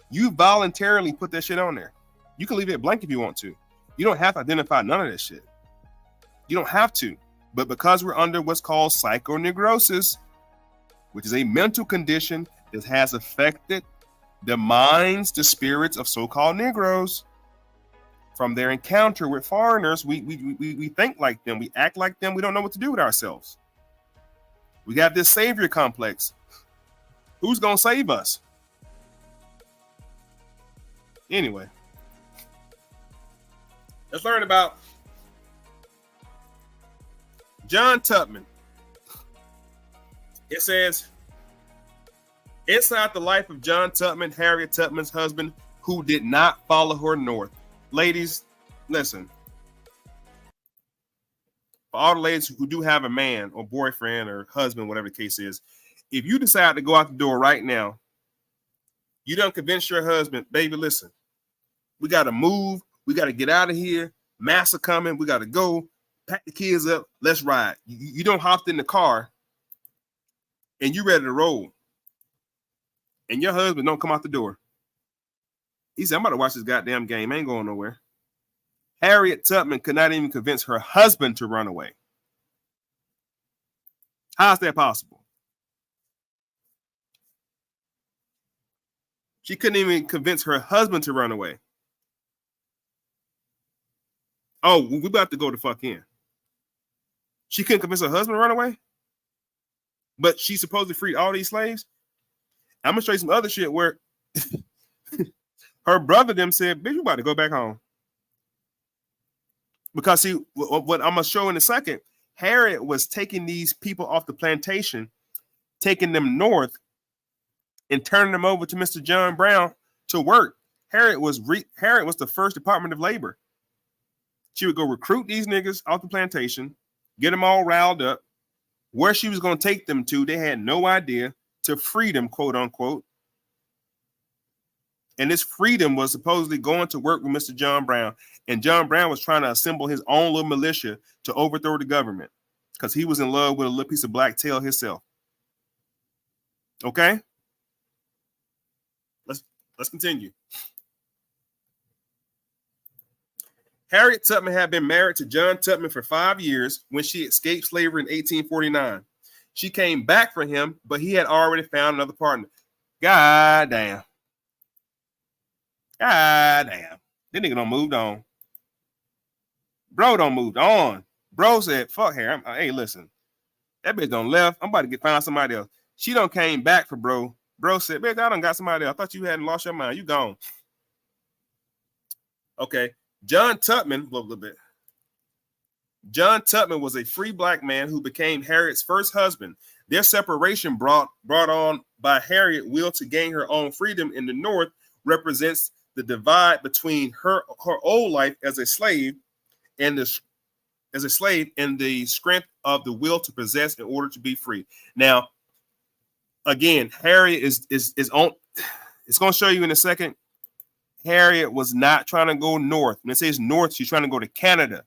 You voluntarily put that shit on there. You can leave it blank if you want to. You don't have to identify none of that shit. You don't have to. But because we're under what's called psychoneurosis, which is a mental condition that has affected the minds, the spirits of so-called Negroes, from their encounter with foreigners, we think like them, we act like them, we don't know what to do with ourselves. We got this savior complex. Who's gonna save us? Anyway, let's learn about John Tubman. It says, inside the life of John Tubman, Harriet Tubman's husband, who did not follow her north. Ladies, listen. For all the ladies who do have a man or boyfriend or husband, whatever the case is, if you decide to go out the door right now, you done convince your husband, baby, listen, we got to move. We got to get out of here. Massa coming. We got to go. Pack the kids up. Let's ride. You don't hop in the car and you ready to roll. And your husband don't come out the door. He said, I'm about to watch this goddamn game. I ain't going nowhere. Harriet Tubman could not even convince her husband to run away. How is that possible? She couldn't even convince her husband to run away. Oh, we about to go the fuck in. She couldn't convince her husband to run away? But she's supposed to free all these slaves? I'm going to show you some other shit where her brother them said, bitch, you about to go back home. Because see, what I'm going to show in a second, Harriet was taking these people off the plantation, taking them north, and turning them over to Mr. John Brown to work. Harriet was the first Department of Labor. She would go recruit these niggas off the plantation, get them all riled up. Where she was going to take them to, they had no idea, to freedom, quote unquote. And this freedom was supposedly going to work with Mr. John Brown. And John Brown was trying to assemble his own little militia to overthrow the government because he was in love with a little piece of black tail himself. Okay? Let's continue. Harriet Tubman had been married to John Tubman for 5 years when she escaped slavery in 1849. She came back for him, but he had already found another partner. God damn. God damn. This nigga done moved on. Bro done moved on. Bro said, fuck her. Hey, listen. That bitch done left. I'm about to find somebody else. She done came back for bro. Bro said, bitch, I done got somebody else. I thought you hadn't lost your mind. You gone. Okay. John Tubman, a little bit. John Tubman was a free black man who became Harriet's first husband. Their separation brought on by Harriet's will to gain her own freedom in the North represents the divide between her old life as a slave and the strength of the will to possess in order to be free. Now, again, Harriet is on. It's going to show you in a second. Harriet was not trying to go north. When it says north, she's trying to go to Canada.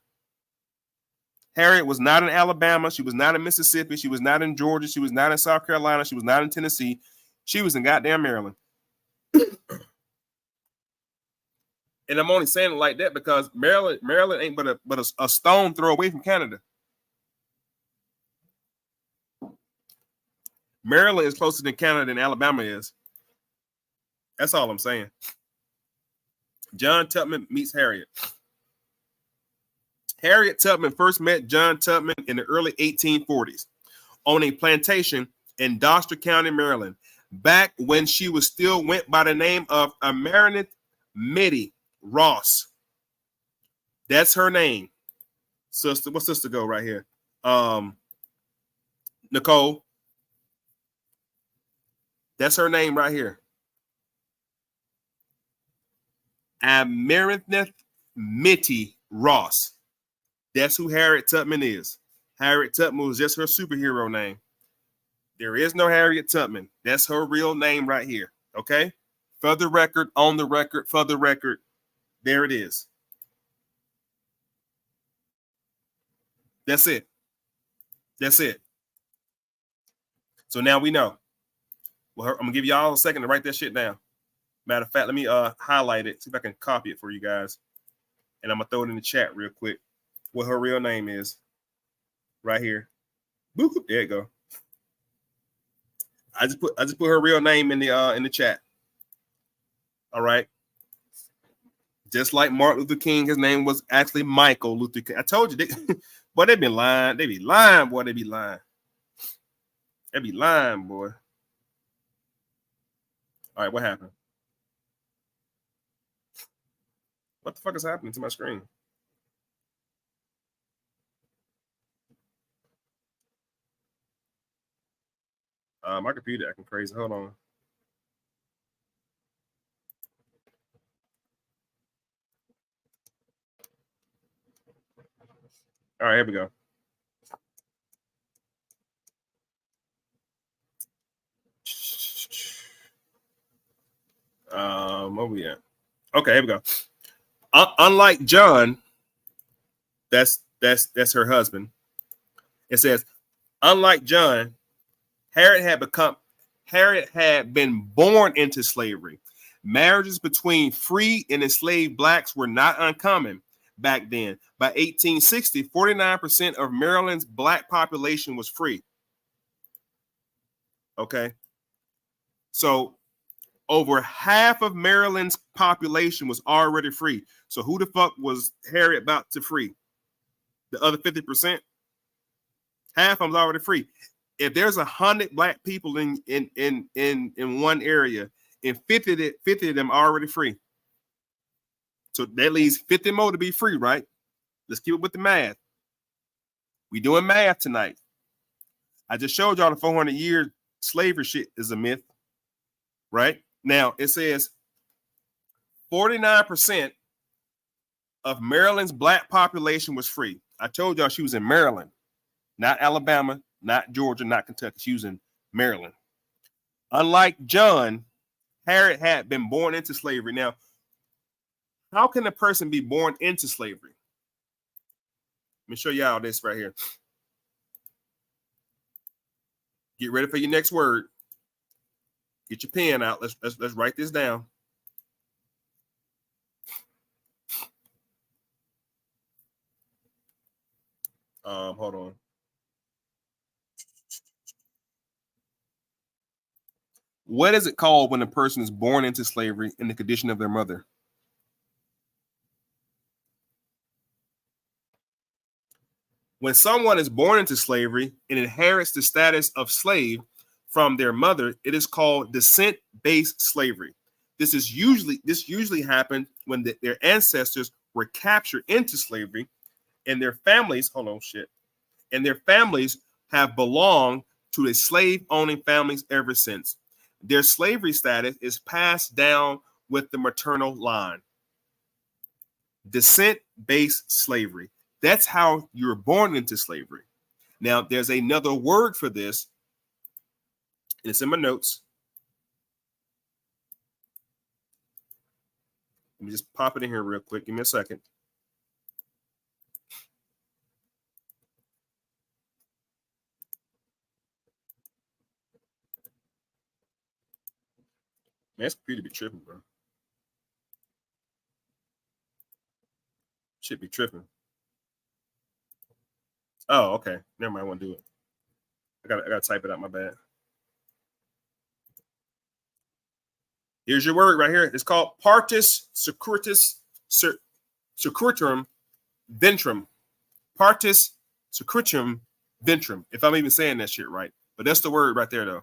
Harriet was not in Alabama. She was not in Mississippi. She was not in Georgia. She was not in South Carolina. She was not in Tennessee. She was in goddamn Maryland. And I'm only saying it like that because Maryland ain't but a stone throw away from Canada. Maryland is closer than Canada than Alabama is. That's all I'm saying. John Tubman meets Harriet. Harriet Tubman first met John Tubman in the early 1840s on a plantation in Doster County, Maryland, back when she was still went by the name of Harriet Mitty Ross. That's her name. Sister, what sister go right here? Nicole. That's her name right here. Harriet Mitty Ross. That's who Harriet Tubman is. Harriet Tubman was just her superhero name. There is no Harriet Tubman. That's her real name right here. Okay? For the record, on the record, for the record, there it is. That's it. That's it. So now we know. Well, I'm gonna give y'all a second to write that shit down. Matter of fact, let me highlight it, see if I can copy it for you guys. And I'm gonna throw it in the chat real quick. What her real name is. Right here. Boop, there you go. I just put her real name in the chat. All right. Just like Martin Luther King, his name was actually Michael Luther King. I told you, boy, they been lying. They be lying, boy. They be lying. They be lying, boy. All right, what happened? What the fuck is happening to my screen? My computer acting crazy. Hold on. All right, here we go. Where we at? Okay, here we go. Unlike John, that's her husband. It says, unlike John, Harriet had been born into slavery. Marriages between free and enslaved blacks were not uncommon back then. By 1860, 49% of Maryland's black population was free. Okay. So over half of Maryland's population was already free. So who the fuck was Harriet about to free? The other 50%? Half of them's already free. If there's 100 black people in one area, and 50 of them are already free. So that leaves 50 more to be free, right? Let's keep it with the math. We doing math tonight. I just showed y'all the 400-year slavery shit is a myth, right? Now, it says 49% of Maryland's black population was free. I told y'all she was in Maryland, not Alabama, not Georgia, not Kentucky. She was in Maryland. Unlike John, Harriet had been born into slavery. Now, how can a person be born into slavery? Let me show y'all this right here. Get ready for your next word. Get your pen out. Let's write this down. Hold on. What is it called when a person is born into slavery in the condition of their mother? When someone is born into slavery and inherits the status of slave from their mother, it is called descent-based slavery. This usually happened when their ancestors were captured into slavery, and their families, and their families have belonged to the slave-owning families ever since. Their slavery status is passed down with the maternal line. Descent-based slavery. That's how you're born into slavery. Now, there's another word for this, and it's in my notes. Let me just pop it in here real quick. Give me a second. Man, this computer be tripping, bro. Should be tripping. Oh, okay. Never mind. I won't do it. I gotta type it out. My bad. Here's your word right here. It's called partus secretum ventrum. Partus secretum ventrum. If I'm even saying that shit right. But that's the word right there, though.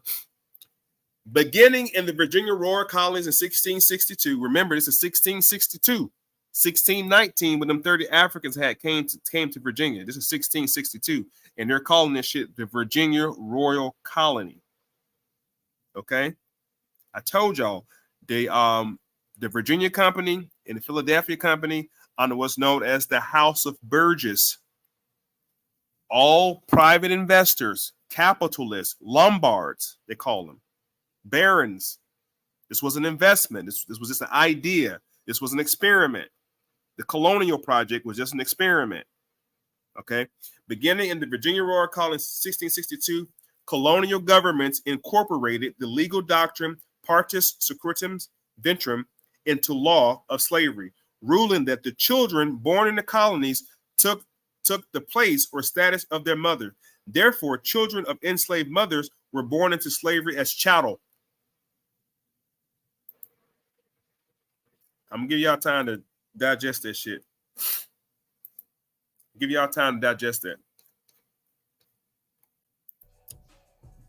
Beginning in the Virginia Royal Colonies in 1662. Remember, this is 1662. 1619, when them 30 Africans came to Virginia. This is 1662. And they're calling this shit the Virginia Royal Colony. Okay? I told y'all, the Virginia Company and the Philadelphia Company under what's known as the House of Burgess. All private investors, capitalists, Lombards, they call them. Barons. This was an investment. This was just an idea. This was an experiment. The colonial project was just an experiment. Okay. Beginning in the Virginia Royal Colonies 1662, colonial governments incorporated the legal doctrine Partus Secretum Ventrum into law of slavery, ruling that the children born in the colonies took the place or status of their mother. Therefore, children of enslaved mothers were born into slavery as chattel. I'm gonna give y'all time to digest that shit. Give y'all time to digest that.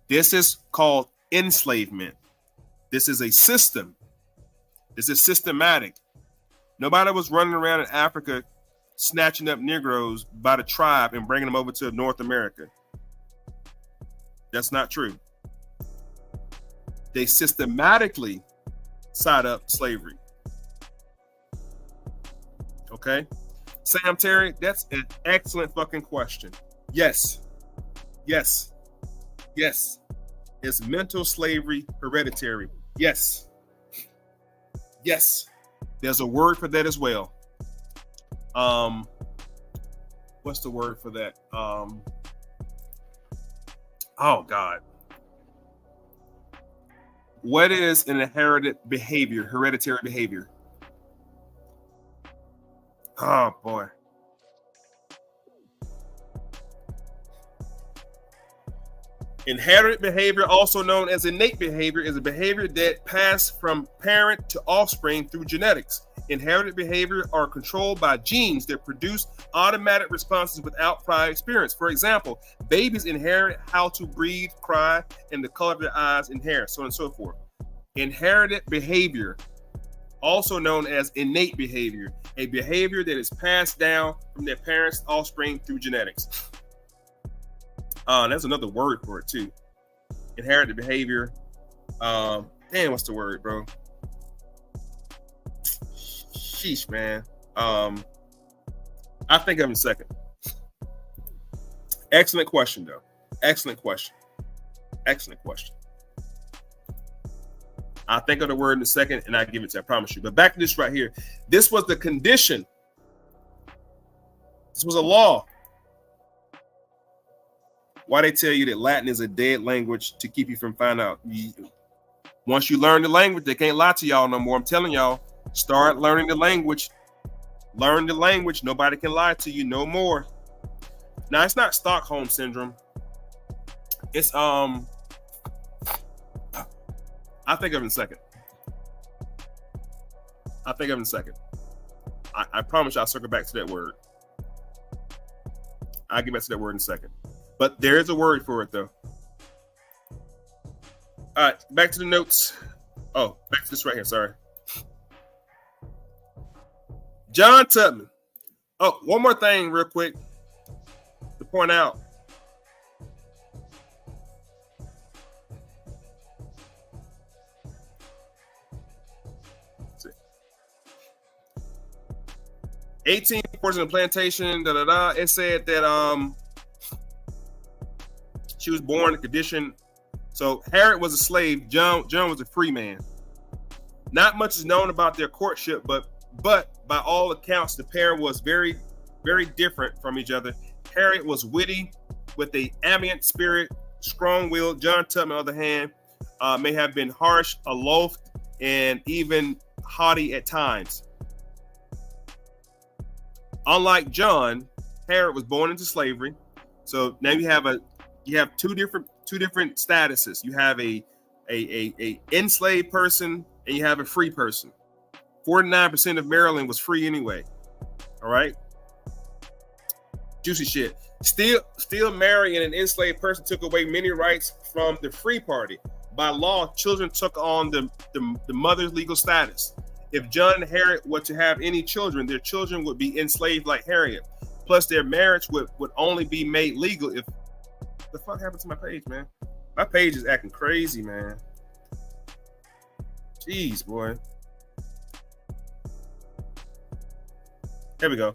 This is called enslavement. This is a system. This is systematic. Nobody was running around in Africa snatching up Negroes by the tribe and bringing them over to North America. That's not true. They systematically side up slavery. Okay? Sam Terry, that's an excellent fucking question. Yes. Yes. Yes. Is mental slavery hereditary? Yes. Yes. There's a word for that as well. What's the word for that? Oh God. What is an inherited behavior, hereditary behavior? Oh boy. Inherited behavior, also known as innate behavior, is a behavior that passed from parent to offspring through genetics. Inherited behavior are controlled by genes that produce automatic responses without prior experience. For example, babies inherit how to breathe, cry, and the color of their eyes and hair, so on and so forth. Inherited behavior, also known as innate behavior, a behavior that is passed down from their parents to offspring through genetics. There's another word for it too. Inherited behavior. Damn, what's the word, bro? Sheesh, man. I'll think of it in a second. Excellent question, though. Excellent question. Excellent question. I'll think of the word in a second and I'll give it to you, I promise you. But back to this right here. This was the condition. This was a law. Why they tell you that Latin is a dead language to keep you from finding out. Once you learn the language, they can't lie to y'all no more. I'm telling y'all, start learning the language. Learn the language. Nobody can lie to you no more. Now, it's not Stockholm syndrome. It's I'll think of it in a second. I'll think of it in a second. I promise you I'll circle back to that word. I'll get back to that word in a second. But there is a word for it, though. All right, back to the notes. Oh, back to this right here. Sorry. John Tubman. Oh, one more thing real quick to point out. Let's see. 18 years in the plantation, It said that she was born in a condition. So Harriet was a slave. John was a free man. Not much is known about their courtship, but by all accounts, the pair was very, very different from each other. Harriet was witty with a ambient spirit, strong-willed. John Tubman, on the other hand, may have been harsh, aloof, and even haughty at times. Unlike John, Harriet was born into slavery. So now you have two different statuses. You have a enslaved person and you have a free person. 49% of Maryland was free anyway. All right. Juicy shit. Still marrying an enslaved person took away many rights from the free party. By law, children took on the mother's legal status. If John and Harriet were to have any children, their children would be enslaved like Harriet. Plus, their marriage would only be made legal if... The fuck happened to my page, man? My page is acting crazy, man. Jeez, boy. Here we go.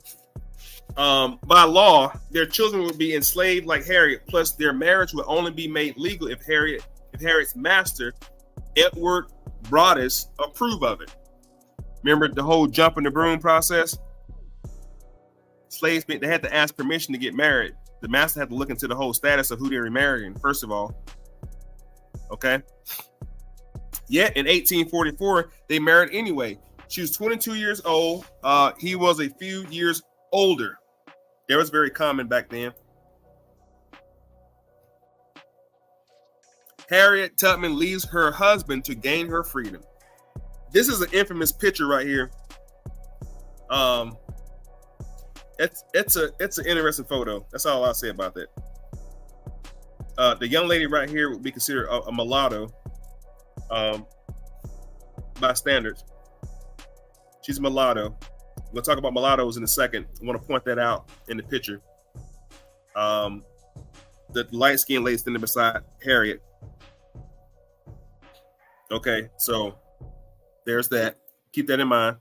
By law, their children would be enslaved like Harriet. Plus, their marriage would only be made legal if Harriet's master, Edward Broadus, approved of it. Remember the whole jump in the broom process? Slaves, they had to ask permission to get married. The master had to look into the whole status of who they were marrying, first of all. Okay. Yet in 1844, they married anyway. She was 22 years old. He was a few years older. That was very common back then. Harriet Tubman leaves her husband to gain her freedom. This is an infamous picture right here. It's an interesting photo. That's all I'll say about that. The young lady right here would be considered a mulatto by standards. She's a mulatto. We'll talk about mulattoes in a second. I want to point that out in the picture. The light-skinned lady standing beside Harriet. Okay, so there's that. Keep that in mind.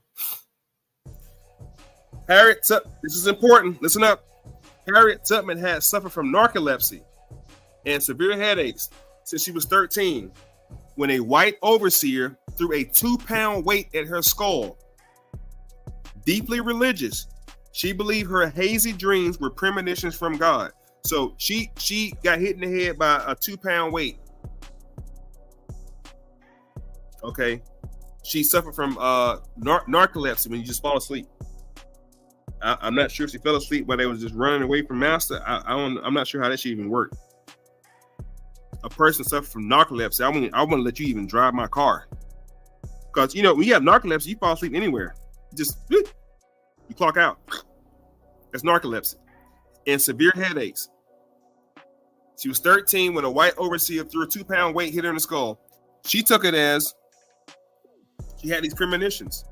Harriet Tubman, this is important. Listen up. Harriet Tubman had suffered from narcolepsy and severe headaches since she was 13, when a white overseer threw a 2-pound weight at her skull. Deeply religious, she believed her hazy dreams were premonitions from God. So she got hit in the head by a 2-pound weight. Okay, she suffered from narcolepsy, when you just fall asleep. I'm not sure if she fell asleep while they was just running away from master. I'm not sure how that should even work. A person suffers from narcolepsy. I wouldn't let you even drive my car, because when you have narcolepsy, you fall asleep anywhere. You clock out. That's narcolepsy. And severe headaches. She was 13 when a white overseer threw a 2-pound weight, hit her in the skull. She took it as she had these premonitions.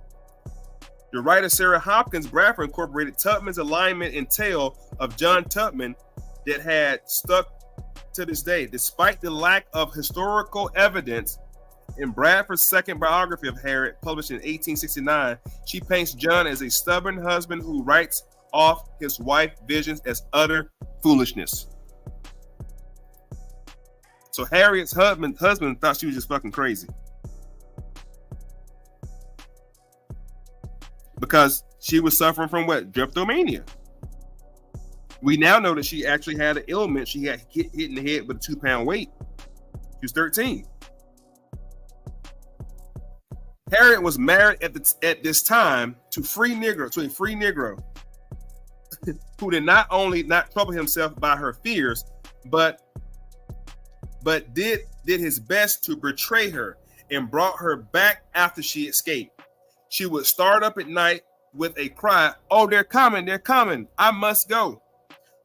The writer Sarah Hopkins Bradford incorporated Tubman's alignment and tale of John Tubman that had stuck to this day. Despite the lack of historical evidence, in Bradford's second biography of Harriet, published in 1869, she paints John as a stubborn husband who writes off his wife's visions as utter foolishness. So Harriet's husband thought she was just fucking crazy, because she was suffering from what? Drapetomania. We now know that she actually had an ailment. She got hit in the head with a 2-pound weight. She was 13. Harriet was married at this time to a free Negro who did not only not trouble himself by her fears, but did his best to betray her and brought her back after she escaped. She would start up at night with a cry, "Oh, they're coming, I must go."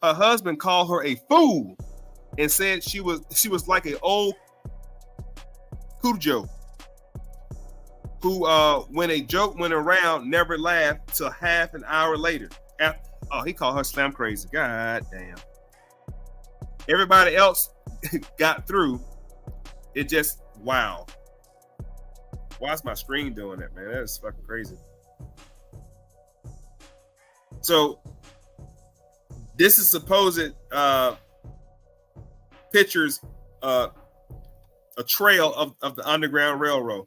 Her husband called her a fool and said she was like an old Cujo who, when a joke went around, never laughed till half an hour later. He called her slam crazy. God damn. Everybody else got through. It just, wow. Why is my screen doing that, man? That is fucking crazy. So this is supposed pictures, a trail of the Underground Railroad.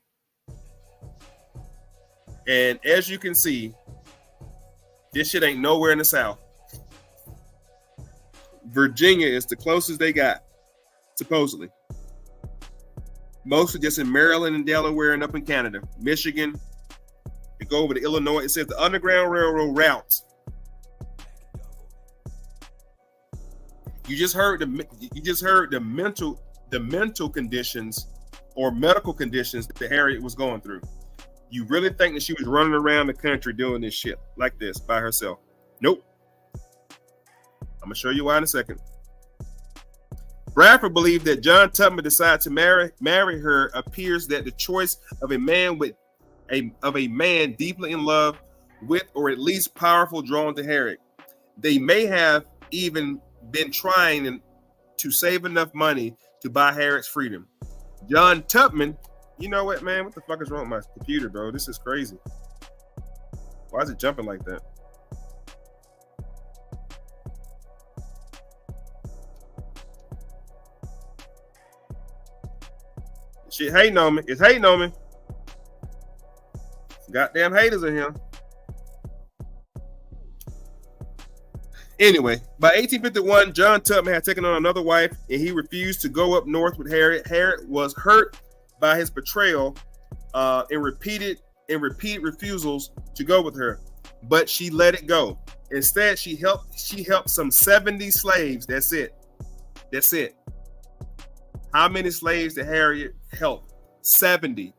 And as you can see, this shit ain't nowhere in the South. Virginia is the closest they got, supposedly. Most are just in Maryland and Delaware and up in Canada. Michigan, you go over to Illinois. It says the Underground Railroad routes. You just heard the mental conditions or medical conditions that Harriet was going through. You really think that she was running around the country doing this shit like this by herself? Nope. I'm gonna show you why in a second. Bradford believed that John Tubman decided to marry her appears that the choice of a man deeply in love with, or at least powerful, drawn to Harriet. They may have even been trying to save enough money to buy Harriet's freedom. John Tubman, you know what, man? What the fuck is wrong with my computer, bro? This is crazy. Why is it jumping like that? Shit hating on me. It's hating on me. Goddamn haters in here. Anyway, by 1851, John Tubman had taken on another wife, and he refused to go up north with Harriet. Harriet was hurt by his betrayal and repeated refusals to go with her, but she let it go. Instead, she helped some 70 slaves. That's it. How many slaves did Harriet help? 70.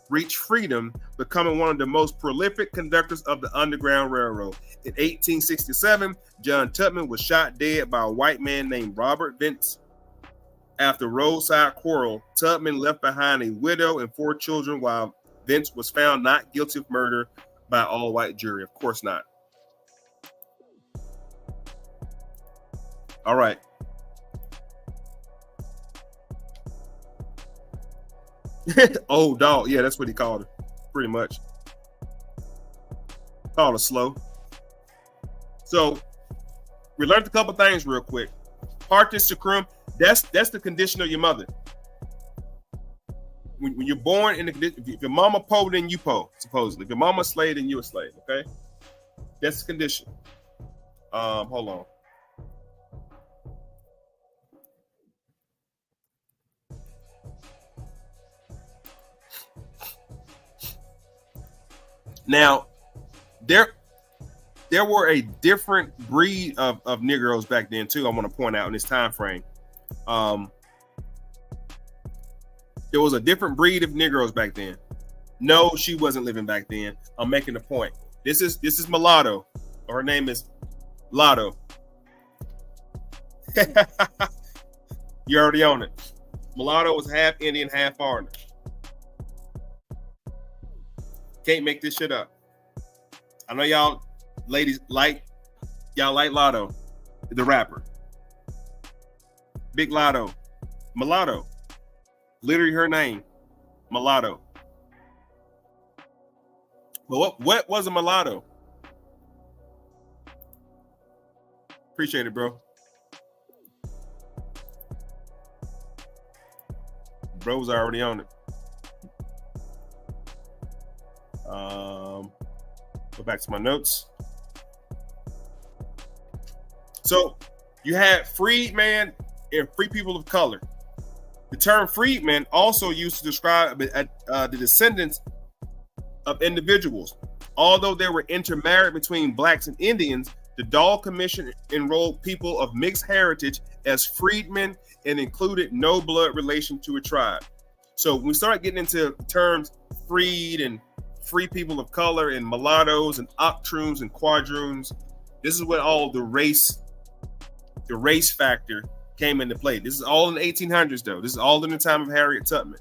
Reach freedom, becoming one of the most prolific conductors of the Underground Railroad. In 1867, John Tubman was shot dead by a white man named Robert Vince. After a roadside quarrel, Tubman left behind a widow and 4 children, while Vince was found not guilty of murder by an all-white jury. Of course not. All right. Old dog. Yeah, that's what he called her. Pretty much. Called her slow. So we learned a couple things real quick. Partus sacrum, that's the condition of your mother. When you're born in the condition, if your mama po, then you po, supposedly. If your mama a slave, then you a slave, okay? That's the condition. Hold on. Now, there were a different breed of Negroes back then too. I want to point out in this time frame. There was a different breed of Negroes back then. No, she wasn't living back then. I'm making a point. This is Mulatto. Her name is Lotto. You already own it. Mulatto was half Indian, half foreigner. Can't make this shit up. I know y'all ladies like Lotto, the rapper. Big Lotto. Mulatto. Literally her name. Mulatto. Well, what was a mulatto? Appreciate it, bro. Bro's already on it. Go back to my notes. So you had freedman and free people of color. The term freedman also used to describe the descendants of individuals. Although they were intermarried between blacks and Indians, the Dahl Commission enrolled people of mixed heritage as freedmen and included no blood relation to a tribe. So when we start getting into terms freed and free people of color and mulattoes and octoroons and quadroons, this is what all the race factor came into play. This is all in the 1800s, though. This is all in the time of Harriet Tubman.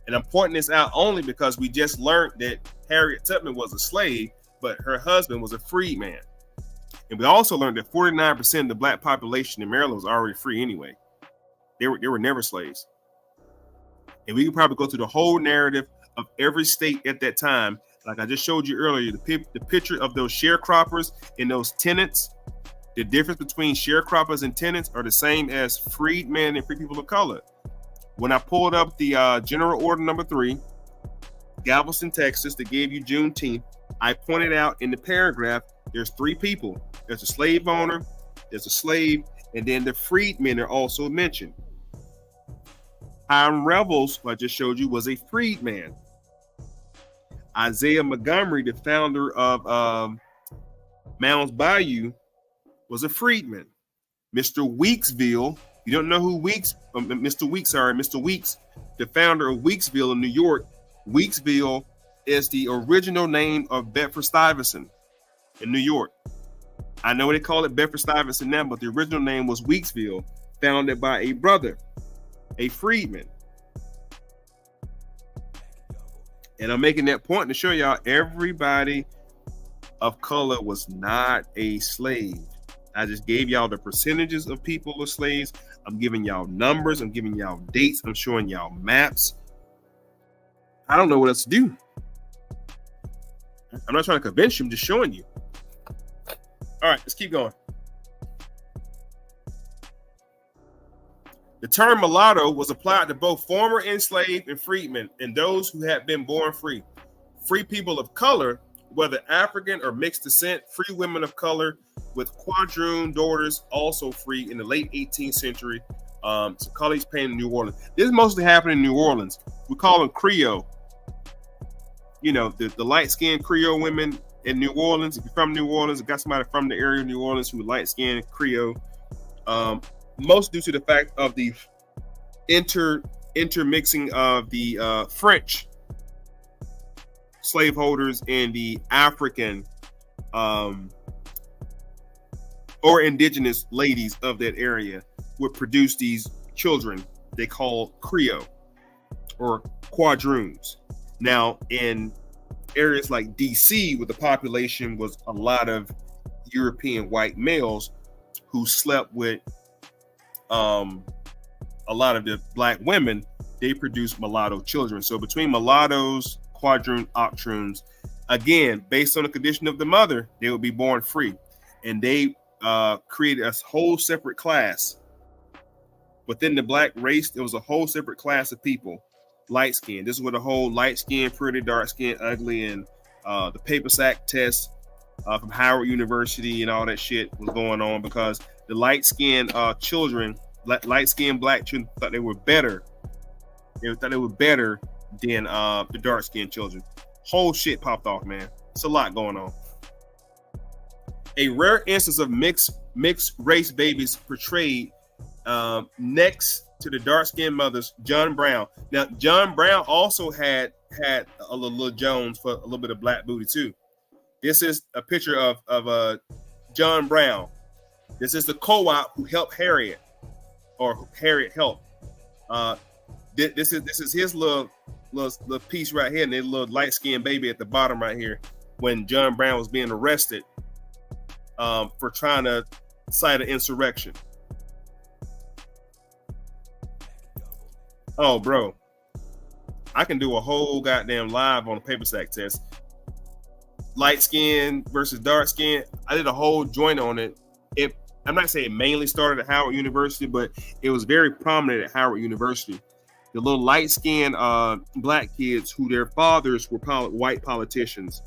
And I'm pointing this out only because we just learned that Harriet Tubman was a slave, but her husband was a free man. And we also learned that 49% of the black population in Maryland was already free anyway. They were never slaves. And we could probably go through the whole narrative of every state at that time. Like I just showed you earlier, the picture of those sharecroppers and those tenants. The difference between sharecroppers and tenants are the same as freedmen and free people of color. When I pulled up the General Order Number 3, Galveston, Texas, that gave you Juneteenth, I pointed out in the paragraph, there's 3 people. There's a slave owner, there's a slave, and then the freedmen are also mentioned. Hiram Revels, who I just showed you, was a freedman. Isaiah Montgomery, the founder of Mounds Bayou, was a freedman. Mr. Weeksville, you don't know who Mr. Weeks, the founder of Weeksville in New York. Weeksville is the original name of Bedford-Stuyvesant in New York. I know they call it Bedford-Stuyvesant now, but the original name was Weeksville, founded by a brother a freedman. And I'm making that point to show y'all everybody of color was not a slave. I just gave y'all the percentages of people as slaves. I'm giving y'all numbers. I'm giving y'all dates. I'm showing y'all maps. I don't know what else to do. I'm not trying to convince you. I'm just showing you. All right, let's keep going. The term mulatto was applied to both former enslaved and freedmen and those who had been born free. Free people of color, whether African or mixed descent, free women of color with quadroon daughters, also free in the late 18th century. So colleagues paying in New Orleans. This mostly happened in New Orleans. We call them Creole. You know, the light-skinned Creole women in New Orleans. If you're from New Orleans, got somebody from the area of New Orleans who light-skinned Creole. Most due to the fact of the intermixing of the French slaveholders and the African or indigenous ladies of that area would produce these children they call Creole or quadroons. Now, in areas like DC, where the population was a lot of European white males who slept with a lot of the black women, they produced mulatto children. So between mulattoes, quadroon, octroons, again, based on the condition of the mother, they would be born free. And they created a whole separate class. Within the black race, there was a whole separate class of people, light skin. This is where the whole light skin, pretty, dark skin, ugly, and the paper sack test from Howard University and all that shit was going on, because the light skinned children, light skinned black children, thought they were better. They thought they were better than the dark skinned children. Whole shit popped off, man. It's a lot going on. A rare instance of mixed race babies portrayed next to the dark skinned mothers, John Brown. Now, John Brown also had a little Jones for a little bit of black booty too. This is a picture of John Brown. This is the co-op who helped Harriet, or who Harriet helped. This is his little piece right here, and the little light skinned baby at the bottom right here, when John Brown was being arrested for trying to cite an insurrection. Oh, bro, I can do a whole goddamn live on a paper sack test. Light skin versus dark skin. I did a whole joint on it. I'm not saying it mainly started at Howard University, but it was very prominent at Howard University. The little light skinned black kids who their fathers were white politicians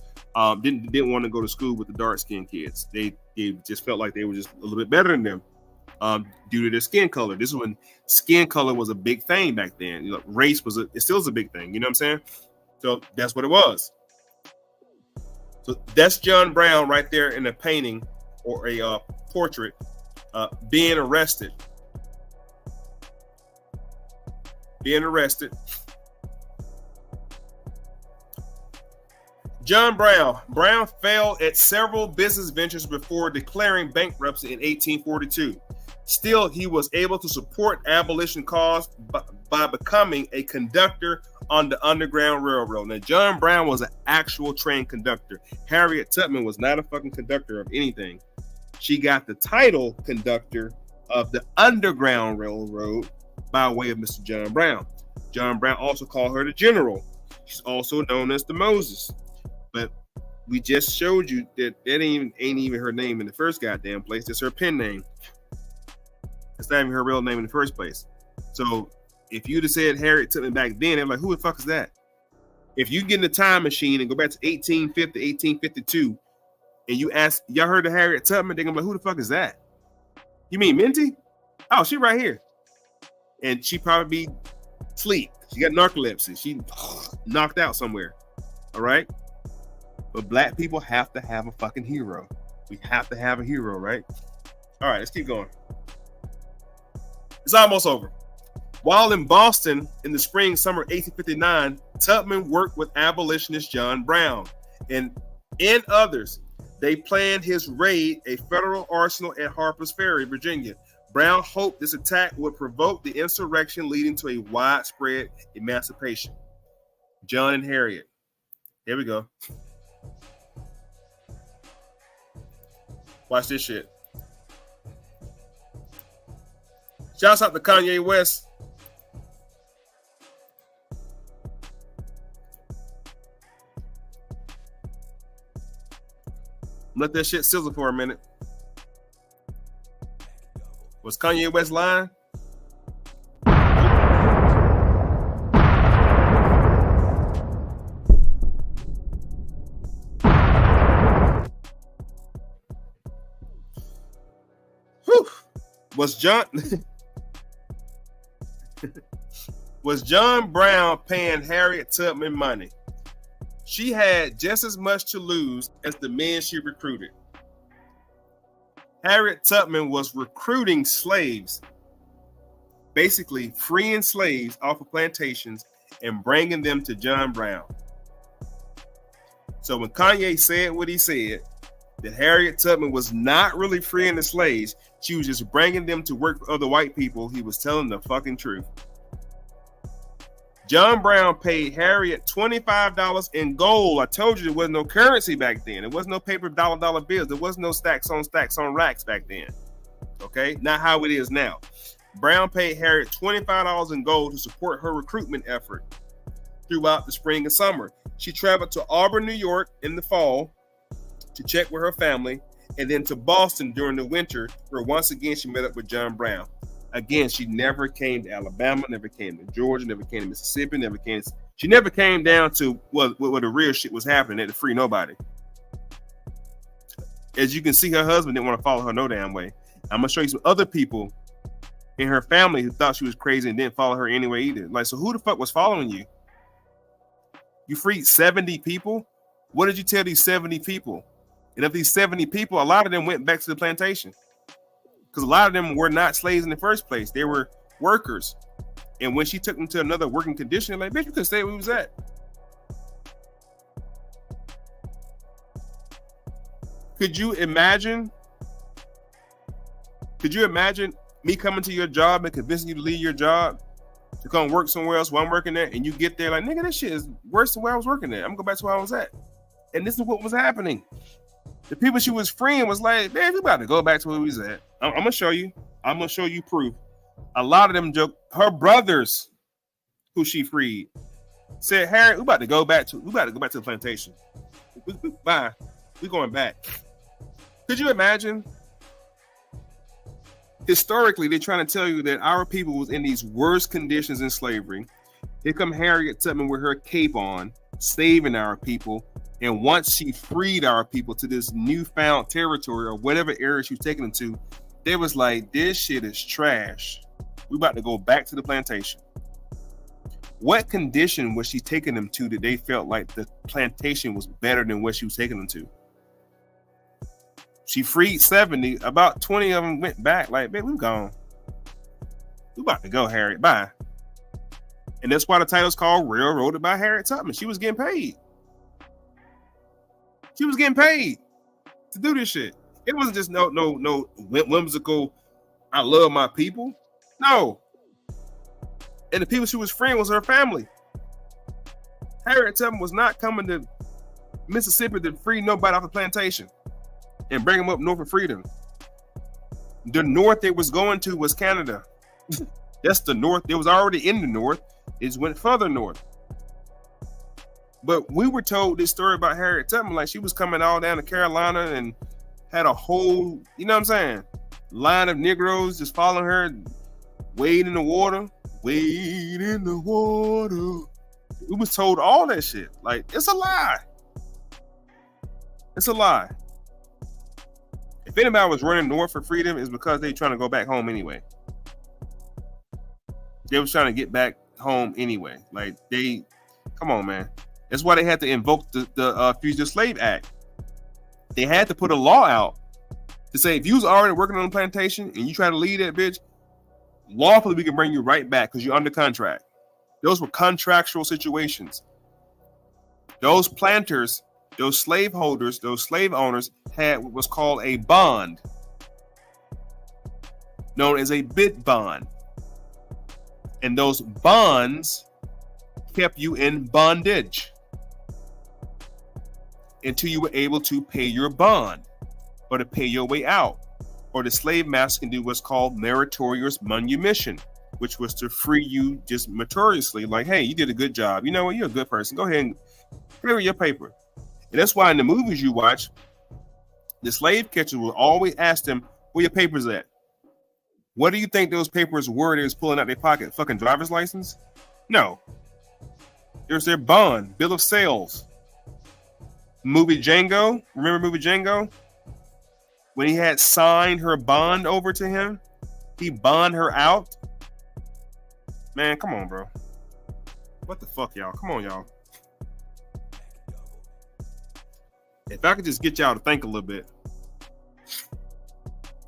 didn't want to go to school with the dark skinned kids. They just felt like they were just a little bit better than them due to their skin color. This is when skin color was a big thing back then. You know, race it still is a big thing. You know what I'm saying? So that's what it was. So that's John Brown right there in a painting or a portrait being arrested. John Brown. Brown failed at several business ventures before declaring bankruptcy in 1842. Still, he was able to support abolition cause by becoming a conductor on the Underground Railroad. Now, John Brown was an actual train conductor. Harriet Tubman was not a fucking conductor of anything. She got the title conductor of the Underground Railroad by way of Mr. John Brown. John Brown also called her the General. She's also known as the Moses. But we just showed you that ain't even her name in the first goddamn place. It's her pen name. It's not even her real name in the first place. So if you'd have said Harriet Tubman back then, they're like, who the fuck is that? If you get in the time machine and go back to 1850, 1852, and you ask, y'all heard of Harriet Tubman? They're gonna be like, who the fuck is that? You mean Minty? Oh, she right here. And she probably be asleep. She got narcolepsy. She knocked out somewhere. All right? But black people have to have a fucking hero. We have to have a hero, right? All right, let's keep going. It's almost over. While in Boston in the summer 1859, Tubman worked with abolitionist John Brown and others. They planned his raid, a federal arsenal at Harper's Ferry, Virginia. Brown hoped this attack would provoke the insurrection, leading to a widespread emancipation. John and Harriet. Here we go. Watch this shit. Shouts out to Kanye West. Let that shit sizzle for a minute. Was Kanye West lying? Whew. Was John Brown paying Harriet Tubman money? She had just as much to lose as the men she recruited. Harriet Tubman was recruiting slaves, basically freeing slaves off of plantations and bringing them to John Brown. So when Kanye said what he said, that Harriet Tubman was not really freeing the slaves, she was just bringing them to work for other white people, he was telling the fucking truth. John Brown paid Harriet $25 in gold. I told you there was no currency back then. There was no paper dollar bills. There was no stacks on racks back then. Okay, not how it is now. Brown paid Harriet $25 in gold to support her recruitment effort throughout the spring and summer. She traveled to Auburn, New York in the fall to check with her family, and then to Boston during the winter, where once again she met up with John Brown. Again, she never came to Alabama, never came to Georgia, never came to Mississippi, she never came down to where the real shit was happening, to free nobody. As you can see, her husband didn't want to follow her no damn way. I'm gonna show you some other people in her family who thought she was crazy and didn't follow her anyway either. Like, so who the fuck was following you? You freed 70 people? What did you tell these 70 people? And of these 70 people, a lot of them went back to the plantation. Because a lot of them were not slaves in the first place. They were workers. And when she took them to another working condition, like, bitch, you couldn't stay where we was at. Could you imagine me coming to your job and convincing you to leave your job to come work somewhere else while I'm working there, and you get there like, nigga, this shit is worse than where I was working at. I'm gonna go back to where I was at. And this is what was happening. The people she was freeing was like, man, we about to go back to where we was at. I'm gonna show you. I'm gonna show you proof. A lot of them her brothers who she freed said, Harriet, we about to go back to the plantation. Bye. We going back. Could you imagine? Historically, they're trying to tell you that our people was in these worst conditions in slavery. Here come Harriet Tubman with her cape on, saving our people. And once she freed our people to this newfound territory or whatever area she was taking them to, they was like, this shit is trash. We about to go back to the plantation. What condition was she taking them to that they felt like the plantation was better than what she was taking them to? She freed 70, about 20 of them went back like, man, we're gone. We about to go, Harriet, bye. And that's why the title's called Railroaded by Harriet Tubman. She was getting paid. She was getting paid to do this shit. It wasn't just no whimsical, I love my people. No. And the people she was freeing was her family. Harriet Tubman was not coming to Mississippi to free nobody off the plantation and bring them up north for freedom. The north it was going to was Canada. That's the north. It was already in the north. It just went further north. But we were told this story about Harriet Tubman, like she was coming all down to Carolina and had a whole, you know what I'm saying, line of Negroes just following her, wade in the water. We was told all that shit. Like, it's a lie. It's a lie. If anybody was running north for freedom, it's because they trying to go back home anyway. They was trying to get back home anyway. Like, come on, man. That's why they had to invoke the Fugitive Slave Act. They had to put a law out to say, if you was already working on a plantation and you try to leave that bitch, lawfully we can bring you right back because you're under contract. Those were contractual situations. Those planters, those slaveholders, those slave owners had what was called a bond. known as a bid bond. And those bonds kept you in bondage until you were able to pay your bond or to pay your way out. Or the slave master can do what's called meritorious manumission, which was to free you just meritoriously. Like, hey, you did a good job. You know what? You're a good person. Go ahead and clear your paper. And that's why in the movies you watch, the slave catcher will always ask them, where your papers at? What do you think those papers were they was pulling out their pocket? Fucking driver's license? No. There's their bond, bill of sales. Movie Django. Remember movie Django? When he had signed her bond over to him, he bond her out. Man, come on, bro. What the fuck, y'all? Come on, y'all. If I could just get y'all to think a little bit,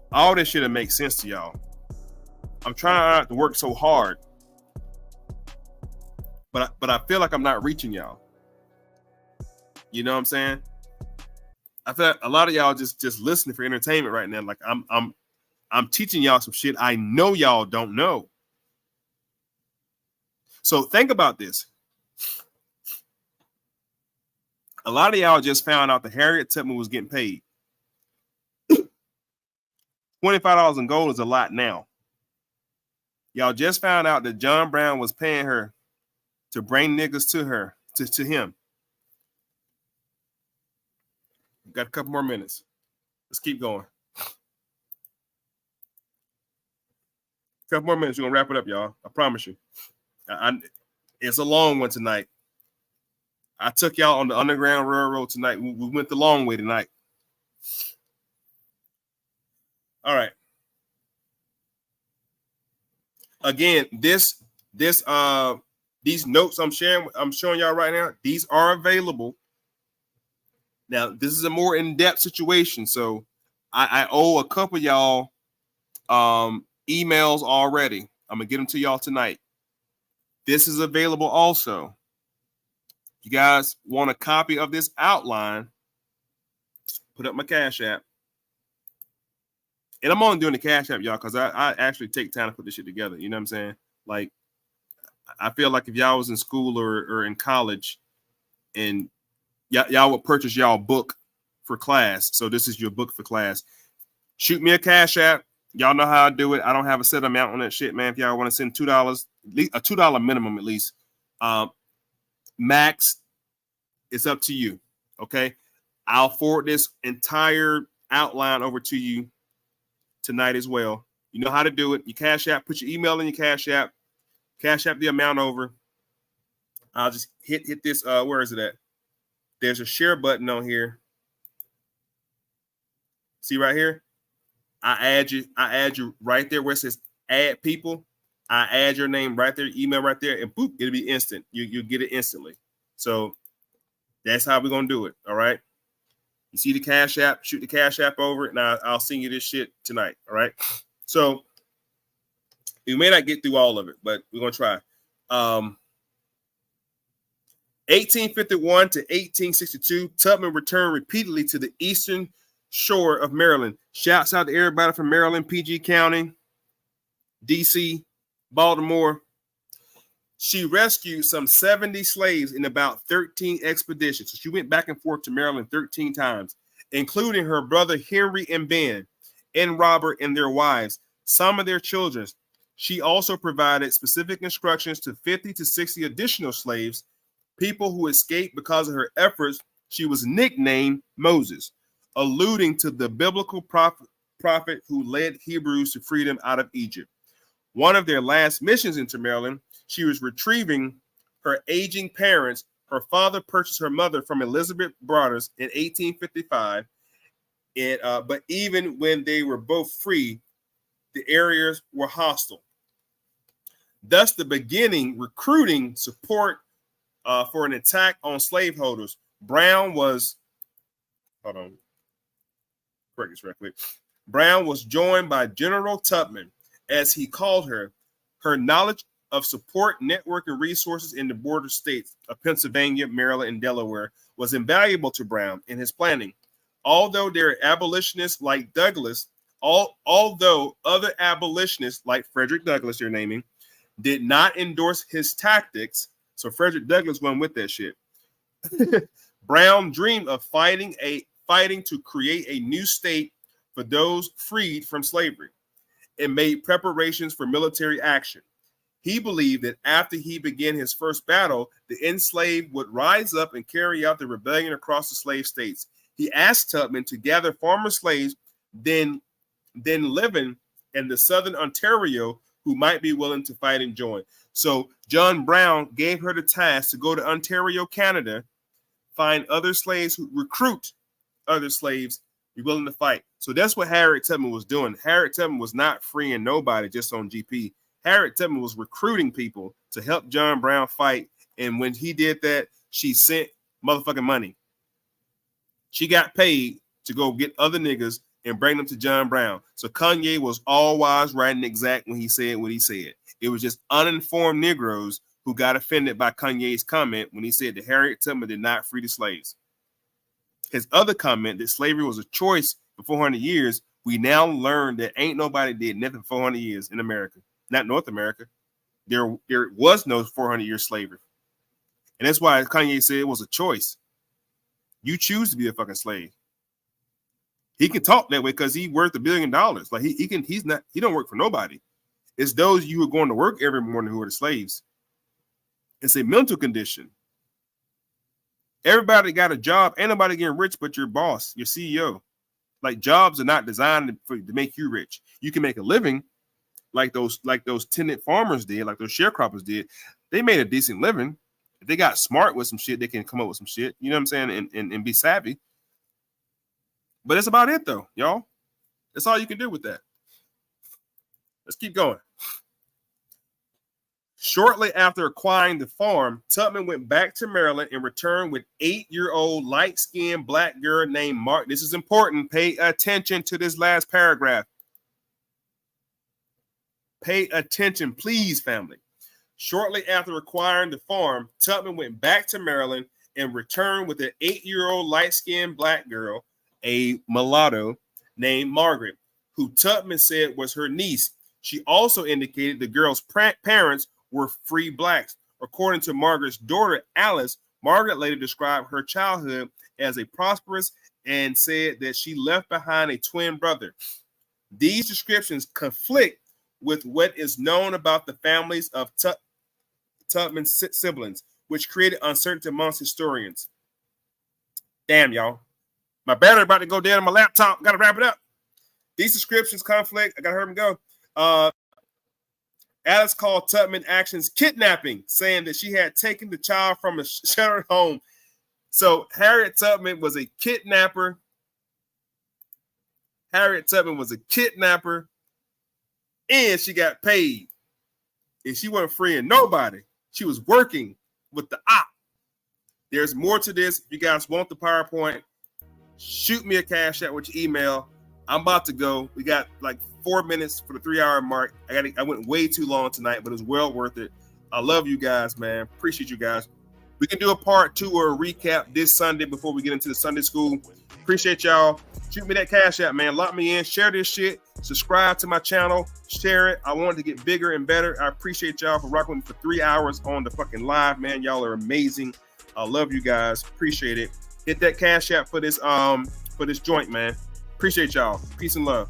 all this shit will make sense to y'all. I'm trying not to work so hard, but I feel like I'm not reaching y'all. You know what I'm saying? I feel like a lot of y'all just listening for entertainment right now. Like I'm teaching y'all some shit I know y'all don't know. So think about this. A lot of y'all just found out that Harriet Tubman was getting paid. $25 in gold is a lot now. Y'all just found out that John Brown was paying her to bring niggas to her, to him. Got a couple more minutes. Let's keep going. Couple more minutes. We're going to wrap it up, y'all. I promise you. It's a long one tonight. I took y'all on the Underground Railroad tonight. We went the long way tonight. All right. Again, these notes I'm showing y'all right now, these are available. Now, this is a more in-depth situation, so I owe a couple of y'all emails already. I'm gonna get them to y'all tonight. This is available also. If you guys want a copy of this outline, put up my Cash App. And I'm only doing the Cash App, y'all, because I actually take time to put this shit together. You know what I'm saying? Like, I feel like if y'all was in school or in college and y'all would purchase y'all book for class. So this is your book for class. Shoot me a Cash App. Y'all know how I do it. I don't have a set amount on that shit, man. If y'all want to send $2, a $2 minimum at least. Max, it's up to you. Okay. I'll forward this entire outline over to you tonight as well. You know how to do it. You Cash App, put your email in your Cash App the amount over. I'll just hit this. Where is it at? There's a share button on here. See right here? I add you right there where it says add people. I add your name right there, email right there, and boop, it'll be instant. You'll get it instantly. So that's how we're gonna do it. All right. You see the Cash App, shoot the Cash App over, and I'll send you this shit tonight. All right. So we may not get through all of it, but we're gonna try. 1851 to 1862, Tubman returned repeatedly to the eastern shore of Maryland. Shouts out to everybody from Maryland, PG County, DC, Baltimore. She rescued some 70 slaves in about 13 expeditions. So she went back and forth to Maryland 13 times, including her brother Henry and Ben, and Robert and their wives, some of their children. She also provided specific instructions to 50 to 60 additional slaves, people who escaped because of her efforts. She was nicknamed Moses, alluding to the biblical prophet who led Hebrews to freedom out of Egypt. One of their last missions into Maryland, she was retrieving her aging parents. Her father purchased her mother from Elizabeth Brothers in 1855. But even when they were both free, the areas were hostile. Thus, the beginning recruiting support for an attack on slaveholders. Brown was, correct this real quick. Brown was joined by General Tubman, as he called her. Her knowledge of support, network, and resources in the border states of Pennsylvania, Maryland, and Delaware was invaluable to Brown in his planning. Although there are abolitionists like Douglas Although other abolitionists like Frederick Douglass, you're naming, did not endorse his tactics, so Frederick Douglass went with that shit. Brown dreamed of fighting to create a new state for those freed from slavery and made preparations for military action. He believed that after he began his first battle, the enslaved would rise up and carry out the rebellion across the slave states. He asked Tubman to gather former slaves then living in the southern Ontario who might be willing to fight and join. So John Brown gave her the task to go to Ontario, Canada, find other slaves, who recruit other slaves, be willing to fight. So that's what Harriet Tubman was doing. Harriet Tubman was not freeing nobody just on GP. Harriet Tubman was recruiting people to help John Brown fight. And when he did that, she sent motherfucking money. She got paid to go get other niggas and bring them to John Brown. So Kanye was all wise, right, and exact when he said what he said. It was just uninformed Negroes who got offended by Kanye's comment when he said that Harriet Tubman did not free the slaves. His other comment that slavery was a choice for 400 years, we now learn that ain't nobody did nothing for 400 years in America, not North America. There was no 400-year slavery. And that's why Kanye said it was a choice. You choose to be a fucking slave. He can talk that way because he's worth $1 billion. Like he don't work for nobody. It's those you who are going to work every morning who are the slaves. It's a mental condition. Everybody got a job. Ain't nobody getting rich but your boss, your CEO. Like jobs are not designed to make you rich. You can make a living like those tenant farmers did, like those sharecroppers did. They made a decent living. If they got smart with some shit, they can come up with some shit. You know what I'm saying? And be savvy. But that's about it, though, y'all. That's all you can do with that. Let's keep going. Shortly after acquiring the farm, Tubman went back to Maryland and returned with 8-year-old light-skinned black girl named Mark. This is important. Pay attention to this last paragraph. Pay attention, please, family. Shortly after acquiring the farm, Tubman went back to Maryland and returned with an 8-year-old light-skinned black girl, a mulatto, named Margaret, who Tubman said was her niece. She also indicated the girl's parents were free blacks. According to Margaret's daughter, Alice, Margaret later described her childhood as a prosperous and said that she left behind a twin brother. These descriptions conflict with what is known about the families of Tubman's siblings, which created uncertainty amongst historians. Damn, y'all. My battery about to go dead on my laptop. Got to wrap it up. These descriptions conflict. I got to hurry him go. Alice called Tubman actions kidnapping, saying that she had taken the child from a sheltered home. So Harriet Tubman was a kidnapper. Harriet Tubman was a kidnapper, and she got paid. And she wasn't freeing nobody. She was working with the op. There's more to this. If you guys want the PowerPoint, shoot me a cash out with your email. I'm about to go. We got like 4 minutes for the 3-hour mark. I went way too long tonight, but it's well worth it. I love you guys, man. Appreciate you guys. We can do a part 2 or a recap this Sunday before we get into the Sunday school. Appreciate y'all. Shoot me that cash out, man. Lock me in. Share this shit. Subscribe to my channel. Share it. I want it to get bigger and better. I appreciate y'all for rocking with me for 3 hours on the fucking live, man. Y'all are amazing. I love you guys. Appreciate it. Hit that cash out for this joint, man. Appreciate y'all. Peace and love.